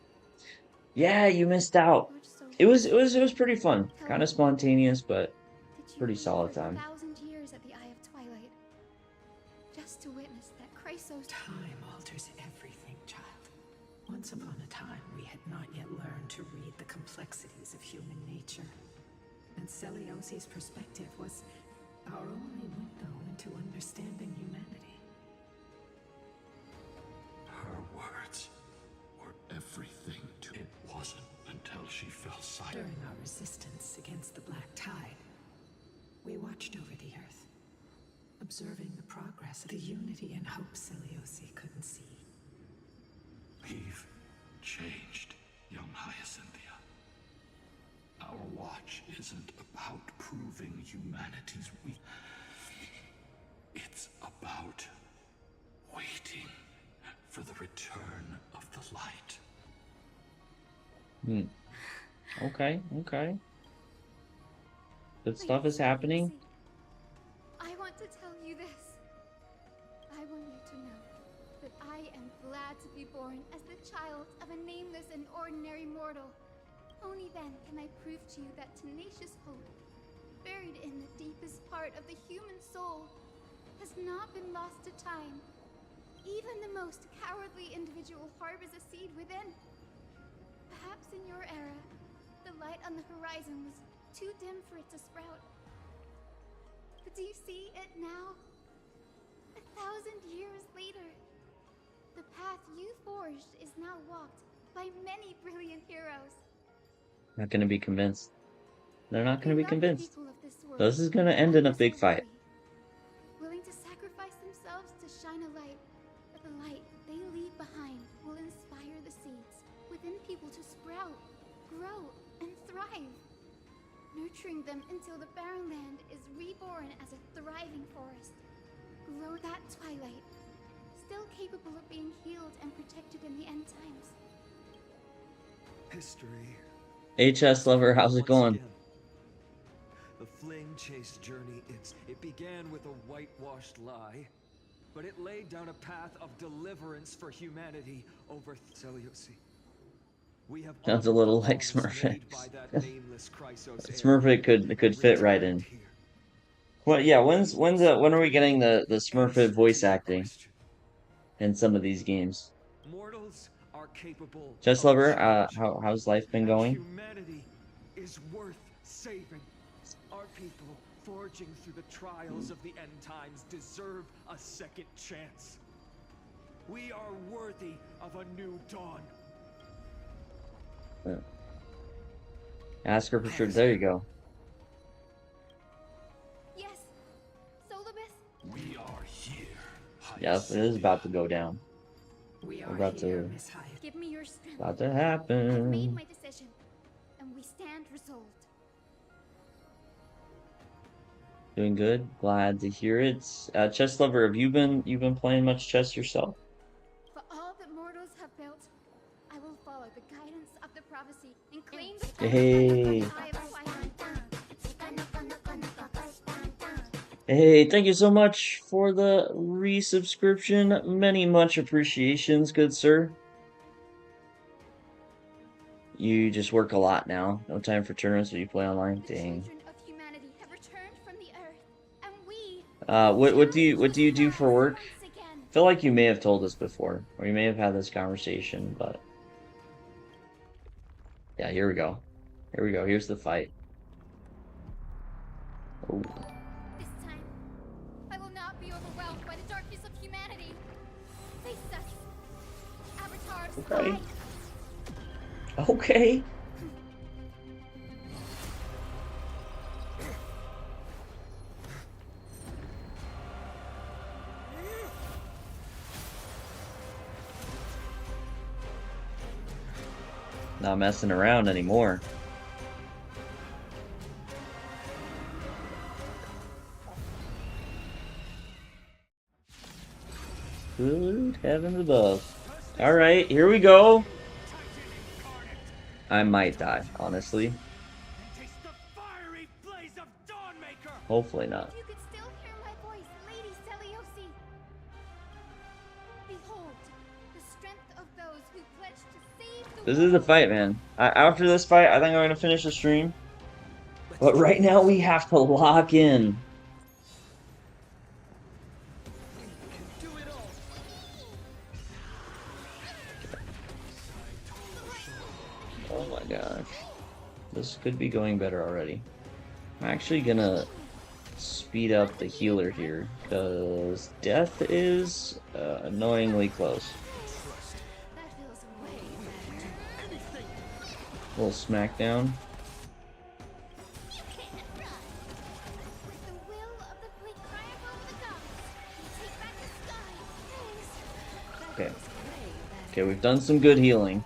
Yeah, you missed out. It was pretty fun. Kind of spontaneous, but pretty solid time. 1,000 years at the Eye of Twilight. Just to witness that Chrysos. Time alters everything, child. Once upon a time, we had not yet learned to read the complexities of human nature. And Celiosi's perspective was our only window into understanding humanity. Her words were everything to it. Wasn't until she fell silent. During our resistance against the Black Tide, we watched over the Earth, observing the progress of the unity and hope Celiosi couldn't see. We've changed, young Hyacinthia. Our watch isn't about proving humanity's weak. It's about waiting for the return of the light. Okay. Good stuff is happening. I want to tell you this. I want you to know that I am glad to be born as the child of a nameless and ordinary mortal. Only then can I prove to you that tenacious hope, buried in the deepest part of the human soul, has not been lost to time. Even the most cowardly individual harbors a seed within. Perhaps in your era, the light on the horizon was too dim for it to sprout. But do you see it now? 1,000 years later, the path you forged is now walked by many brilliant heroes. Not gonna be convinced. They're not gonna be convinced. This is gonna end in a big fight. Willing to sacrifice themselves to shine a light, but the light they leave behind will inspire the seeds within people to sprout, grow, and thrive, nurturing them until the barren land is reborn as a thriving forest. Grow that twilight, still capable of being healed and protected in the end times. History. HS lover, how's it going? Again. The flame chase journey, it began with a whitewashed lie, but it laid down a path of deliverance for humanity over Celiosi. We have Sounds a little like Smurfit. Smurfit could fit right in. Well, yeah. When are we getting the Smurfit voice acting? in some of these games. Mortals are capable Chess of Lover, change, how's life been and going? humanity is worth saving. Our people, forging through the trials of the end times, deserve a second chance. We are worthy of a new dawn. Ask her for sure. There you go. Yes, Solibus? We are here. Yes, it is about to go down. We We're are about here, to Miss Hyatt. Give me your strength. about to I've made happen. my decision, and we stand resolved. Doing good. Glad to hear it. Chess Lover, have you been playing much chess yourself? For all that mortals have built, I will follow the guidance of the prophecy and claim the Hey. eye of fire. Hey, thank you so much for the resubscription. Many much appreciations, good sir. You just work a lot now. No time for tournaments, so you play online. The Dang. children of humanity have returned from the earth, and we What do you do for work? once again. I feel like you may have told us before, or you may have had this conversation, but yeah, here we go. Here we go. Here's the fight. Oh, This time, I will not be overwhelmed by the darkness of humanity. Face us, Avatar of okay. Sky. Okay. Not messing around anymore. Good heavens above. Alright, here we go. I might die, honestly. Taste the fiery blaze of Dawnmaker! Hopefully not. You could still hear my voice, Lady Seliosi. Behold, the strength of those who pledged to save the This is the world. fight, man. After this fight, I think I'm going to finish the stream. But right now, we have to lock in. Oh my gosh. This could be going better already. I'm actually gonna speed up the healer here, because death is annoyingly close. That feels way better. Little smackdown. You can't run. With the will of the great triumph of the gods, take back the sky. That Okay. feels way better. Okay, we've done some good healing.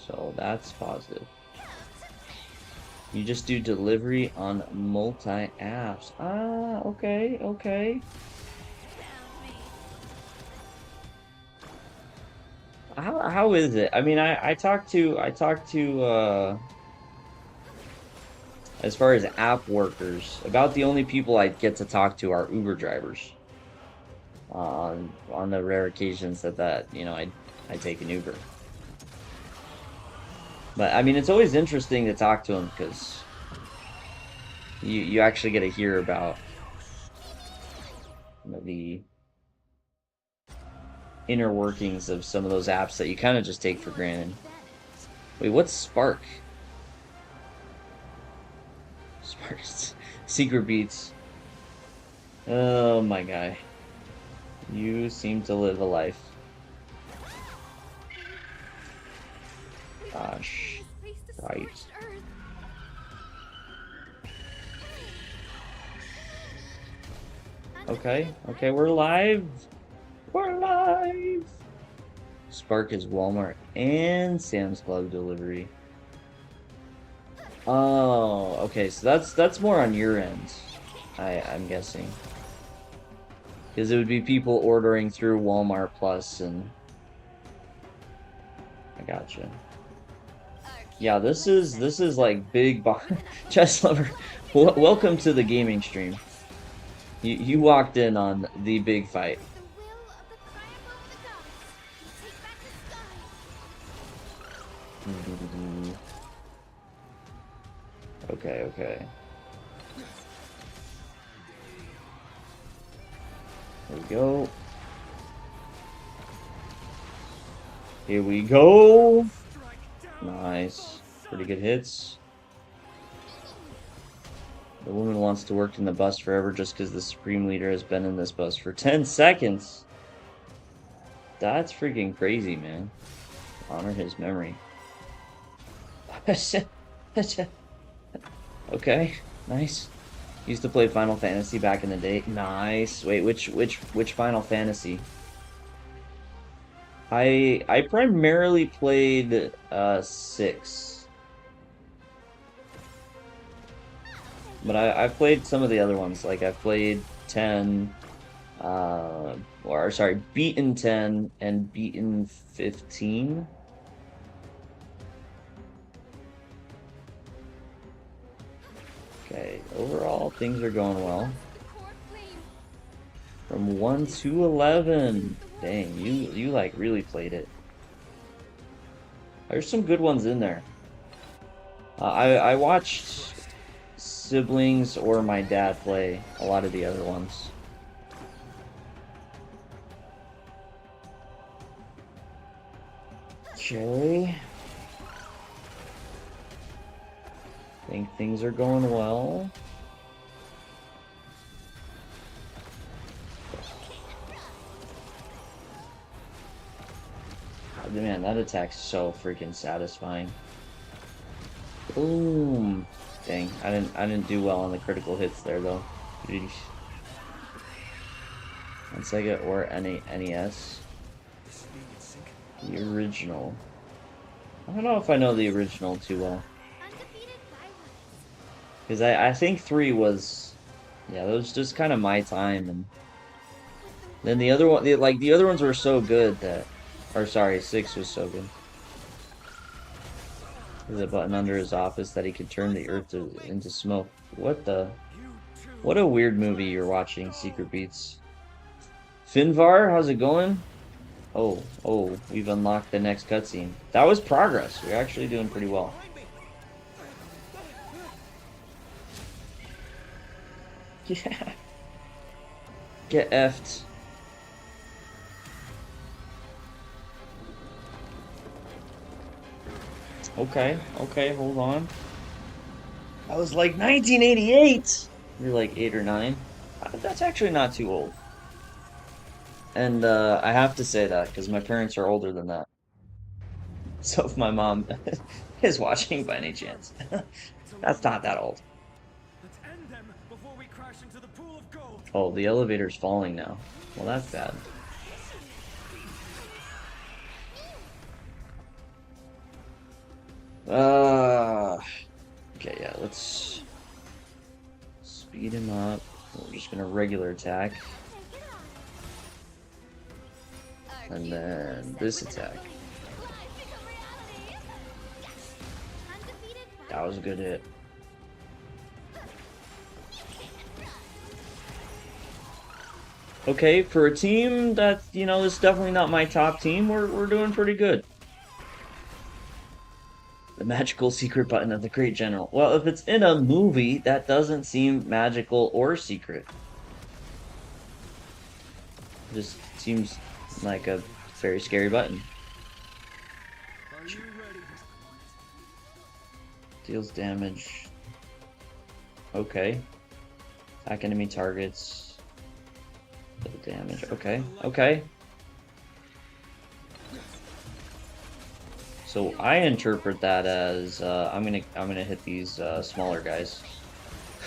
So that's positive. You just do delivery on multi-apps. Ah, okay, okay. How is it? I mean, I talked to as far as app workers, about the only people I get to talk to are Uber drivers. On the rare occasions that you know I take an Uber. But I mean, it's always interesting to talk to them because you actually get to hear about, you know, the inner workings of some of those apps that you kind of just take for granted. Wait, what's Spark? Spark's Secret Beats. Oh my guy. You seem to live a life. Gosh. Right. Okay, okay, we're live. We're live. Spark is Walmart and Sam's Club delivery. Oh, okay, so that's more on your end, I'm guessing. Because it would be people ordering through Walmart Plus and I gotcha. Yeah, this is like big Chess Lover. Welcome to the gaming stream. You walked in on the big fight. Okay, okay. There we go. Here we go. Nice. Pretty good hits. The woman wants to work in the bus forever just because the Supreme Leader has been in this bus for 10 seconds. That's freaking crazy, man. Honor his memory. Okay, nice. Used to play Final Fantasy back in the day. Nice. Wait, which Final Fantasy? I primarily played 6. But I've played some of the other ones. Like I've played 10, or sorry, beaten 10 and beaten 15. Okay, overall things are going well. From 1 to 11. Dang, you like really played it. There's some good ones in there. I watched siblings or my dad play a lot of the other ones. Okay. Think things are going well. Man, that attack's so freaking satisfying. Boom. Dang, I didn't do well on the critical hits there though. Jeez. On Sega or NES. The original. I don't know if I know the original too well. Because I think 3 was, yeah, that was just kind of my time, and then the other one, the other ones were so good that, or sorry, 6 was so good. There's a button under his office that he could turn the earth into smoke. What a weird movie you're watching, Secret Beats. Finvar, how's it going? Oh, we've unlocked the next cutscene. That was progress. We're actually doing pretty well. Yeah. Get effed. Okay, hold on. I was like 1988! You're like 8 or 9. That's actually not too old. And I have to say that because my parents are older than that. So if my mom is watching by any chance, that's not that old. Oh, the elevator's falling now. Well, that's bad. Okay, yeah, let's speed him up. We're just gonna regular attack. And then this attack. That was a good hit. Okay, for a team that, you know, is definitely not my top team, we're doing pretty good. The magical secret button of the Great General. Well, if it's in a movie, that doesn't seem magical or secret. It just seems like a very scary button. Deals damage. Okay. Attack enemy targets. Damage. Okay. So I interpret that as I'm gonna hit these smaller guys.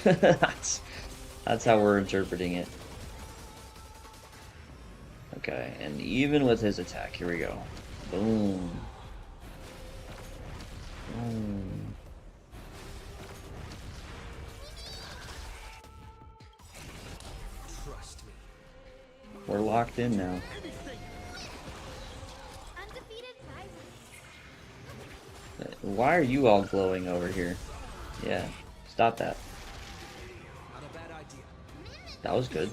that's how we're interpreting it. Okay, and even with his attack, here we go. Boom. Boom. We're locked in now. Why are you all glowing over here? Yeah, stop that. That was good.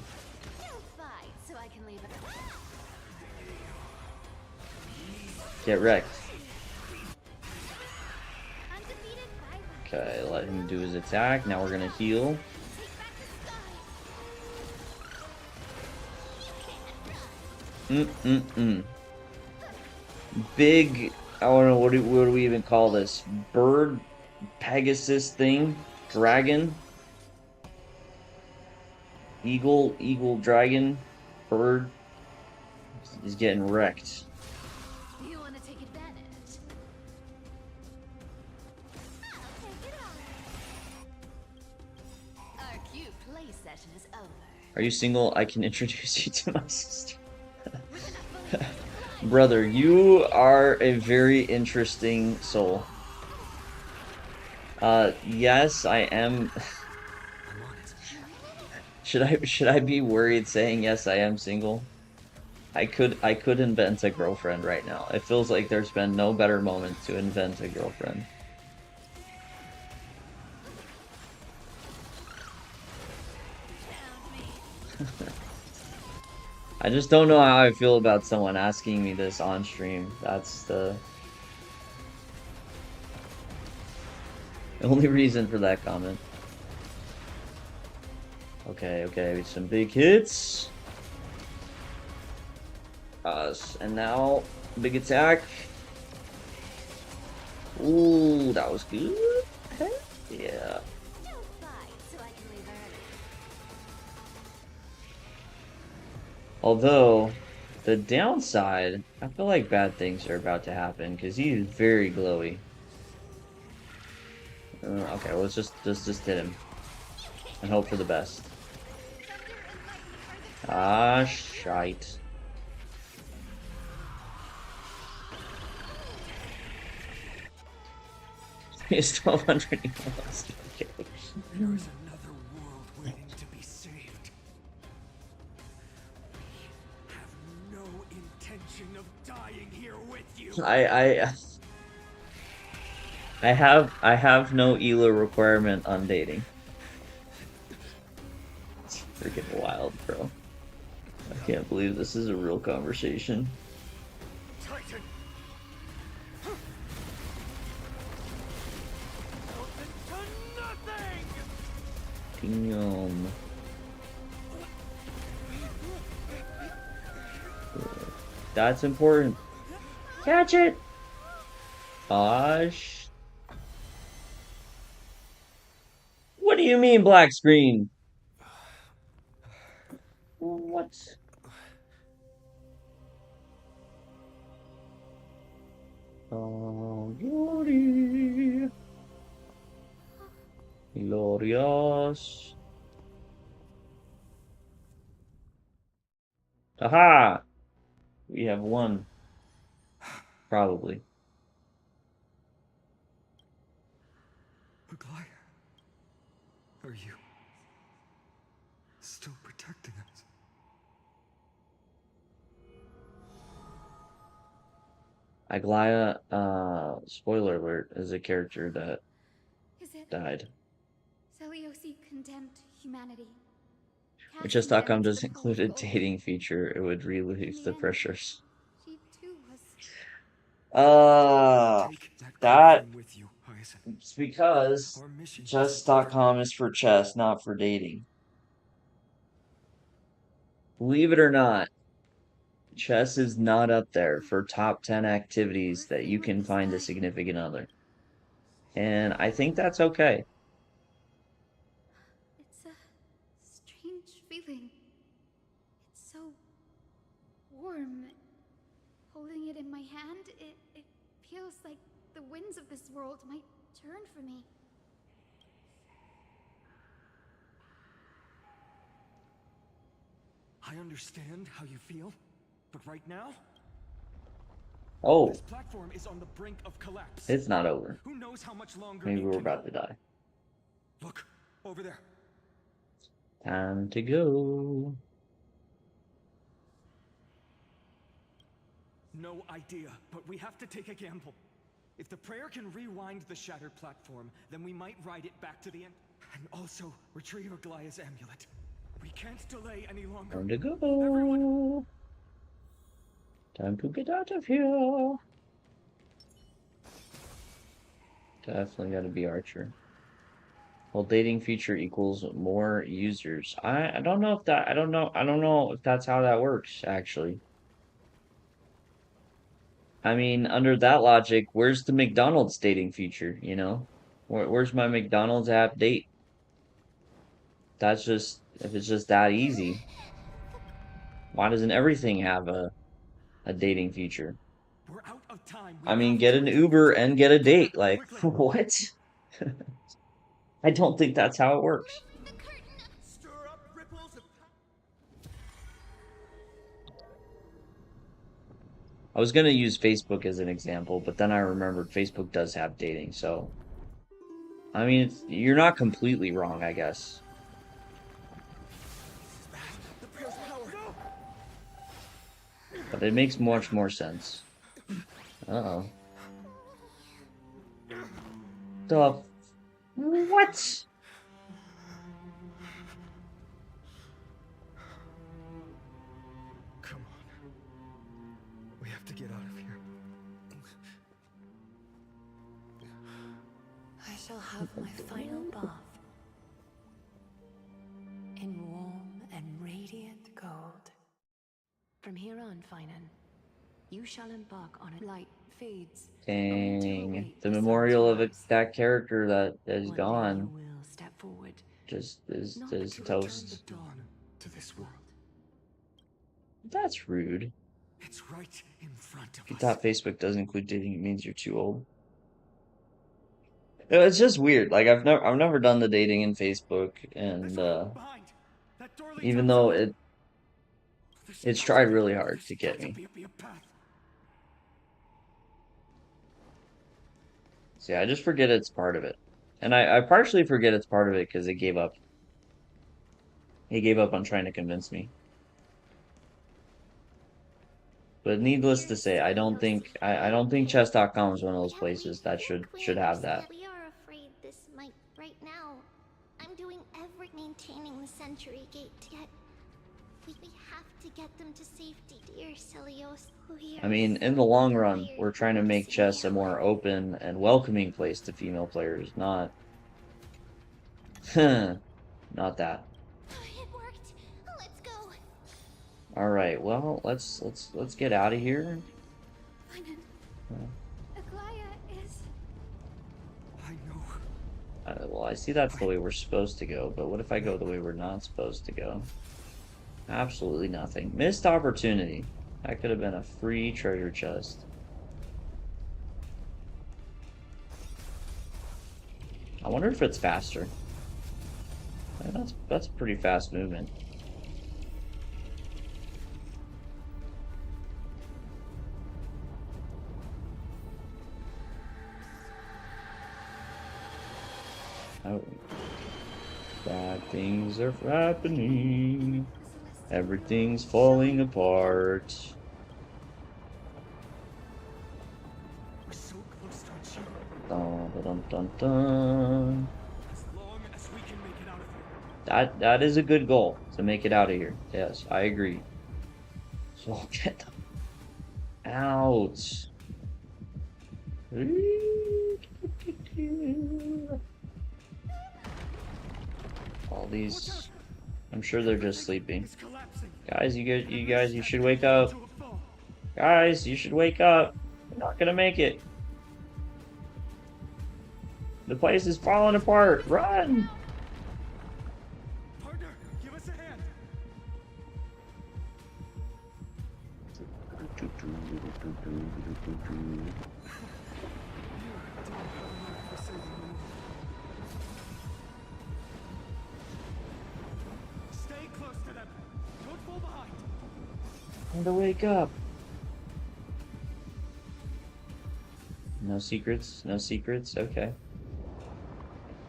Get wrecked. Okay, let him do his attack. Now we're gonna heal. big, I don't know, what do we even call this? Bird Pegasus thing? Dragon? Eagle, dragon, bird is getting wrecked. You want to take advantage? I'll take it on. Our cute play session is over. Are you single? I can introduce you to my sister. Brother, you are a very interesting soul. Yes, I am. Should I be worried saying yes, I am single? I could invent a girlfriend right now. It feels like there's been no better moment to invent a girlfriend. I just don't know how I feel about someone asking me this on stream. That's the only reason for that comment. Okay, some big hits. And now, big attack. Ooh, that was good. Heck yeah. Don't fight so I can leave early. Although, the downside, I feel like bad things are about to happen because he's very glowy. Okay, well, let's just hit him and hope for the best. Ah, shite. It's 1200 EMOs. There's another world waiting to be saved. We have no intention of dying here with you. I have no ELO requirement on dating. It's freaking wild, bro. I can't believe this is a real conversation. Titan. Damn. That's important. Catch it! Gosh. What do you mean black screen? What? Oh, glory. Glorious. Aha! We have one. Probably. Aglaya, are you still protecting us? Aglaya, spoiler alert, is a character that Is it died. Seliosi condemned humanity? Which Casting them just.com into does the pool include of a gold. dating feature. It would relieve In the the end, pressures. She too was. Take that That girlfriend with you, Hyacinth. it's because Our mission chess.com is for chess, not for dating. Believe it or not, chess is not up there for top 10 activities that you can find a significant other. And I think that's okay. It's a strange feeling. It's so warm. Holding it in my hand, it feels like the winds of this world might turn for me. I understand how you feel, but right now, Oh, this platform is on the brink of collapse. it's not over. Who knows how much longer Maybe it we're can about to hold. die. Look, over there. Time to go. No idea, but we have to take a gamble. If the prayer can rewind the shattered platform, then we might ride it back to the end. And also retrieve Aglaya's amulet. We can't delay any longer. Time to go. Everyone. Time to get out of here. Definitely gotta be Archer. Well, dating feature equals more users. I don't know if that I don't know if that's how that works, actually. I mean, under that logic, where's the McDonald's dating feature, you know? Where's my McDonald's app date? That's just, if it's just that easy, why doesn't everything have a dating feature? We're out of time. We I mean, have get to an retrieve the Uber drone. and get a Doctor, date. Like, quickly. what? I don't think that's how it works. Lift the curtain! Stir up ripples of I was gonna use Facebook as an example, but then I remembered Facebook does have dating, so I mean, you're not completely wrong, I guess. the prayer's power. No! But it makes much more sense. Uh-oh. The what? Come on. We have to get out of here. I shall have my final bath in warm and radiant gold. From here on, Finan, you shall embark on a light fades. Dang. The memorial of that character that is One day you gone will step forward, just is not is to return toast. the dawn To this world. That's rude. It's right in front of If you us. thought Facebook does include dating, it means you're too old. It's just weird. Like I've never done the dating in Facebook, and Behind. That door leads even though outside. it's tried really hard to get me. Be a path. See, I just forget it's part of it. And I partially forget it's part of it because it gave up. He gave up on trying to convince me. But needless to say, I don't think chess.com is one of those places that should have that. We are afraid this might right now. I'm doing maintaining the Century Gate to get. We have to get them to safety, dear Celios. I mean, in the long run, we're trying to make chess a more open and welcoming place to female players, not not that. It worked. Let's go. All right, well, let's get out of here. Aglaya is. I know. Well, I see that's the way we're supposed to go, but what if I go the way we're not supposed to go? Absolutely nothing. Missed opportunity. That could have been a free treasure chest. I wonder if it's faster. That's pretty fast movement. Oh. Bad things are happening. Everything's falling apart. We're so close to achieving. Dun, dun, dun, dun. As long as we can make it out of here. That is a good goal, to make it out of here. Yes, I agree. So I'll get them out. All these, I'm sure they're just sleeping. Guys, you should wake up. Guys, you should wake up. We're not gonna make it. The place is falling apart. Run! Partner, give us a hand. Stay close to them. Don't fall behind. Time to wake up. No secrets? No secrets? Okay.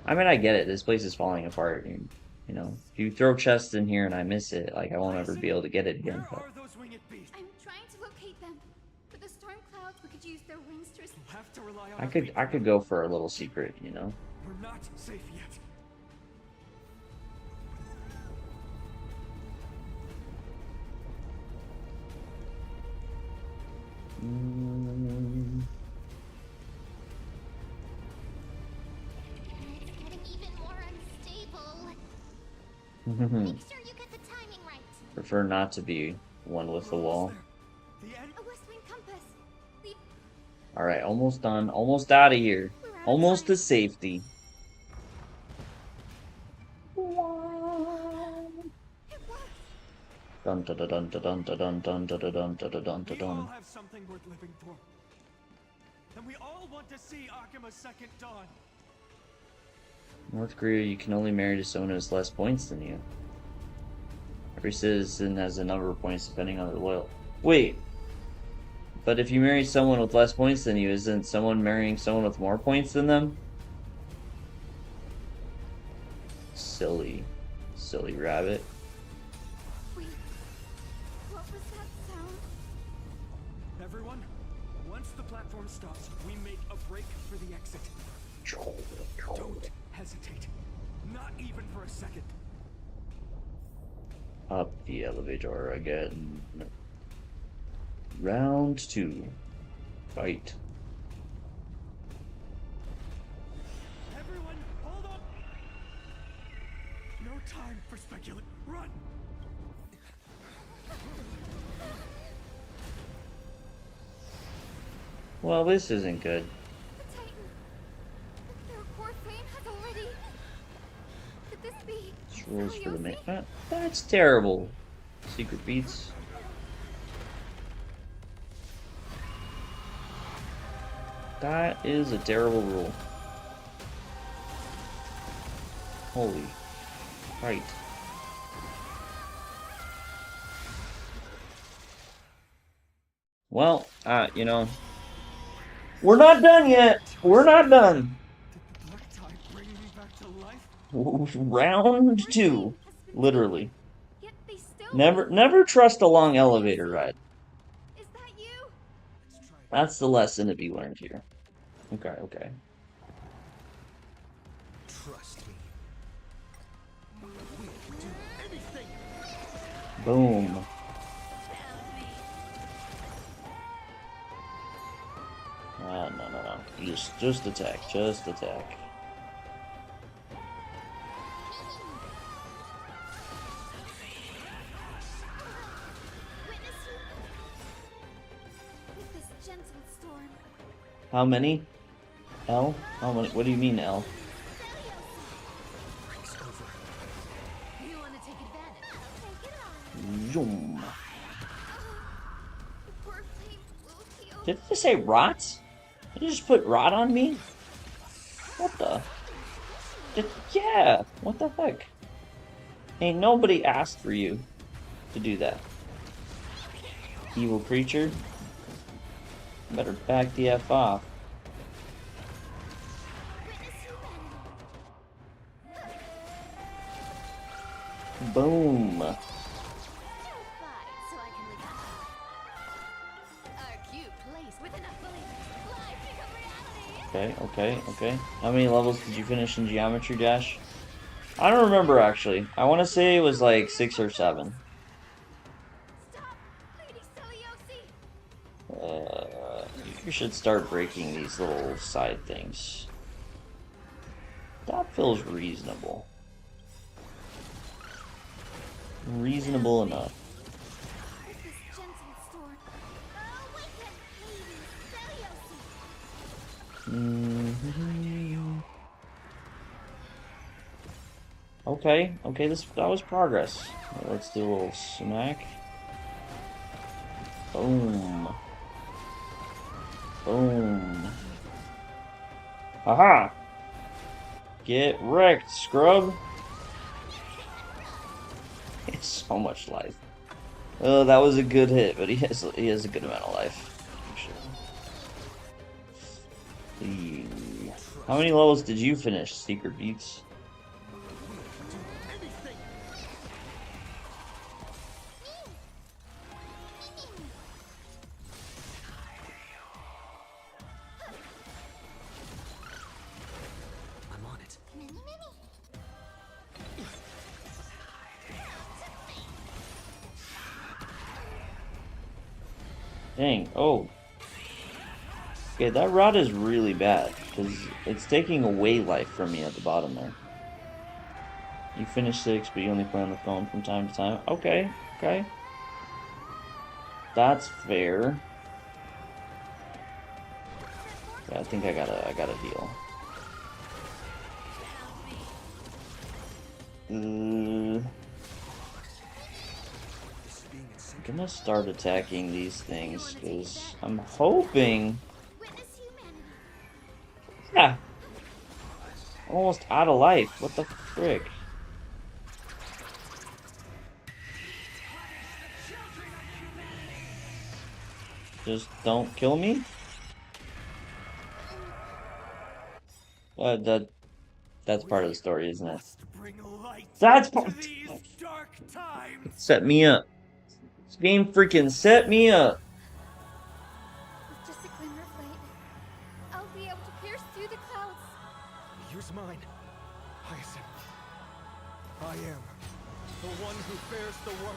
I mean, I get it. This place is falling apart. You know, if you throw chests in here and I miss it, like, I won't ever be able to get it again. Where But are those winged beasts? I'm trying to locate them. With the storm clouds, we could use their wings to. We'll have to rely on I our could feet. go for a little secret, you know? We're not safe yet. Mm. It's getting even more unstable. Make sure you get the timing right. Prefer not to be one with the wall. The end? A west wing compass. Lead Alright, almost done. Almost out of here. Almost to safety. Dun dun dun dun dun dun dun dun dun dun dun dun We all dun. have something worth living for. And we all want to see Akima's second dawn. North Korea, you can only marry to someone who has less points than you. Every citizen has a number of points depending on their loyalty. Wait. But if you marry someone with less points than you, isn't someone marrying someone with more points than them? Silly. Silly rabbit. Wait, what was that sound? Everyone, once the platform stops, we make a break for the exit. Don't hesitate. Not even for a second. Up the elevator again. Round 2. Fight. Everyone, hold up! No time for speculation. Run! Well, this isn't good. The Titan. Their core flame has already. Could this be? It's rules for the Seliosi? main. That's terrible. Secret beats. That is a terrible rule. Holy. Right. Well, you know, we're not done yet. We're not done. Did the black tide bring me back to life? Round 2. Literally. Yet they still. Never trust a long elevator ride. Is that you? That's the lesson to be learned here. Okay, okay. Trust me. We'll do anything. Boom. No. Just attack. Just attack. Witness with this gentle storm. How many? L? How many? What do you mean L? You want to take advantage? Take it on. Zoom. The core flame will heal. Did they say rot? Did you just put rot on me? What the? Yeah, what the heck? Ain't nobody asked for you to do that. Evil creature. Better back the F off. Boom. So I can live our cute place with enough believers. Life become reality. Okay. How many levels did you finish in Geometry Dash? I don't remember actually. I want to say it was like 6 or 7. Stop, Lady Seliosi. You should start breaking these little side things. That feels reasonable. Reasonable enough. With this gentle storm. Awaken, Lady Seliosi. Okay, that was progress. Let's do a little smack. Boom. Aha! Get wrecked, scrub. It's so much life. Oh, that was a good hit, but he has a good amount of life. Actually. How many levels did you finish, Secret Beats? I'm on it. Dang, oh. Okay, that rod is really bad, because it's taking away life from me at the bottom there. You finish 6, but you only play on the phone from time to time. Okay. That's fair. Yeah, I think I gotta heal. I'm gonna start attacking these things because I'm hoping. Yeah, almost out of life. What the frick? Just don't kill me. That's part of the story, isn't it? That's part. Set me up. This game freaking set me up. With just a glimmer of light, I'll be able to pierce through the clouds. Use mine, Hyacinth. I am the one who bears the world.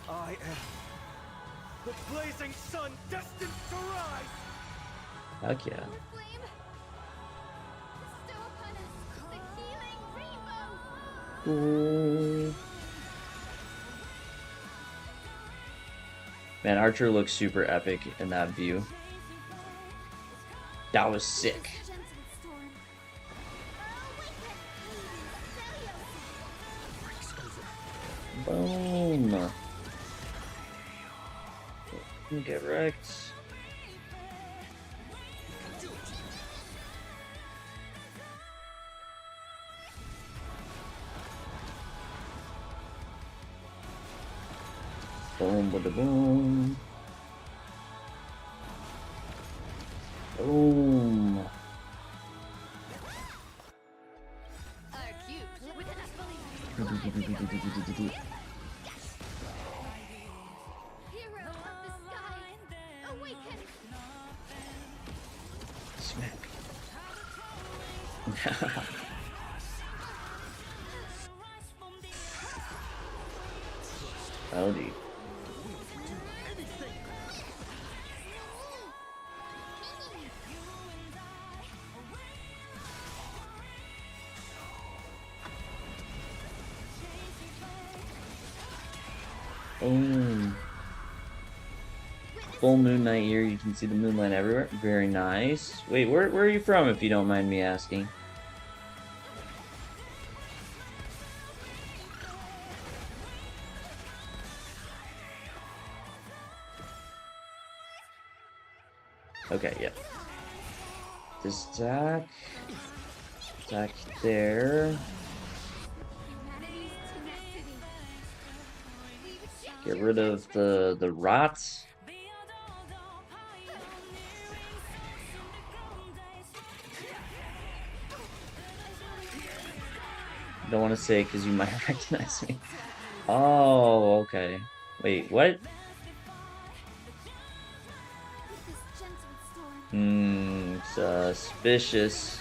I am the blazing sun destined to rise. Heck yeah. Your flame, bestow upon us the healing rainbow. Ooh. Man, Archer looks super epic in that view. That was sick. Boom. Get wrecked. Boom, bada boom. Boom. Hero of the sky, awaken! Smack. Howdy. Boom. Full moon night here. You can see the moonlight everywhere. Very nice. Wait, where are you from, if you don't mind me asking? Okay, yeah. This attack. Attack there. Get rid of the rots. Don't want to say because you might recognize me. Oh, okay. Wait, what? Suspicious.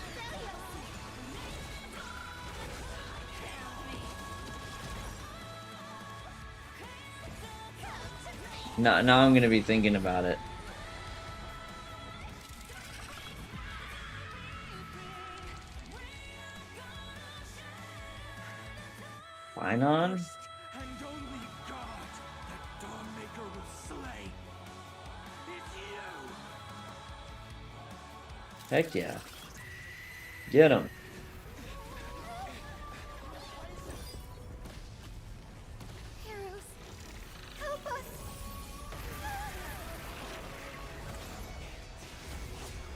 Now I'm gonna be thinking about it. Fine on? And only God that Dawnmaker will slay. It's you! Heck yeah. Get him. Heroes, help us!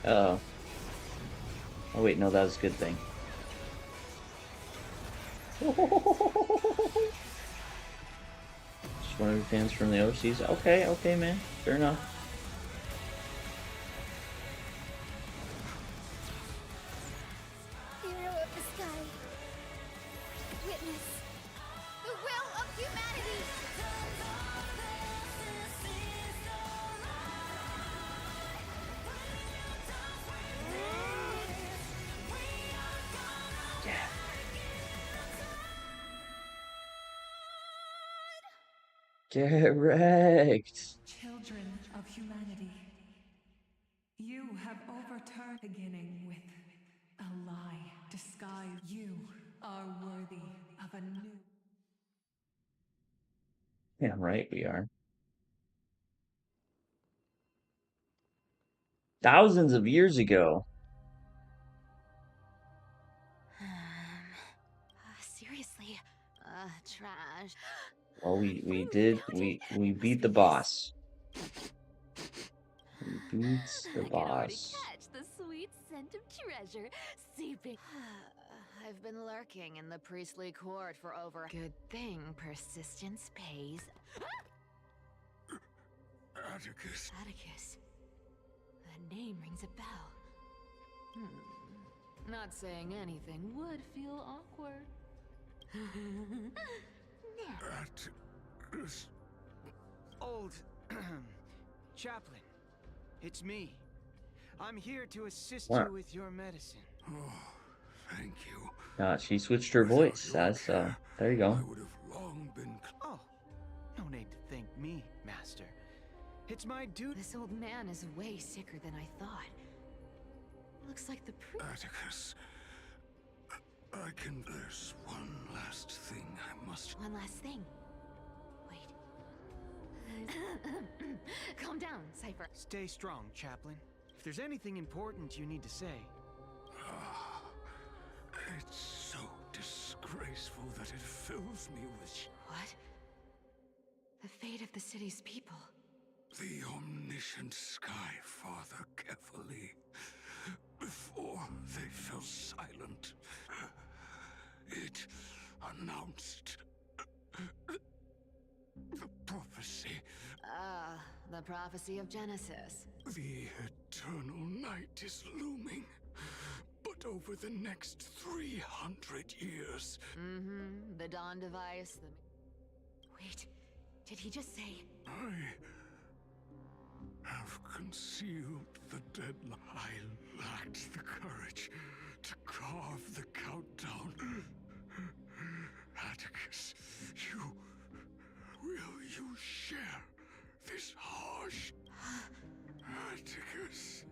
Uh-oh. Oh wait, no, that was a good thing. Just one of your fans from the overseas. Okay, okay, man. Fair enough. Hero of the sky, witness the will of humanity! Yeah. Get wrecked. Children of humanity, you have overturned beginning with a lie disguised. You are worthy of a new. Yeah, right, we are. thousands of years ago. Seriously, trash. Well, we beat the Must be boss. We beat the I can already boss. catch the sweet scent of treasure seeping. I've been lurking in the priestly court for over. Good thing persistence pays. Atticus. Atticus. That name rings a bell. Not saying anything would feel awkward. Atticus. Old chaplain, it's me. I'm here to assist What? you with your medicine. Oh, thank you. She switched her voice. That's there you go. I would have long been. Oh, no need to thank me, Master. It's my duty. This old man is way sicker than I thought. Looks like the Atticus. I can. There's one last thing I must. One last thing. Wait. Calm down, Cypher. Stay strong, chaplain. If there's anything important you need to say. It's so disgraceful that it fills me with. What? The fate of the city's people. The omniscient Sky Father carefully, before they fell silent, it announced the prophecy. The prophecy of Genesis. The eternal night is looming, but over the next 300 years. The Dawn device, Wait, did he just say? I have concealed the deadline. I lacked the courage to carve the countdown. Atticus, will you share this harsh... Atticus.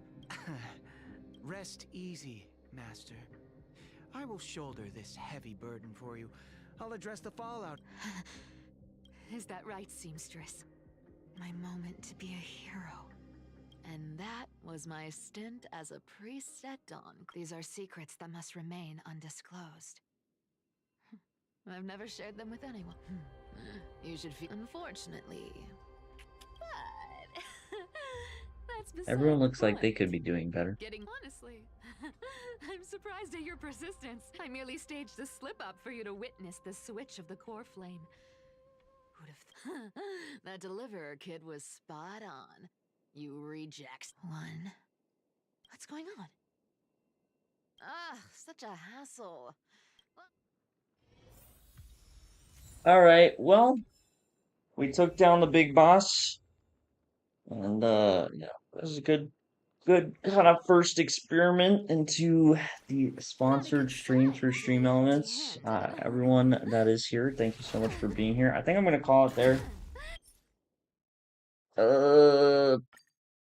Rest easy, Master. I will shoulder this heavy burden for you. I'll address the fallout. Is that right, seamstress? My moment to be a hero. And that was my stint as a priest at dawn. These are secrets that must remain undisclosed. I've never shared them with anyone. You should feel... Unfortunately. But... That's beside Everyone the looks like they point. could be doing better. Getting honestly. I'm surprised at your persistence. I merely staged a slip-up for you to witness the switch of the core flame. Who'd have that deliverer kid was spot on. You rejects. One. What's going on? Such a hassle. All right, well, we took down the big boss, and yeah, this is a good kind of first experiment into the sponsored stream through Stream Elements. Everyone that is here, thank you so much for being here. I think I'm gonna call it there.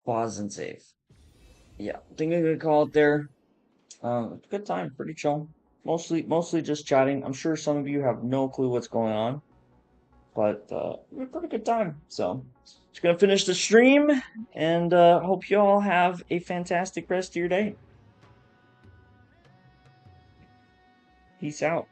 Pause and save. Yeah, I think I'm gonna call it there. Good time, pretty chill. Mostly just chatting. I'm sure some of you have no clue what's going on, but we had a pretty good time. So, just gonna finish the stream, and hope you all have a fantastic rest of your day. Peace out.